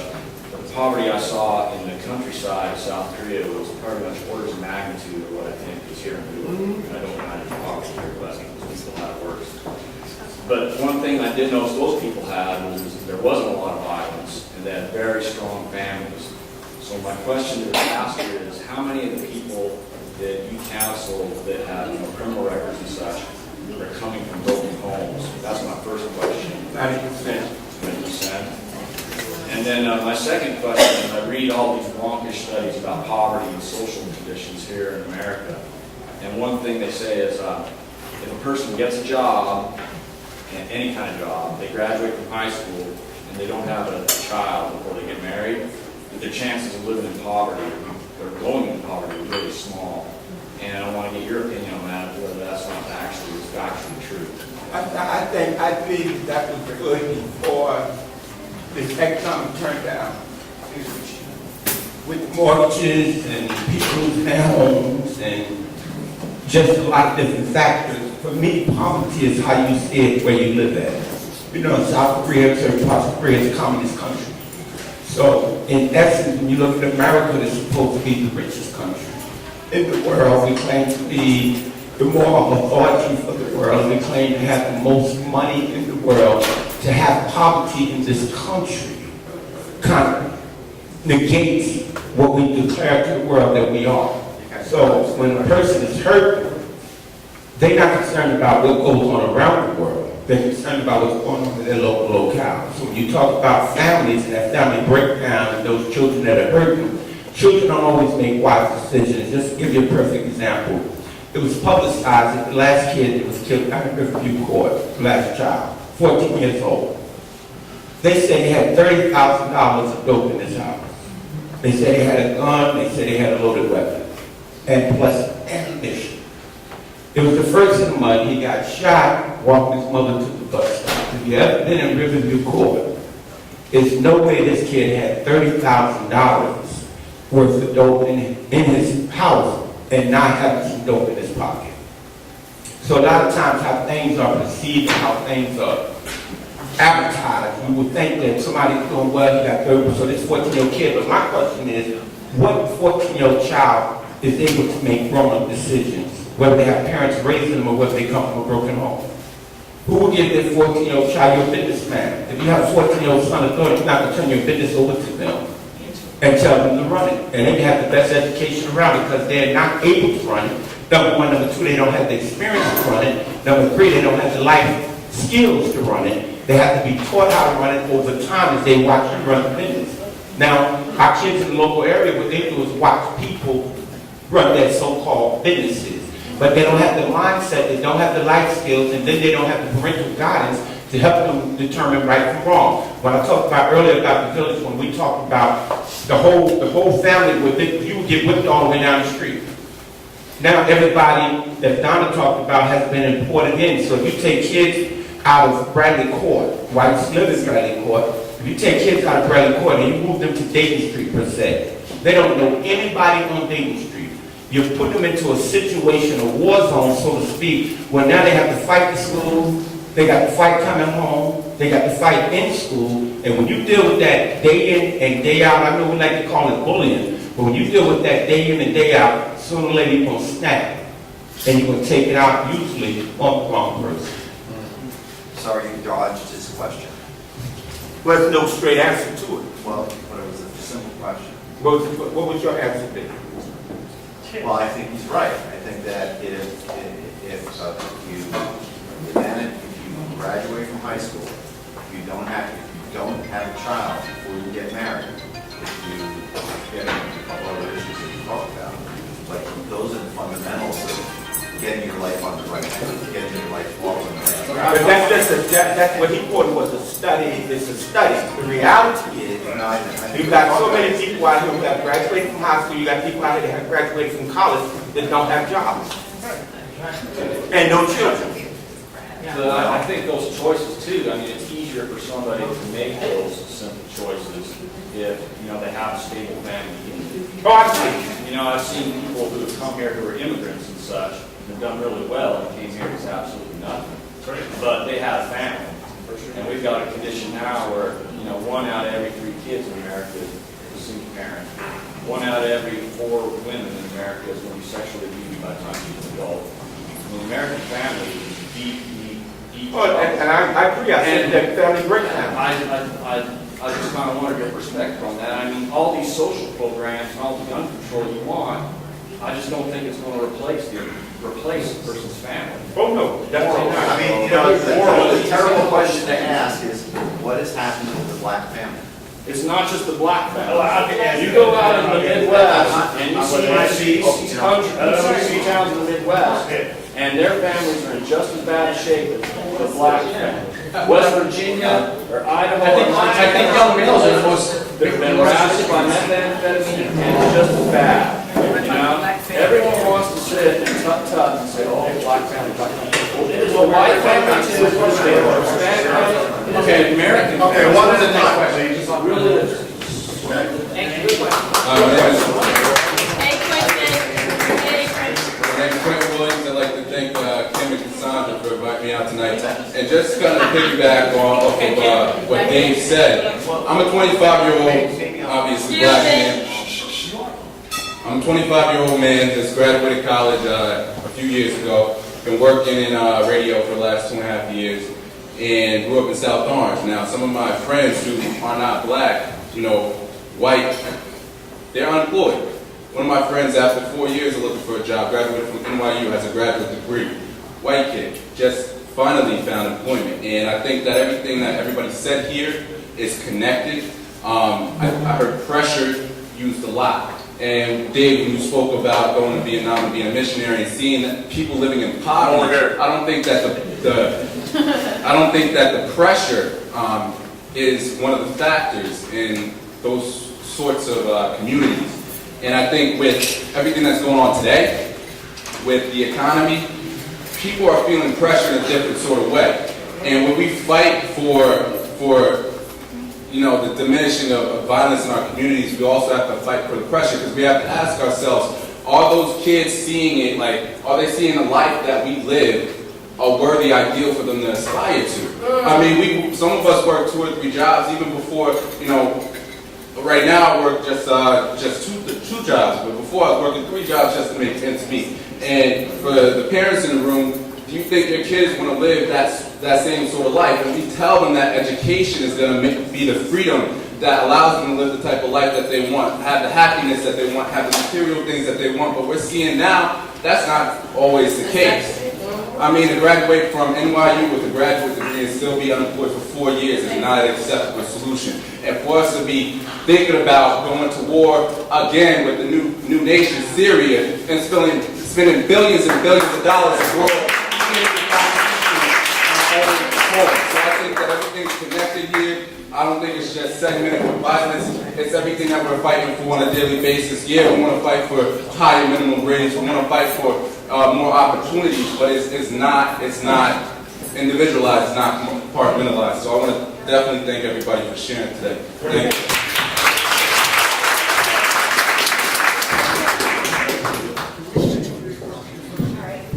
But the poverty I saw in the countryside of South Korea was pretty much orders of magnitude of what I think is here in Newark. I don't mind poverty here, but people have worse. But one thing I did notice those people had was there wasn't a lot of violence, and they had very strong families. So my question to the pastor is, how many of the people that you counsel that have criminal records and such are coming from broken homes? That's my first question. 90%. 90%. And then my second question is, I read all these wonkish studies about poverty and social conditions here in America. And one thing they say is, if a person gets a job, and any kind of job, they graduate from high school, and they don't have a child before they get married, their chances of living in poverty or going into poverty are really small. And I want to get your opinion on that, whether that's not actually true. I believe that was good before this economic turndown. With mortgages and people losing their homes and just a lot of different factors. For me, poverty is how you see it where you live at. South Korea, certain parts of Korea is a communist country. So, in essence, when you look at America, it's supposed to be the richest country in the world. We claim to be the moral authority for the world. We claim to have the most money in the world. To have poverty in this country kind of negates what we declare to the world that we are. So, when a person is hurt, they're not concerned about what goes on around the world. They're concerned about what's going on in their local locale. So when you talk about families and that family breakdown and those children that are hurting, children don't always make wise decisions. Just to give you a perfect example. It was publicized that the last kid that was killed out of Riverview Court, the last child, 14 years old. They said they had $30,000 of dope in his house. They said they had a gun, they said they had a loaded weapon, and plus ammunition. It was the first in the month. He got shot walking his mother to the bus stop. If you ever been in Riverview Court, there's no way this kid had $30,000 worth of dope in his house and not having some dope in his pocket. So a lot of times how things are perceived and how things are advertised, you would think that somebody's doing well, he got 30, so this 14-year-old kid. But my question is, what 14-year-old child is able to make grown-up decisions? Whether they have parents raising them or whether they come from a broken home. Who will give their 14-year-old child your businessman? If you have a 14-year-old son or daughter, you're not going to turn your business over to them and tell them to run it. And they have the best education around because they're not able to run it. Number one. Number two, they don't have the experience to run it. Number three, they don't have the life skills to run it. They have to be taught how to run it over time as they watch you run the business. Now, our kids in the local area, what they do is watch people run their so-called businesses. But they don't have the mindset, they don't have the life skills, and then they don't have the parental guidance to help them determine right from wrong. When I talked about earlier about the village, when we talked about the whole family, you would get whipped all the way down the street. Now everybody that Donna talked about has been imported in. So if you take kids out of Bradley Court, whites live in Bradley Court, if you take kids out of Bradley Court and you move them to Dayton Street per se, they don't know anybody on Dayton Street. You put them into a situation, a war zone, so to speak, where now they have to fight in school, they got to fight coming home, they got to fight in school, and when you deal with that day in and day out, I know we like to call it bullying, but when you deal with that day in and day out, sooner or later you're going to snap, and you're going to take it out usually on the wrong person. Sorry, you dodged his question. Well, there's no straight answer to it. Well, but it was a simple question. What was your answer be? Well, I think he's right. I think that if you graduate from high school, if you don't have a child before you get married, if you get into a couple other issues that you talked about, but those are the fundamentals of getting your life on the right path, getting your life off on the right track. But that's what he quoted was a study. It's a study. The reality is, you've got so many people out here who have graduated from high school. You got people out here that have graduated from college that don't have jobs and no children. But I think those choices too. I mean, it's easier for somebody to make those simple choices if they have a stable family. Oh, I see. I've seen people who have come here who are immigrants and such and have done really well and came here with absolutely nothing. but they have family. And we've got a condition now where, 1 out of every 3 kids in America is a single parent. 1 out of every 4 women in America is going to be sexually abused by the time she's an adult. The American family is deep. And I agree, I think that family breakdown. I just kind of want to get perspective on that. I mean, all these social programs and all the gun control you want, I just don't think it's going to replace a person's family. Oh, no, definitely not. I mean, the terrible question to ask is, what has happened to the black family? It's not just the black family. You go out in the Midwest and you see towns in the Midwest, and their families are in just as bad a shape as the black family. West Virginia or Idaho. I think young males are the most. They've been harassed by methamphetamine and it's just as bad. Everyone wants to sit and tut and say, oh, black family, black family. It is a white family too. Okay, American. Okay, one at a time, please. It really is. My name is Quentin Williams. I'd like to thank Kim and Cassandra for inviting me out tonight. And just kind of piggyback off of what Dave said, I'm a 25-year-old, obviously black man. I'm a 25-year-old man, just graduated college a few years ago. Been working in radio for the last 2.5 years and grew up in South Orange. Now, some of my friends who are not black, white, they're unemployed. One of my friends, after 4 years of looking for a job, graduated from NYU, has a graduate degree. White kid, just finally found employment. And I think that everything that everybody said here is connected. I heard pressure used a lot. And Dave, when you spoke about going to Vietnam and being a missionary and seeing that people living in poverty, I don't think that the pressure is one of the factors in those sorts of communities. And I think with everything that's going on today, with the economy, people are feeling pressure in a different sort of way. And when we fight for the diminishing of violence in our communities, we also have to fight for the pressure, because we have to ask ourselves, are those kids seeing it, are they seeing the life that we live a worthy ideal for them to aspire to? I mean, some of us work 2 or 3 jobs, even before, right now I work just two jobs, but before I was working 3 jobs just to make ends meet. And for the parents in the room, do you think your kids want to live that same sort of life? And we tell them that education is going to be the freedom that allows them to live the type of life that they want, have the happiness that they want, have the material things that they want. But we're seeing now that's not always the case. I mean, to graduate from NYU with a graduate degree and still be unemployed for 4 years is not an acceptable solution. And for us to be thinking about going to war again with the new nation, Syria, and spending billions and billions of dollars abroad. So I think that everything's connected here. I don't think it's just segmented with violence. It's everything that we're fighting for on a daily basis. Yeah, we want to fight for higher minimum wage. We want to fight for more opportunities, but it's not individualized, it's not compartmentalized. So I want to definitely thank everybody for sharing today. Thank you.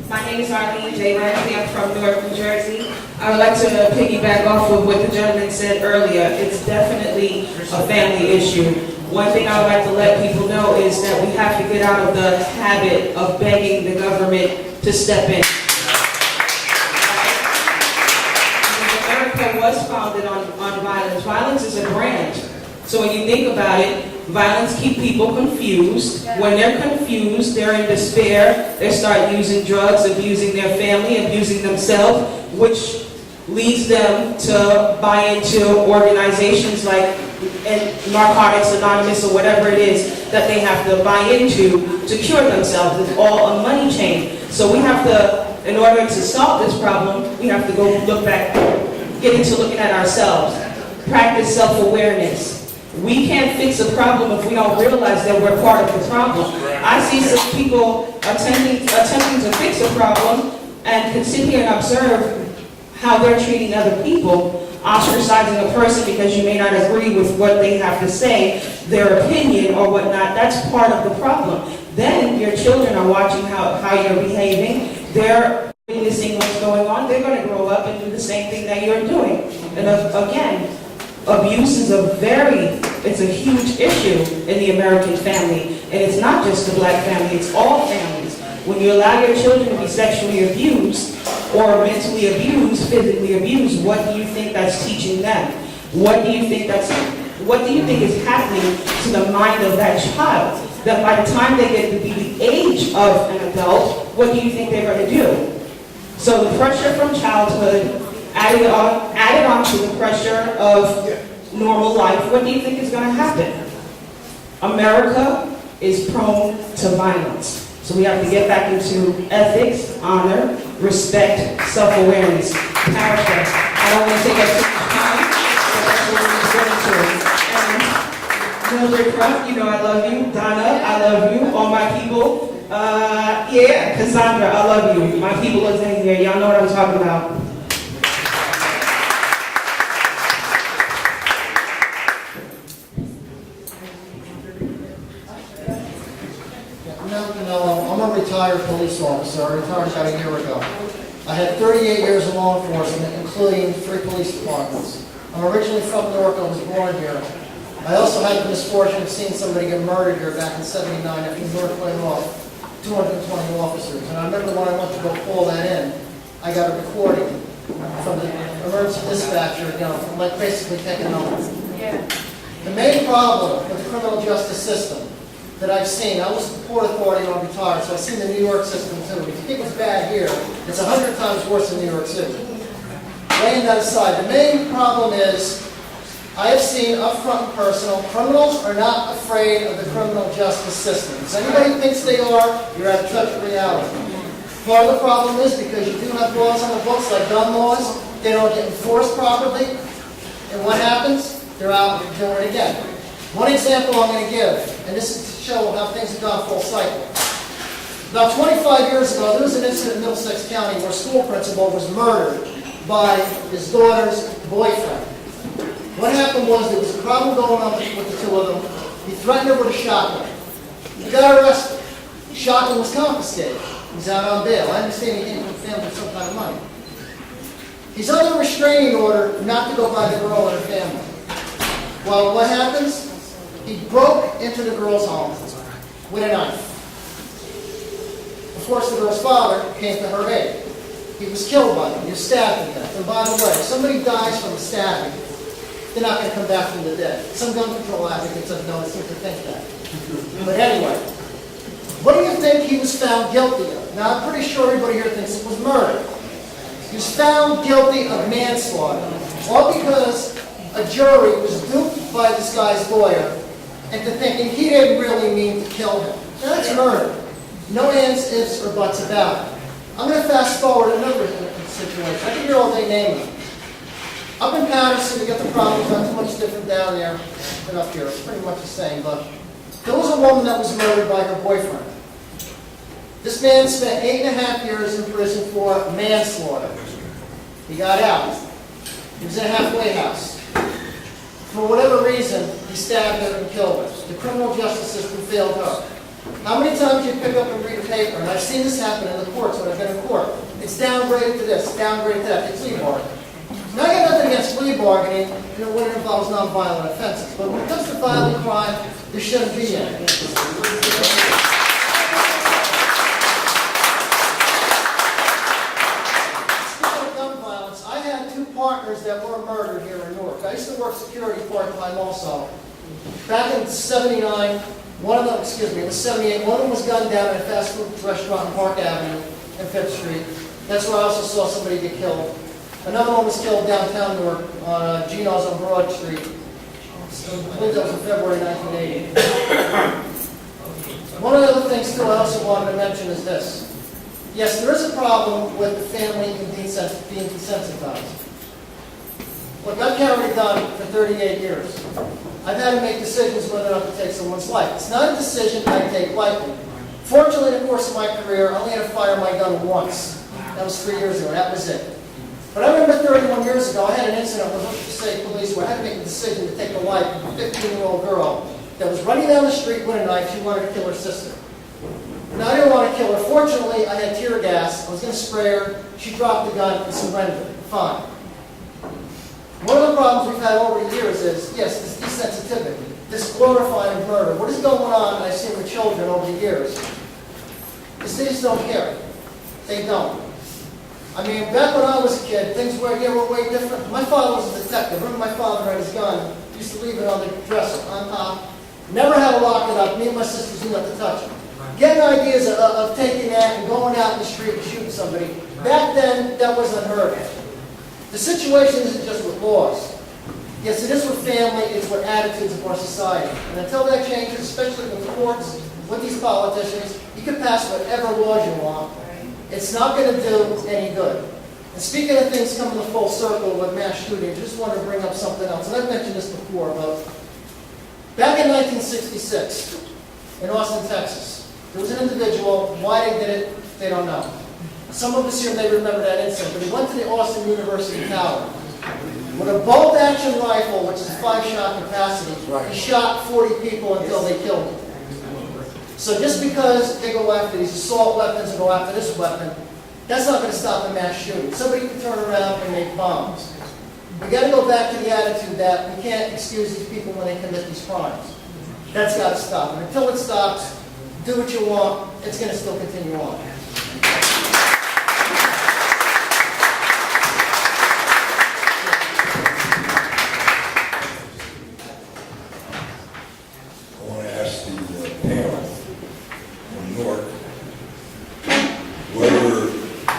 My name is Arlene J. Ramsey. I'm from Newark, New Jersey. I would like to piggyback off of what the gentleman said earlier. It's definitely a family issue. One thing I would like to let people know is that we have to get out of the habit of begging the government to step in. America was founded on violence. Violence is a brand. So when you think about it, violence keeps people confused. When they're confused, they're in despair. They start using drugs, abusing their family, abusing themselves, which leads them to buy into organizations like Narcotics Anonymous or whatever it is that they have to buy into to cure themselves. It's all a money chain. So we have to, in order to solve this problem, we have to go look back, get into looking at ourselves, practice self-awareness. We can't fix a problem if we don't realize that we're part of the problem. I see some people attempting to fix a problem and can sit here and observe how they're treating other people, ostracizing a person because you may not agree with what they have to say, their opinion or whatnot. That's part of the problem. Then your children are watching how you're behaving. They're witnessing what's going on, they're going to grow up and do the same thing that you're doing. And again, abuse is it's a huge issue in the American family. And it's not just the black family, it's all families. When you allow your children to be sexually abused or mentally abused, physically abused, what do you think that's teaching them? What do you think is happening to the mind of that child? That by the time they get to be the age of an adult, what do you think they're going to do? So the pressure from childhood added on to the pressure of normal life, what do you think is going to happen? America is prone to violence. So we have to get back into ethics, honor, respect, self-awareness, character. I don't want to take up too much time, but that's what we're going to. And Mildred Cruft, you know I love you. Donna, I love you. All my people. Cassandra, I love you. My people are in here. Y'all know what I'm talking about. I'm a retired police officer. I retired about a year ago. I had 38 years of law enforcement, including 3 police departments. I'm originally from Newark. I was born here. I also had the misfortune of seeing somebody get murdered here back in '79 after Newark went off 220 officers. And I remember when I went to go call that in, I got a recording from the emergency dispatcher, from like basically taking over. The main problem with the criminal justice system that I've seen, I was the Port Authority when I'm retired, so I've seen the New York system too. If you think it's bad here, it's 100 times worse in New York City. Laying that aside, the main problem is, I have seen upfront and personal, criminals are not afraid of the criminal justice system. If anybody thinks they are, you're out of touch with reality. Part of the problem is because you do have laws on the books, like gun laws, they don't get enforced properly, and what happens? They're out doing it again. One example I'm going to give, and this is to show how things have gone full cycle. About 25 years ago, there was an incident in Middlesex County where a school principal was murdered by his daughter's boyfriend. What happened was there was a problem going on with the two of them. He threatened her with a shotgun. He got arrested. The shotgun was confiscated. He's out on bail. I understand he came from a family with some kind of money. He's under a restraining order not to go by the girl and her family. Well, what happens? He broke into the girl's home with a knife. Of course, the girl's father came to her aid. He was killed by them. He was stabbed to death. And by the way, if somebody dies from a stabbing, they're not going to come back from the dead. Some gun control advocates have no seem to think that. But anyway, what do you think he was found guilty of? Now, I'm pretty sure everybody here thinks it was murder. He was found guilty of manslaughter, all because a jury was duped by this guy's lawyer into thinking he didn't really mean to kill him. Now, that's murder. No ands, ifs, or buts about it. I'm going to fast forward another situation. I can hear all day naming them. Up in Patterson, we get the problems not too much different down there than up here. It's pretty much the same, but there was a woman that was murdered by her boyfriend. This man spent 8.5 years in prison for manslaughter. He got out. He was in a halfway house. For whatever reason, he stabbed her and killed her. The criminal justice system failed her. How many times do you pick up and read a paper, and I've seen this happen in the courts when I've been in court. It's downgraded to this, downgraded to that. It's plea bargaining. Now, I got nothing against plea bargaining when it involves nonviolent offenses, but when it comes to violent crime, there shouldn't be any. Partners that were murdered here in Newark. I used to work security part-time also. Back in '79, one of them, it was '78, one of them was gunned down at a fast food restaurant on Park Avenue and 5th Street. That's where I also saw somebody get killed. Another one was killed downtown Newark on Gino's on Broad Street. I believe that was in February 1980. One of the other things, too, I also wanted to mention is this. Yes, there is a problem with the family being desensitized. Look, I've carried a gun for 38 years. I've had to make decisions whether or not to take someone's life. It's not a decision I take lightly. Fortunately, in the course of my career, I only had to fire my gun once. That was 3 years ago. That was it. But I remember 31 years ago, I had an incident with the state police where I had to make a decision to take the life of a 15-year-old girl that was running down the street with a knife. She wanted to kill her sister. Now, I didn't want to kill her. Fortunately, I had tear gas. I was going to spray her. She dropped the gun and surrendered. Fine. One of the problems we've had over the years is, yes, this desensitivity, this glorifying of murder. What is going on, I've seen with children over the years, is they just don't care. They don't. I mean, back when I was a kid, things were way different. My father was a detective. I remember my father had his gun, used to leave it on the dresser, on top. Never had to lock it up. Me and my sisters didn't have to touch it. Getting ideas of taking that and going out in the street and shooting somebody, back then, that was unheard of. The situation isn't just with laws. Yes, it is with family, it's with attitudes of our society. And until that changes, especially with the courts, with these politicians, you can pass whatever laws you want. It's not going to do any good. And speaking of things coming to full circle with mass shootings, I just want to bring up something else. And I've mentioned this before, but back in 1966, in Austin, Texas, there was an individual. Why they did it, they don't know. Some of us here may remember that incident, but he went to the Austin University Tower. With a bolt-action rifle, which is 5-shot capacity, he shot 40 people until they killed him. So just because they go after these assault weapons and go after this weapon, that's not going to stop a mass shooting. Somebody can turn around and make bombs. We got to go back to the attitude that we can't excuse these people when they commit these crimes. That's got to stop. And until it stops, do what you want. It's going to still continue on. I want to ask the panel from Newark whether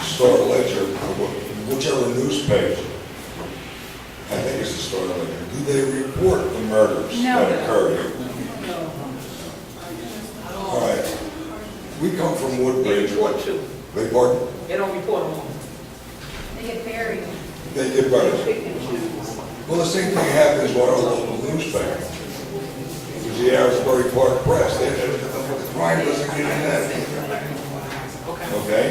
Star Ledger, or whichever newspaper, I think it's the Star Ledger, do they report the murders that occur here? All right. We come from Woodbridge. They report too. Beg pardon? They don't report them all. They get buried. They get buried. Well, the same thing happens with our local newspaper. Because the Harrisburg Park Press, the crime doesn't get in that. Okay?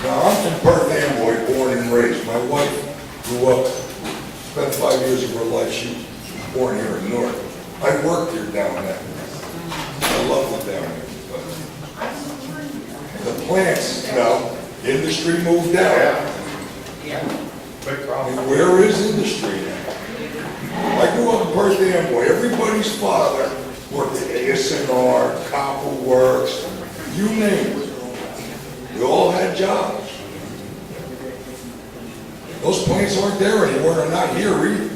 Now, I'm from Perth Amboy, born and raised. My wife grew up, spent 5 years of her life. She was born here in Newark. I worked here down there. I loved it down there. The plants, industry moved out. Big problem. And where is industry now? I grew up in Perth Amboy. Everybody's father worked at ASNR, Copper Works, you name it. We all had jobs. Those plants aren't there anymore. They're not here either.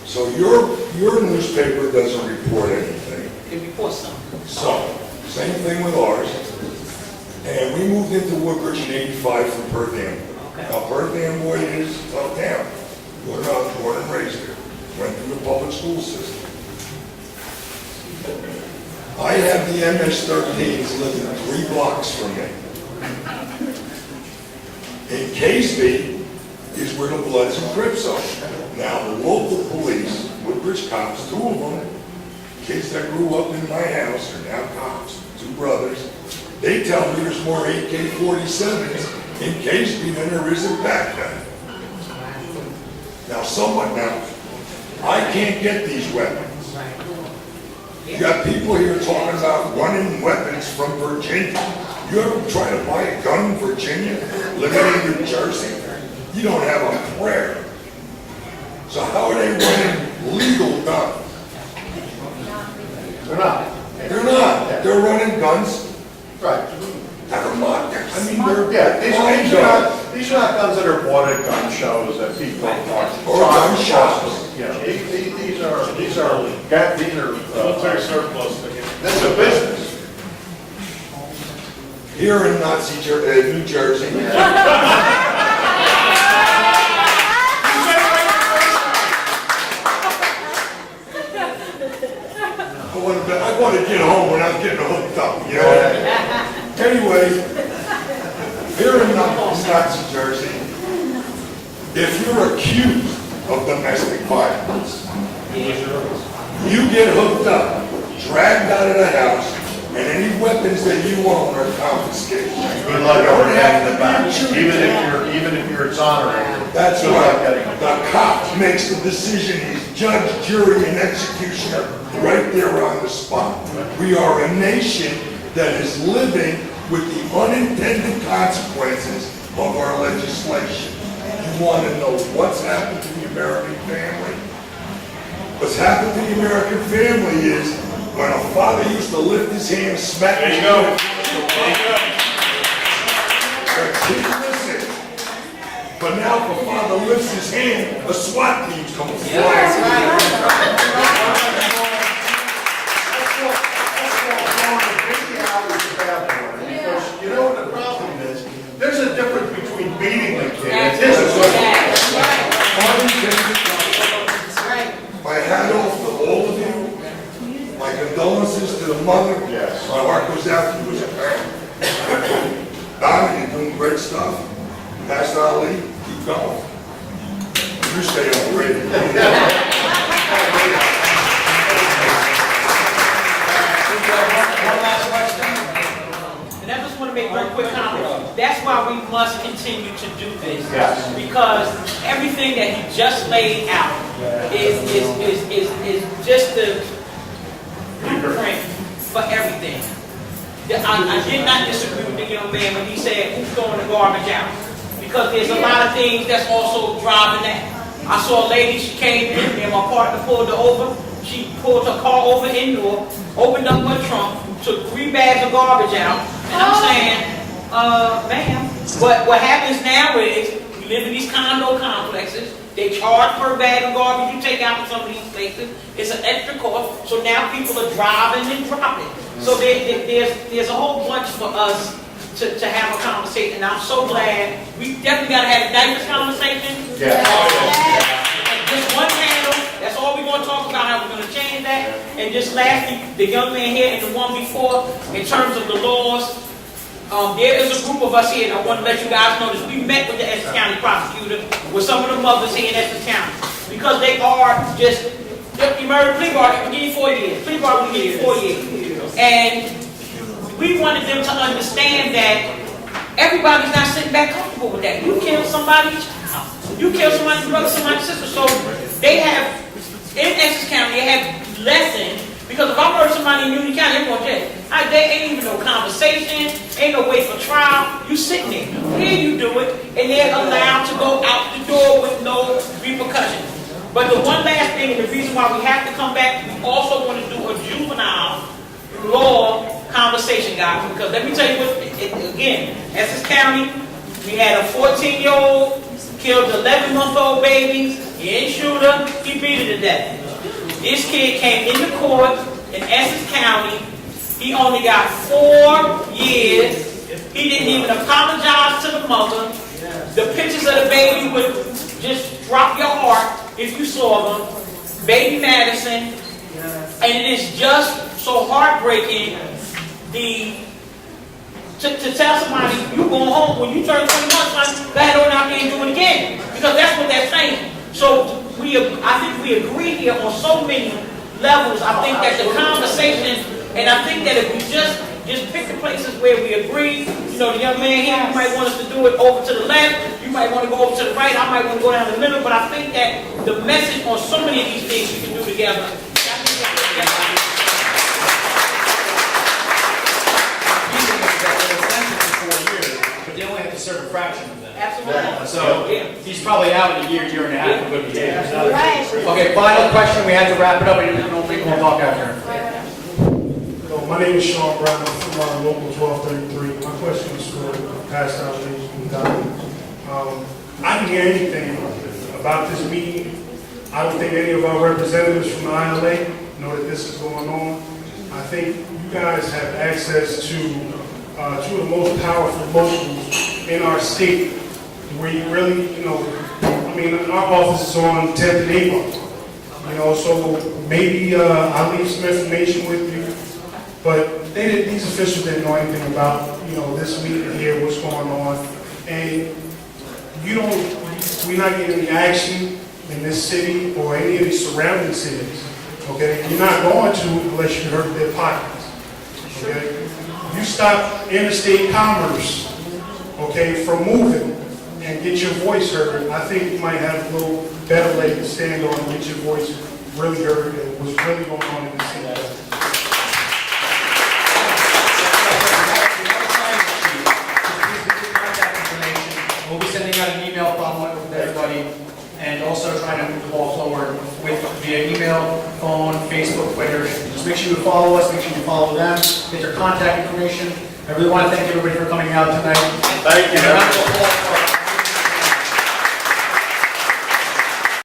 So your newspaper doesn't report anything. They report something. So, same thing with ours. And we moved into Woodbridge in '85 from Perth Amboy. Now, Perth Amboy is a tough town. Born and raised here. Went through the public school system. I have the MS-13s living 3 blocks from me. In Casey is where the Bloods and Crips are. Now, the local police, Woodbridge cops, 2 of them, kids that grew up in my house are now cops, 2 brothers. They tell me there's more AK-47s in Casey than there is in Baghdad. Now, I can't get these weapons. You got people here talking about running weapons from Virginia. You ever try to buy a gun in Virginia, living in New Jersey? You don't have a prayer. So how are they running legal guns? They're not. They're not. They're running guns. Right. They're not. I mean, they're these are not guns that are bought at gun shows that people are. Or gun shops. You know, these are Military surplus. This is a business. Here in New Jersey. I want to get home when I'm getting hooked up, you know? Anyway, here in Nazi Jersey, if you're accused of domestic violence, you get hooked up, dragged out of the house, and any weapon weapons that you own are confiscated. Good luck over getting them back, even if you're exonerated. That's Good luck right. getting them back. The cop makes the decision. He's judge, jury, and executioner right there on the spot. We are a nation that is living with the unintended consequences of our legislation. You want to know what's happened to the American family? What's happened to the American family is when a father used to lift his hand, smack his hand. Listen. But now if a father lifts his hand, a SWAT team's coming You know what the problem is? There's a difference between beating a kid and this. My hat off to all of you. My condolences to the mother. Yes. My heart goes out to you as a parent. Donna, you're doing great stuff. Pastor Ali, keep going. You stay on the radio. One last question. And I just want to make one quick comment. That's why we must continue to do this. Yes. Because everything that he just laid out is just the blueprint for everything. I did not disagree with the young man when he said, who's throwing the garbage out? Because there's a lot of things that's also driving that. I saw a lady, she came in, and my partner pulled her over. She pulled her car over in Newark, opened up her trunk, took 3 bags of garbage out, and I'm saying, ma'am, what happens now is, we live in these condo complexes, they charge per bag of garbage you take out in some of these places, it's an extra cost, so now people are driving and dropping. So there's a whole bunch for us to have a conversation, and I'm so glad, we definitely got to have a diverse conversation. Yeah. And just one panel, that's all we're going to talk about, how we're going to change that. And just lastly, the young man here and the one before, in terms of the laws, there is a group of us here, and I want to let you guys know this. We met with the Essex County prosecutor, with some of the mothers here in Essex County, because they are just, you murder plea bargain, we give you 4 years. Plea bargain, we give you 4 years. And we wanted them to understand that everybody's not sitting back comfortable with that. You kill somebody's child. You kill somebody's brother, somebody's sister. So they have, in Essex County, they have lessons. Because if I murder somebody in Union County, they're going to jail. There ain't even no conversation, ain't no wait for trial. You sitting there. Here you do it, and they're allowed to go out the door with no repercussions. But the one last thing, and the reason why we have to come back, we also want to do a juvenile law conversation, guys, because let me tell you what, again, Essex County, we had a 14-year-old, killed 11-month-old babies, he didn't shoot her, he beat her to death. This kid came into court in Essex County, he only got 4 years, he didn't even apologize to the mother, the pictures of the baby would just drop your heart if you saw them, baby Madison, and it is just so heartbreaking to tell somebody you going home when you turn 21, son, go ahead on out there and do it again. Because that's what they're saying. So I think we agree here on so many levels. I think that the conversation, and I think that if we just pick the places where we agree, you know, the young man here, you might want us to do it over to the left, you might want to go over to the right, I might want to go down the middle, but I think that the message on so many of these things we can do together. But they only have to serve a fraction of that. Absolutely. So he's probably out in a year and a half of good behavior. Okay, final question, we had to wrap it up, and I don't think we'll talk after. Hello, my name is Sean Brown, I'm from our local 1233. My question is for Pastor Ali and Donna. I didn't hear anything about this meeting. I don't think any of our representatives from the ILA know that this is going on. I think you guys have access to two of the most powerful locals in our state, where you really, you know, I mean, our office is on 10th and Avon, you know, so maybe I'll leave some information with you, but these officials didn't know anything about, you know, this meeting here, what's going on, and we're not getting any action in this city or any of these surrounding cities, okay? You're not going to unless you hurt their pockets, okay? you stop interstate commerce, okay, from moving and get your voice heard, I think you might have a little better leg to stand on and get your voice really heard and what's really going on in the city. We'll be sending out an email following up with everybody, and also trying to move the ball forward via email, phone, Facebook, Twitter. Just make sure you follow us, make sure you follow them, get their contact information. I really want to thank everybody for coming out tonight. Thank you. And a round of applause